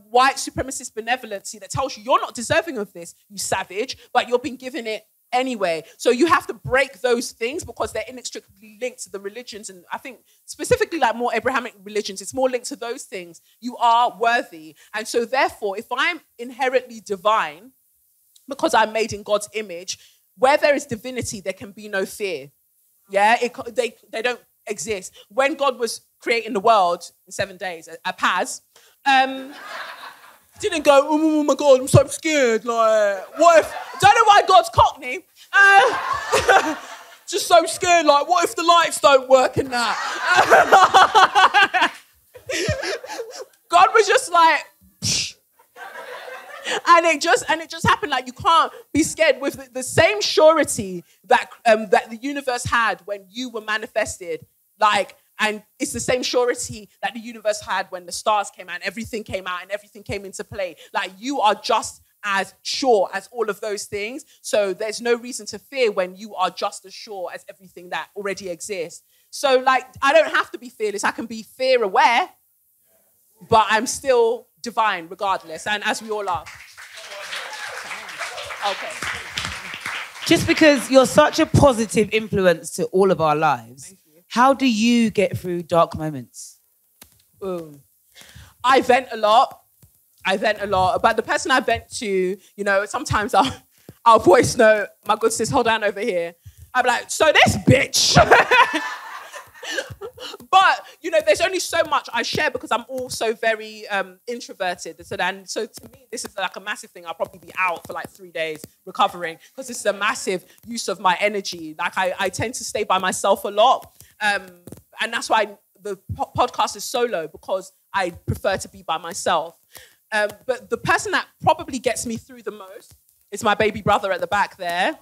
white supremacist benevolency that tells you you're not deserving of this, you savage, but you're being given it anyway. So you have to break those things because they're inextricably linked to the religions. And I think specifically like more Abrahamic religions, it's more linked to those things. You are worthy. And so therefore, if I'm inherently divine, because I'm made in God's image, where there is divinity, there can be no fear. Yeah, they don't exist. When God was creating the world in 7 days, a Paz, didn't go, oh my God, I'm so scared. Like, what if, don't know why God's Cockney. Just so scared, like, what if the lights don't work in that? God was just like, psh. And it just happened. Like, you can't be scared with the same surety that that the universe had when you were manifested. Like, and it's the same surety that the universe had when the stars came out and everything came out and everything came into play. Like, you are just as sure as all of those things. So there's no reason to fear when you are just as sure as everything that already exists. So, like, I don't have to be fearless. I can be fear aware, but I'm still divine regardless, and as we all are. Okay. Just because you're such a positive influence to all of our lives, how do you get through dark moments? I vent a lot. But the person I vent to, you know, sometimes I'll voice note, my good sis, hold on over here. I'll be like, so this bitch. But, you know, there's only so much I share because I'm also very introverted. So to me, this is like a massive thing. I'll probably be out for like 3 days recovering because this is a massive use of my energy. Like I tend to stay by myself a lot. And that's why the podcast is solo, because I prefer to be by myself. But the person that probably gets me through the most is my baby brother at the back there.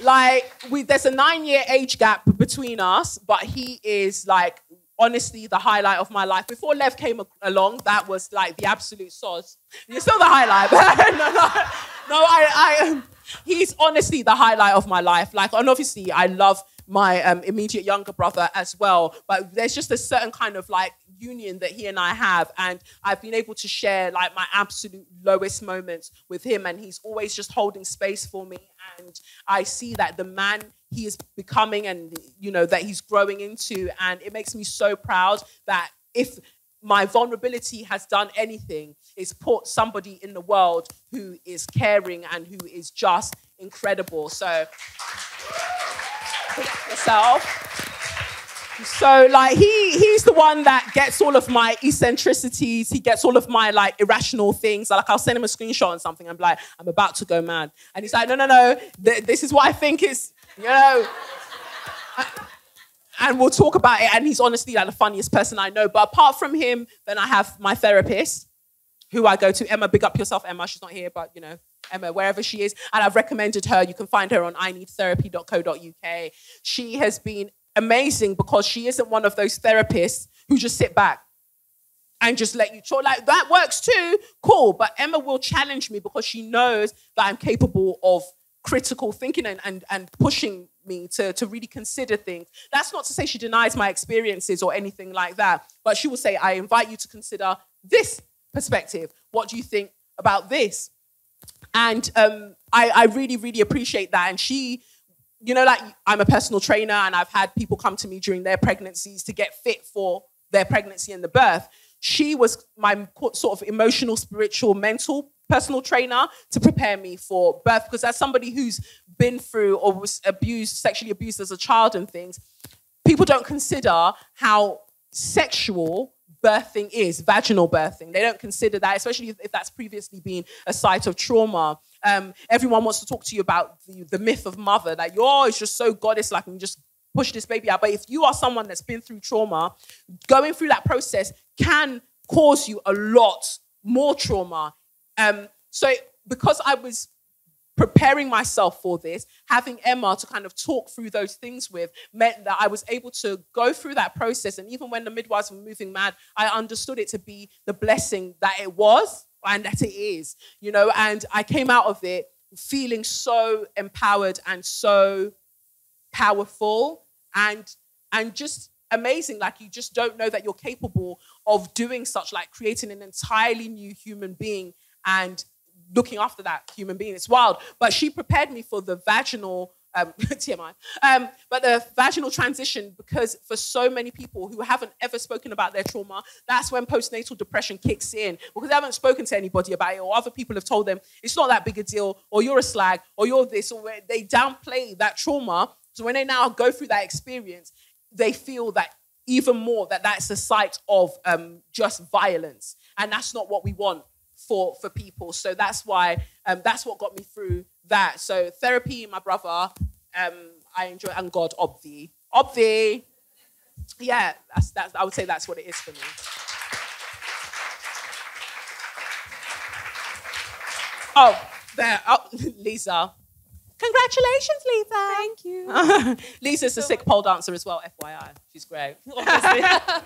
Like, there's a 9-year age gap between us, but he is, like, honestly the highlight of my life. Before Lev came along, that was, like, the absolute sauce. You're still the highlight. He's honestly the highlight of my life. Like, and obviously, I love my immediate younger brother as well. But there's just a certain kind of, like, union that he and I have, and I've been able to share like my absolute lowest moments with him, and he's always just holding space for me. And I see that the man he is becoming, and you know, that he's growing into, and it makes me so proud that if my vulnerability has done anything, it's put somebody in the world who is caring and who is just incredible. So, yourself. So, like, he's the one that gets all of my eccentricities. He gets all of my, like, irrational things. Like, I'll send him a screenshot and something. I'm like, I'm about to go mad. And he's like, no. This is what I think is, you know. And we'll talk about it. And he's honestly, like, the funniest person I know. But apart from him, then I have my therapist, who I go to. Emma, big up yourself, Emma. She's not here, but, you know, Emma, wherever she is. And I've recommended her. You can find her on ineedtherapy.co.uk. She has been amazing because she isn't one of those therapists who just sit back and just let you talk. Like, that works too, cool. But Emma will challenge me because she knows that I'm capable of critical thinking and pushing me to really consider things. That's not to say she denies my experiences or anything like that, but she will say, I invite you to consider this perspective. What do you think about this? And I really, really appreciate that. And she, you know, like, I'm a personal trainer and I've had people come to me during their pregnancies to get fit for their pregnancy and the birth. She was my sort of emotional, spiritual, mental personal trainer to prepare me for birth, because as somebody who's been through or was sexually abused as a child and things, people don't consider how sexual birthing is, vaginal birthing. They don't consider that, especially if that's previously been a site of trauma. Everyone wants to talk to you about the myth of mother, that it's just so goddess-like and just push this baby out. But if you are someone that's been through trauma, going through that process can cause you a lot more trauma. So because I was preparing myself for this, having Emma to kind of talk through those things with meant that I was able to go through that process. And even when the midwives were moving mad, I understood it to be the blessing that it was and that it is, you know. And I came out of it feeling so empowered and so powerful and just amazing. Like, you just don't know that you're capable of doing such, like creating an entirely new human being and looking after that human being. It's wild. But she prepared me for the vaginal, TMI, but the vaginal transition, because for so many people who haven't ever spoken about their trauma, that's when postnatal depression kicks in, because they haven't spoken to anybody about it, or other people have told them it's not that big a deal, or you're a slag, or you're this, or they downplay that trauma. So when they now go through that experience, they feel that even more that that's a site of just violence. And that's not what we want for people. So that's why, that's what got me through that. So therapy, my brother, I enjoy, and God, obvi. Yeah, that's, I would say that's what it is for me. Oh, there, Lisa. Congratulations, Lisa. Thank you. Lisa's a sick pole dancer as well, FYI. She's great. Obviously.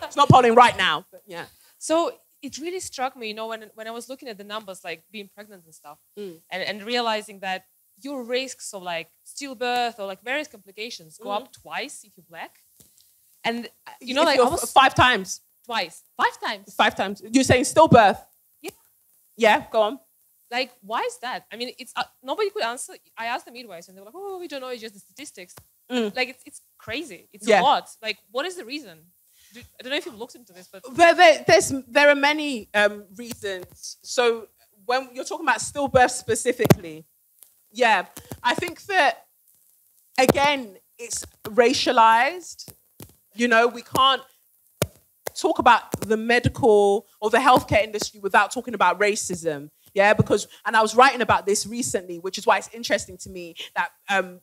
She's not polling right now, but yeah. So it really struck me, you know, when I was looking at the numbers, like being pregnant and stuff, and realizing that your risks of like stillbirth or like various complications go up twice if you're Black. And, you know, if like you're almost 5 times. Twice. 5 times. 5 times. You're saying stillbirth? Yeah. Yeah, go on. Like, why is that? I mean, it's nobody could answer. I asked the midwives and they were like, oh, we don't know, it's just the statistics. Like, it's crazy. It's a lot. Like, what is the reason? I don't know if you've looked into this, but... There are many reasons. So when you're talking about stillbirth specifically, yeah, I think that, again, it's racialized. You know, we can't talk about the medical or the healthcare industry without talking about racism. Yeah, because, and I was writing about this recently, which is why it's interesting to me that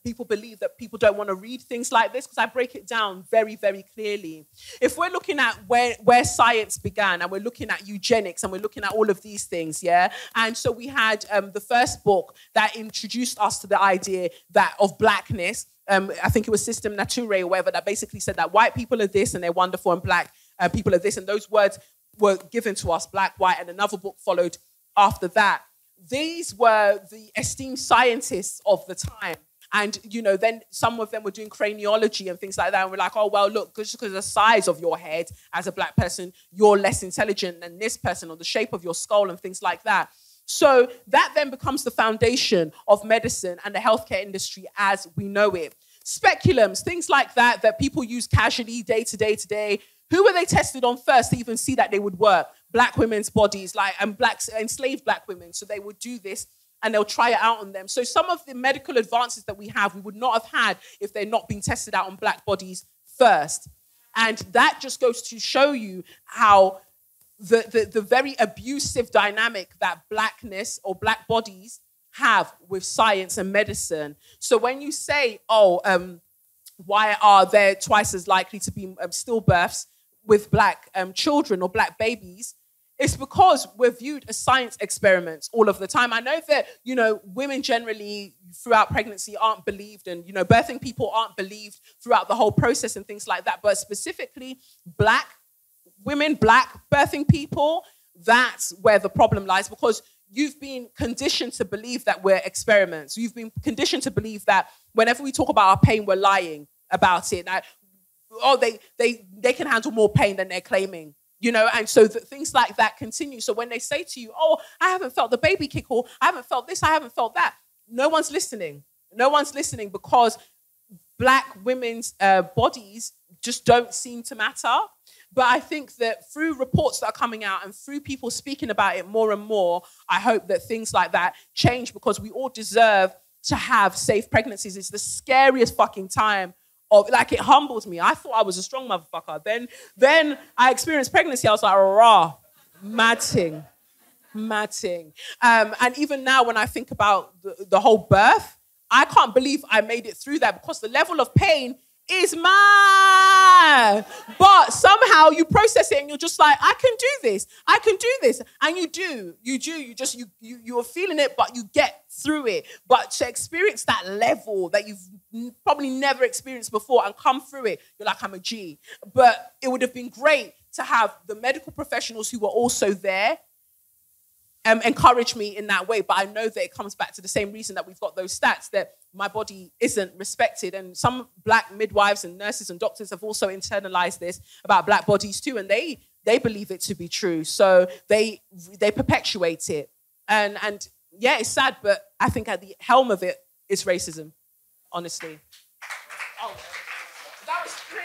people believe that people don't want to read things like this, because I break it down very, very clearly. If we're looking at where science began, and we're looking at eugenics, and we're looking at all of these things, yeah? And so we had the first book that introduced us to the idea that of Blackness. I think it was System Naturae or whatever, that basically said that white people are this and they're wonderful, and Black people are this. And those words were given to us, Black, white, and another book followed after that. These were the esteemed scientists of the time. And, you know, then some of them were doing craniology and things like that. And we're like, oh, well, look, just because of the size of your head as a Black person, you're less intelligent than this person, or the shape of your skull and things like that. So that then becomes the foundation of medicine and the healthcare industry as we know it. Speculums, things like that people use casually day to day, Who were they tested on first to even see that they would work? Black women's bodies, and enslaved black women. So they would do this and they'll try it out on them. So some of the medical advances that we have, we would not have had if they're not being tested out on black bodies first. And that just goes to show you how the very abusive dynamic that blackness or black bodies have with science and medicine. So when you say, why are there twice as likely to be stillbirths with black children or black babies, it's because we're viewed as science experiments all of the time. I know that, women generally throughout pregnancy aren't believed and, birthing people aren't believed throughout the whole process and things like that. But specifically black women, black birthing people, that's where the problem lies, because you've been conditioned to believe that we're experiments. You've been conditioned to believe that whenever we talk about our pain, we're lying about it. Now, they can handle more pain than they're claiming, and so things like that continue. So when they say to you, I haven't felt the baby kick, or I haven't felt this, I haven't felt that, no one's listening. No one's listening because black women's bodies just don't seem to matter. But I think that through reports that are coming out and through people speaking about it more and more, I hope that things like that change, because we all deserve to have safe pregnancies. It's the scariest fucking time it humbled me. I thought I was a strong motherfucker. Then I experienced pregnancy. I was like, rah, mad thing. And even now when I think about the whole birth, I can't believe I made it through that, because the level of pain is mad. But somehow you process it and you're just like, I can do this. And you're feeling it, but you get through it. But to experience that level that you've probably never experienced before and come through it, you're like, I'm a G. But it would have been great to have the medical professionals who were also there encourage me in that way. But I know that it comes back to the same reason that we've got those stats, that my body isn't respected. And some black midwives and nurses and doctors have also internalized this about black bodies too. And they believe it to be true. So they perpetuate it. And yeah, it's sad, but I think at the helm of it is racism, honestly. Oh, that was 3.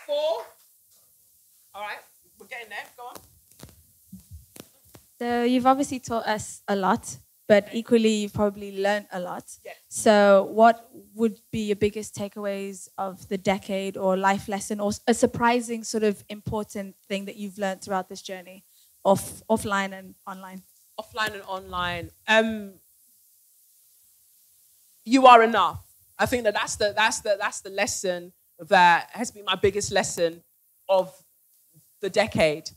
4. All right, we're getting there. Go on. So you've obviously taught us a lot, but equally you've probably learned a lot. Yes. So what would be your biggest takeaways of the decade, or life lesson, or a surprising sort of important thing that you've learned throughout this journey, offline and online? Offline and online. You are enough. I think that's the lesson that has been my biggest lesson of the decade.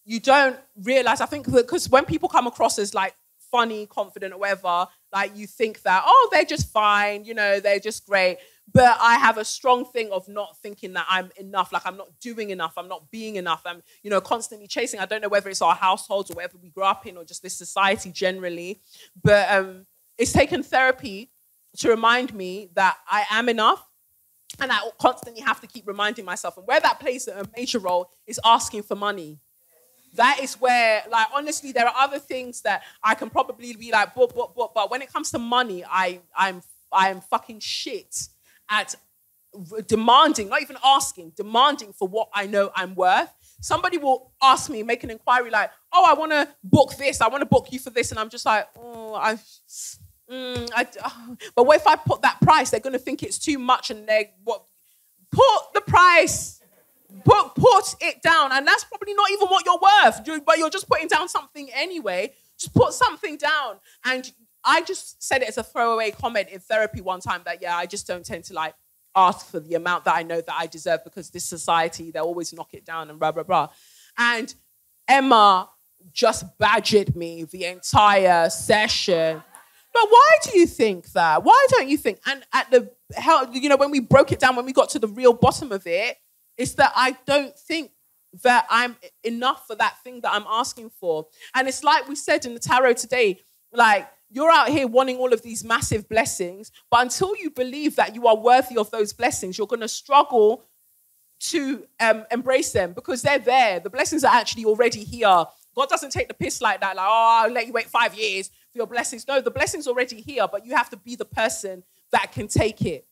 You don't realize, I think, because when people come across as like funny, confident, or whatever, like you think that, they're just fine, they're just great. But I have a strong thing of not thinking that I'm enough, like I'm not doing enough, I'm not being enough. I'm, constantly chasing. I don't know whether it's our households or whatever we grew up in, or just this society generally. But it's taken therapy to remind me that I am enough. And I constantly have to keep reminding myself. And where that plays a major role is asking for money. That is where, like, honestly, there are other things that I can probably be like, but when it comes to money, I'm fucking shit at demanding, not even asking, demanding for what I know I'm worth. Somebody will ask me, make an inquiry like, I want to book this, I want to book you for this, and I'm just like, but what if I put that price? They're going to think it's too much, and put the price. Put it down, and that's probably not even what you're worth, but you're just putting down something anyway. Just put something down. And I just said it as a throwaway comment in therapy one time that, I just don't tend to like ask for the amount that I know that I deserve, because this society, they'll always knock it down and blah, blah, blah. And Emma just badgered me the entire session. But why do you think that? Why don't you think? And when we broke it down, when we got to the real bottom of it, it's that I don't think that I'm enough for that thing that I'm asking for. And it's like we said in the tarot today, like, you're out here wanting all of these massive blessings, but until you believe that you are worthy of those blessings, you're going to struggle to embrace them, because they're there. The blessings are actually already here. God doesn't take the piss like that, like, I'll let you wait 5 years for your blessings. No, the blessing's already here, but you have to be the person that can take it.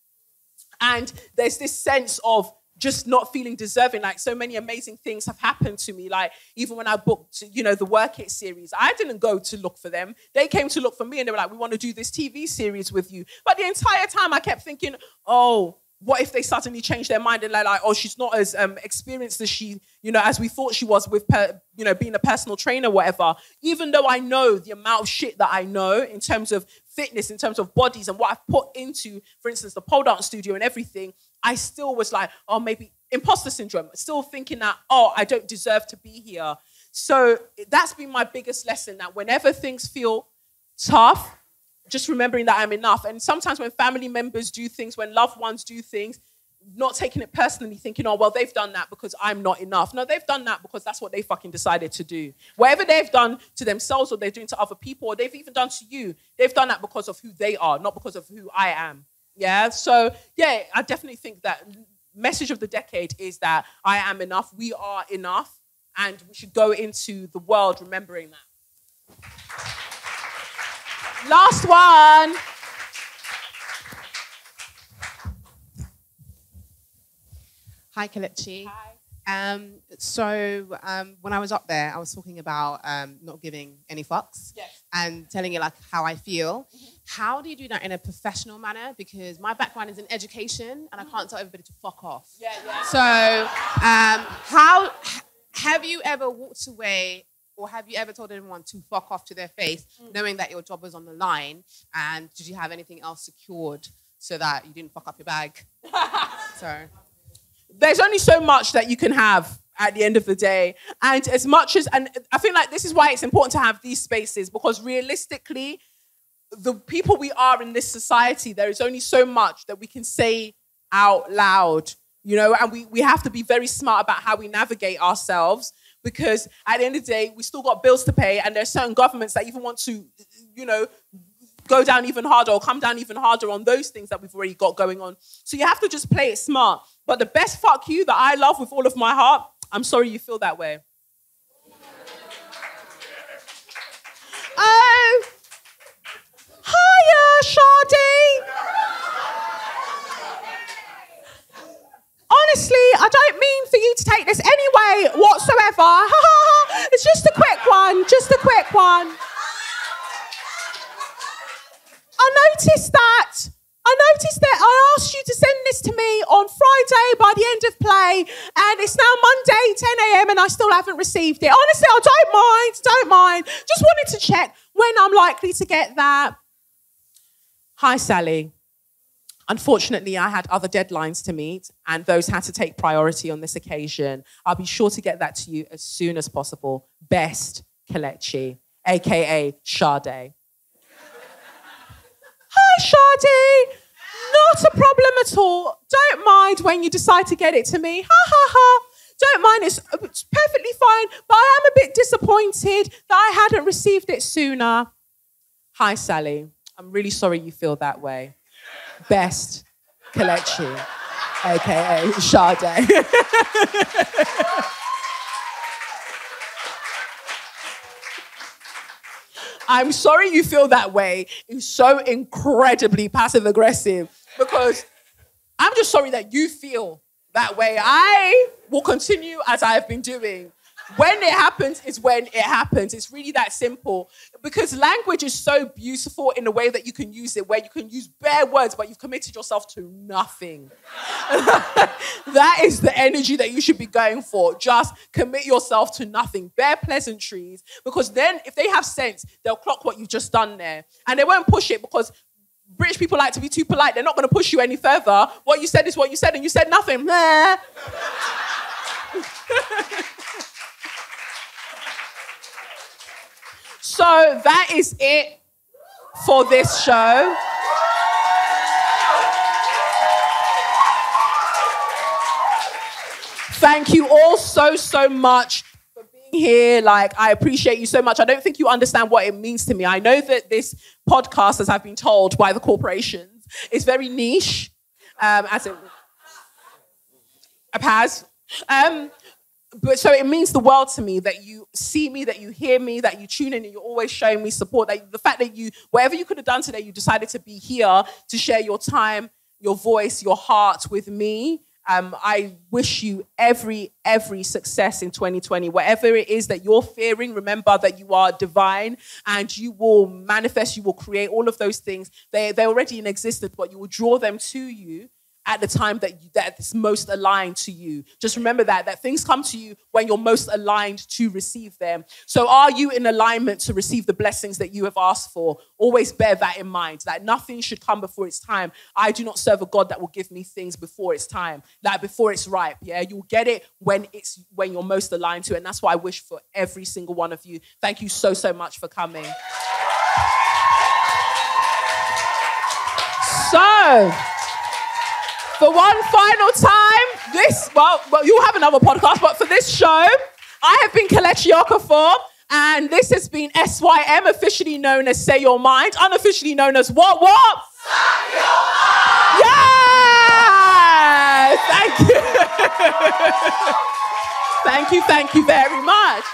And there's this sense of just not feeling deserving. Like, so many amazing things have happened to me. Like, even when I booked, the Work It series, I didn't go to look for them. They came to look for me and they were like, we want to do this TV series with you. But the entire time I kept thinking, oh, what if they suddenly change their mind and they're like, oh, she's not as experienced as she, as we thought she was with, being a personal trainer, whatever. Even though I know the amount of shit that I know in terms of fitness, in terms of bodies and what I've put into, for instance, the pole dance studio and everything, I still was like, oh, maybe imposter syndrome. Still thinking that, oh, I don't deserve to be here. So that's been my biggest lesson, that whenever things feel tough, just remembering that I'm enough. And sometimes when family members do things, when loved ones do things, not taking it personally, thinking, oh, well, they've done that because I'm not enough. No, they've done that because that's what they fucking decided to do. Whatever they've done to themselves or they're doing to other people or they've even done to you, they've done that because of who they are, not because of who I am. Yeah, so, yeah, I definitely think that message of the decade is that I am enough, we are enough, and we should go into the world remembering that. Last one. Hi, Kelechi. Hi. When I was up there, I was talking about not giving any fucks and telling you like how I feel. Mm-hmm. How do you do that in a professional manner? Because my background is in education and I can't tell everybody to fuck off. Yeah. So how have you ever walked away or have you ever told anyone to fuck off to their face knowing that your job was on the line? And did you have anything else secured so that you didn't fuck up your bag? There's only so much that you can have at the end of the day. And I feel like this is why it's important to have these spaces, because realistically, the people we are in this society, there is only so much that we can say out loud, and we have to be very smart about how we navigate ourselves, because at the end of the day, we still got bills to pay, and there's certain governments that even want to, go down even harder or come down even harder on those things that we've already got going on. So you have to just play it smart. But the best fuck you that I love with all of my heart, I'm sorry you feel that way. Oh, hiya, Shadi. Honestly, I don't mean for you to take this anyway whatsoever. It's just a quick one, I noticed that I asked you to send this to me on Friday by the end of play, and it's now Monday, 10 a.m, and I still haven't received it. Honestly, I don't mind. Just wanted to check when I'm likely to get that. Hi, Sally. Unfortunately, I had other deadlines to meet, and those had to take priority on this occasion. I'll be sure to get that to you as soon as possible. Best, Kelechi, a.k.a. Sade. Hi, Shadi. Not a problem at all. Don't mind when you decide to get it to me. Don't mind, it's perfectly fine, but I am a bit disappointed that I hadn't received it sooner. Hi, Sally. I'm really sorry you feel that way. Best, Kelechi, a.k.a. Sade. I'm sorry you feel that way. It's so incredibly passive-aggressive, because I'm just sorry that you feel that way. I will continue as I have been doing. When it happens is when it happens. It's really that simple, because language is so beautiful in the way that you can use it, where you can use bare words, but you've committed yourself to nothing. That is the energy that you should be going for. Just commit yourself to nothing. Bare pleasantries, because then if they have sense, they'll clock what you've just done there. And they won't push it, because British people like to be too polite. They're not going to push you any further. What you said is what you said, and you said nothing. So that is it for this show. Thank you all so much for being here. I appreciate you so much. I don't think you understand what it means to me. I know that this podcast, as I've been told by the corporations, is very niche, as it has. But so it means the world to me that you see me, that you hear me, that you tune in and you're always showing me support. That the fact that whatever you could have done today, you decided to be here to share your time, your voice, your heart with me. I wish you every success in 2020. Whatever it is that you're fearing, remember that you are divine and you will manifest, you will create all of those things. They're already in existence, but you will draw them to you at the time that is most aligned to you. Just remember that things come to you when you're most aligned to receive them. So are you in alignment to receive the blessings that you have asked for? Always bear that in mind, that nothing should come before its time. I do not serve a God that will give me things before it's time, like before it's ripe. Yeah, you'll get it when you're most aligned to it. And that's what I wish for every single one of you. Thank you so, so much for coming. So, for one final time, well, you'll have another podcast, but for this show, I have been Kelechi Okafor, and this has been SYM, officially known as Say Your Mind, unofficially known as what? Say Your Mind! Yeah! Thank you very much.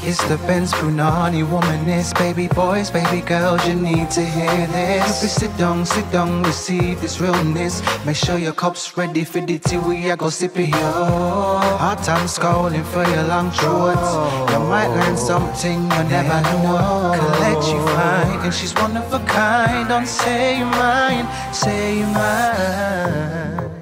It's the Benz Brunani womanist, baby boys, baby girls, you need to hear this. You sit down, receive this realness. Make sure your cup's ready for the tea, we are go sip it, yo. Hard time scrolling for your long shorts. You might learn something you never know. Kelechi fine, and she's one of a kind. Don't say your mind, say your mind.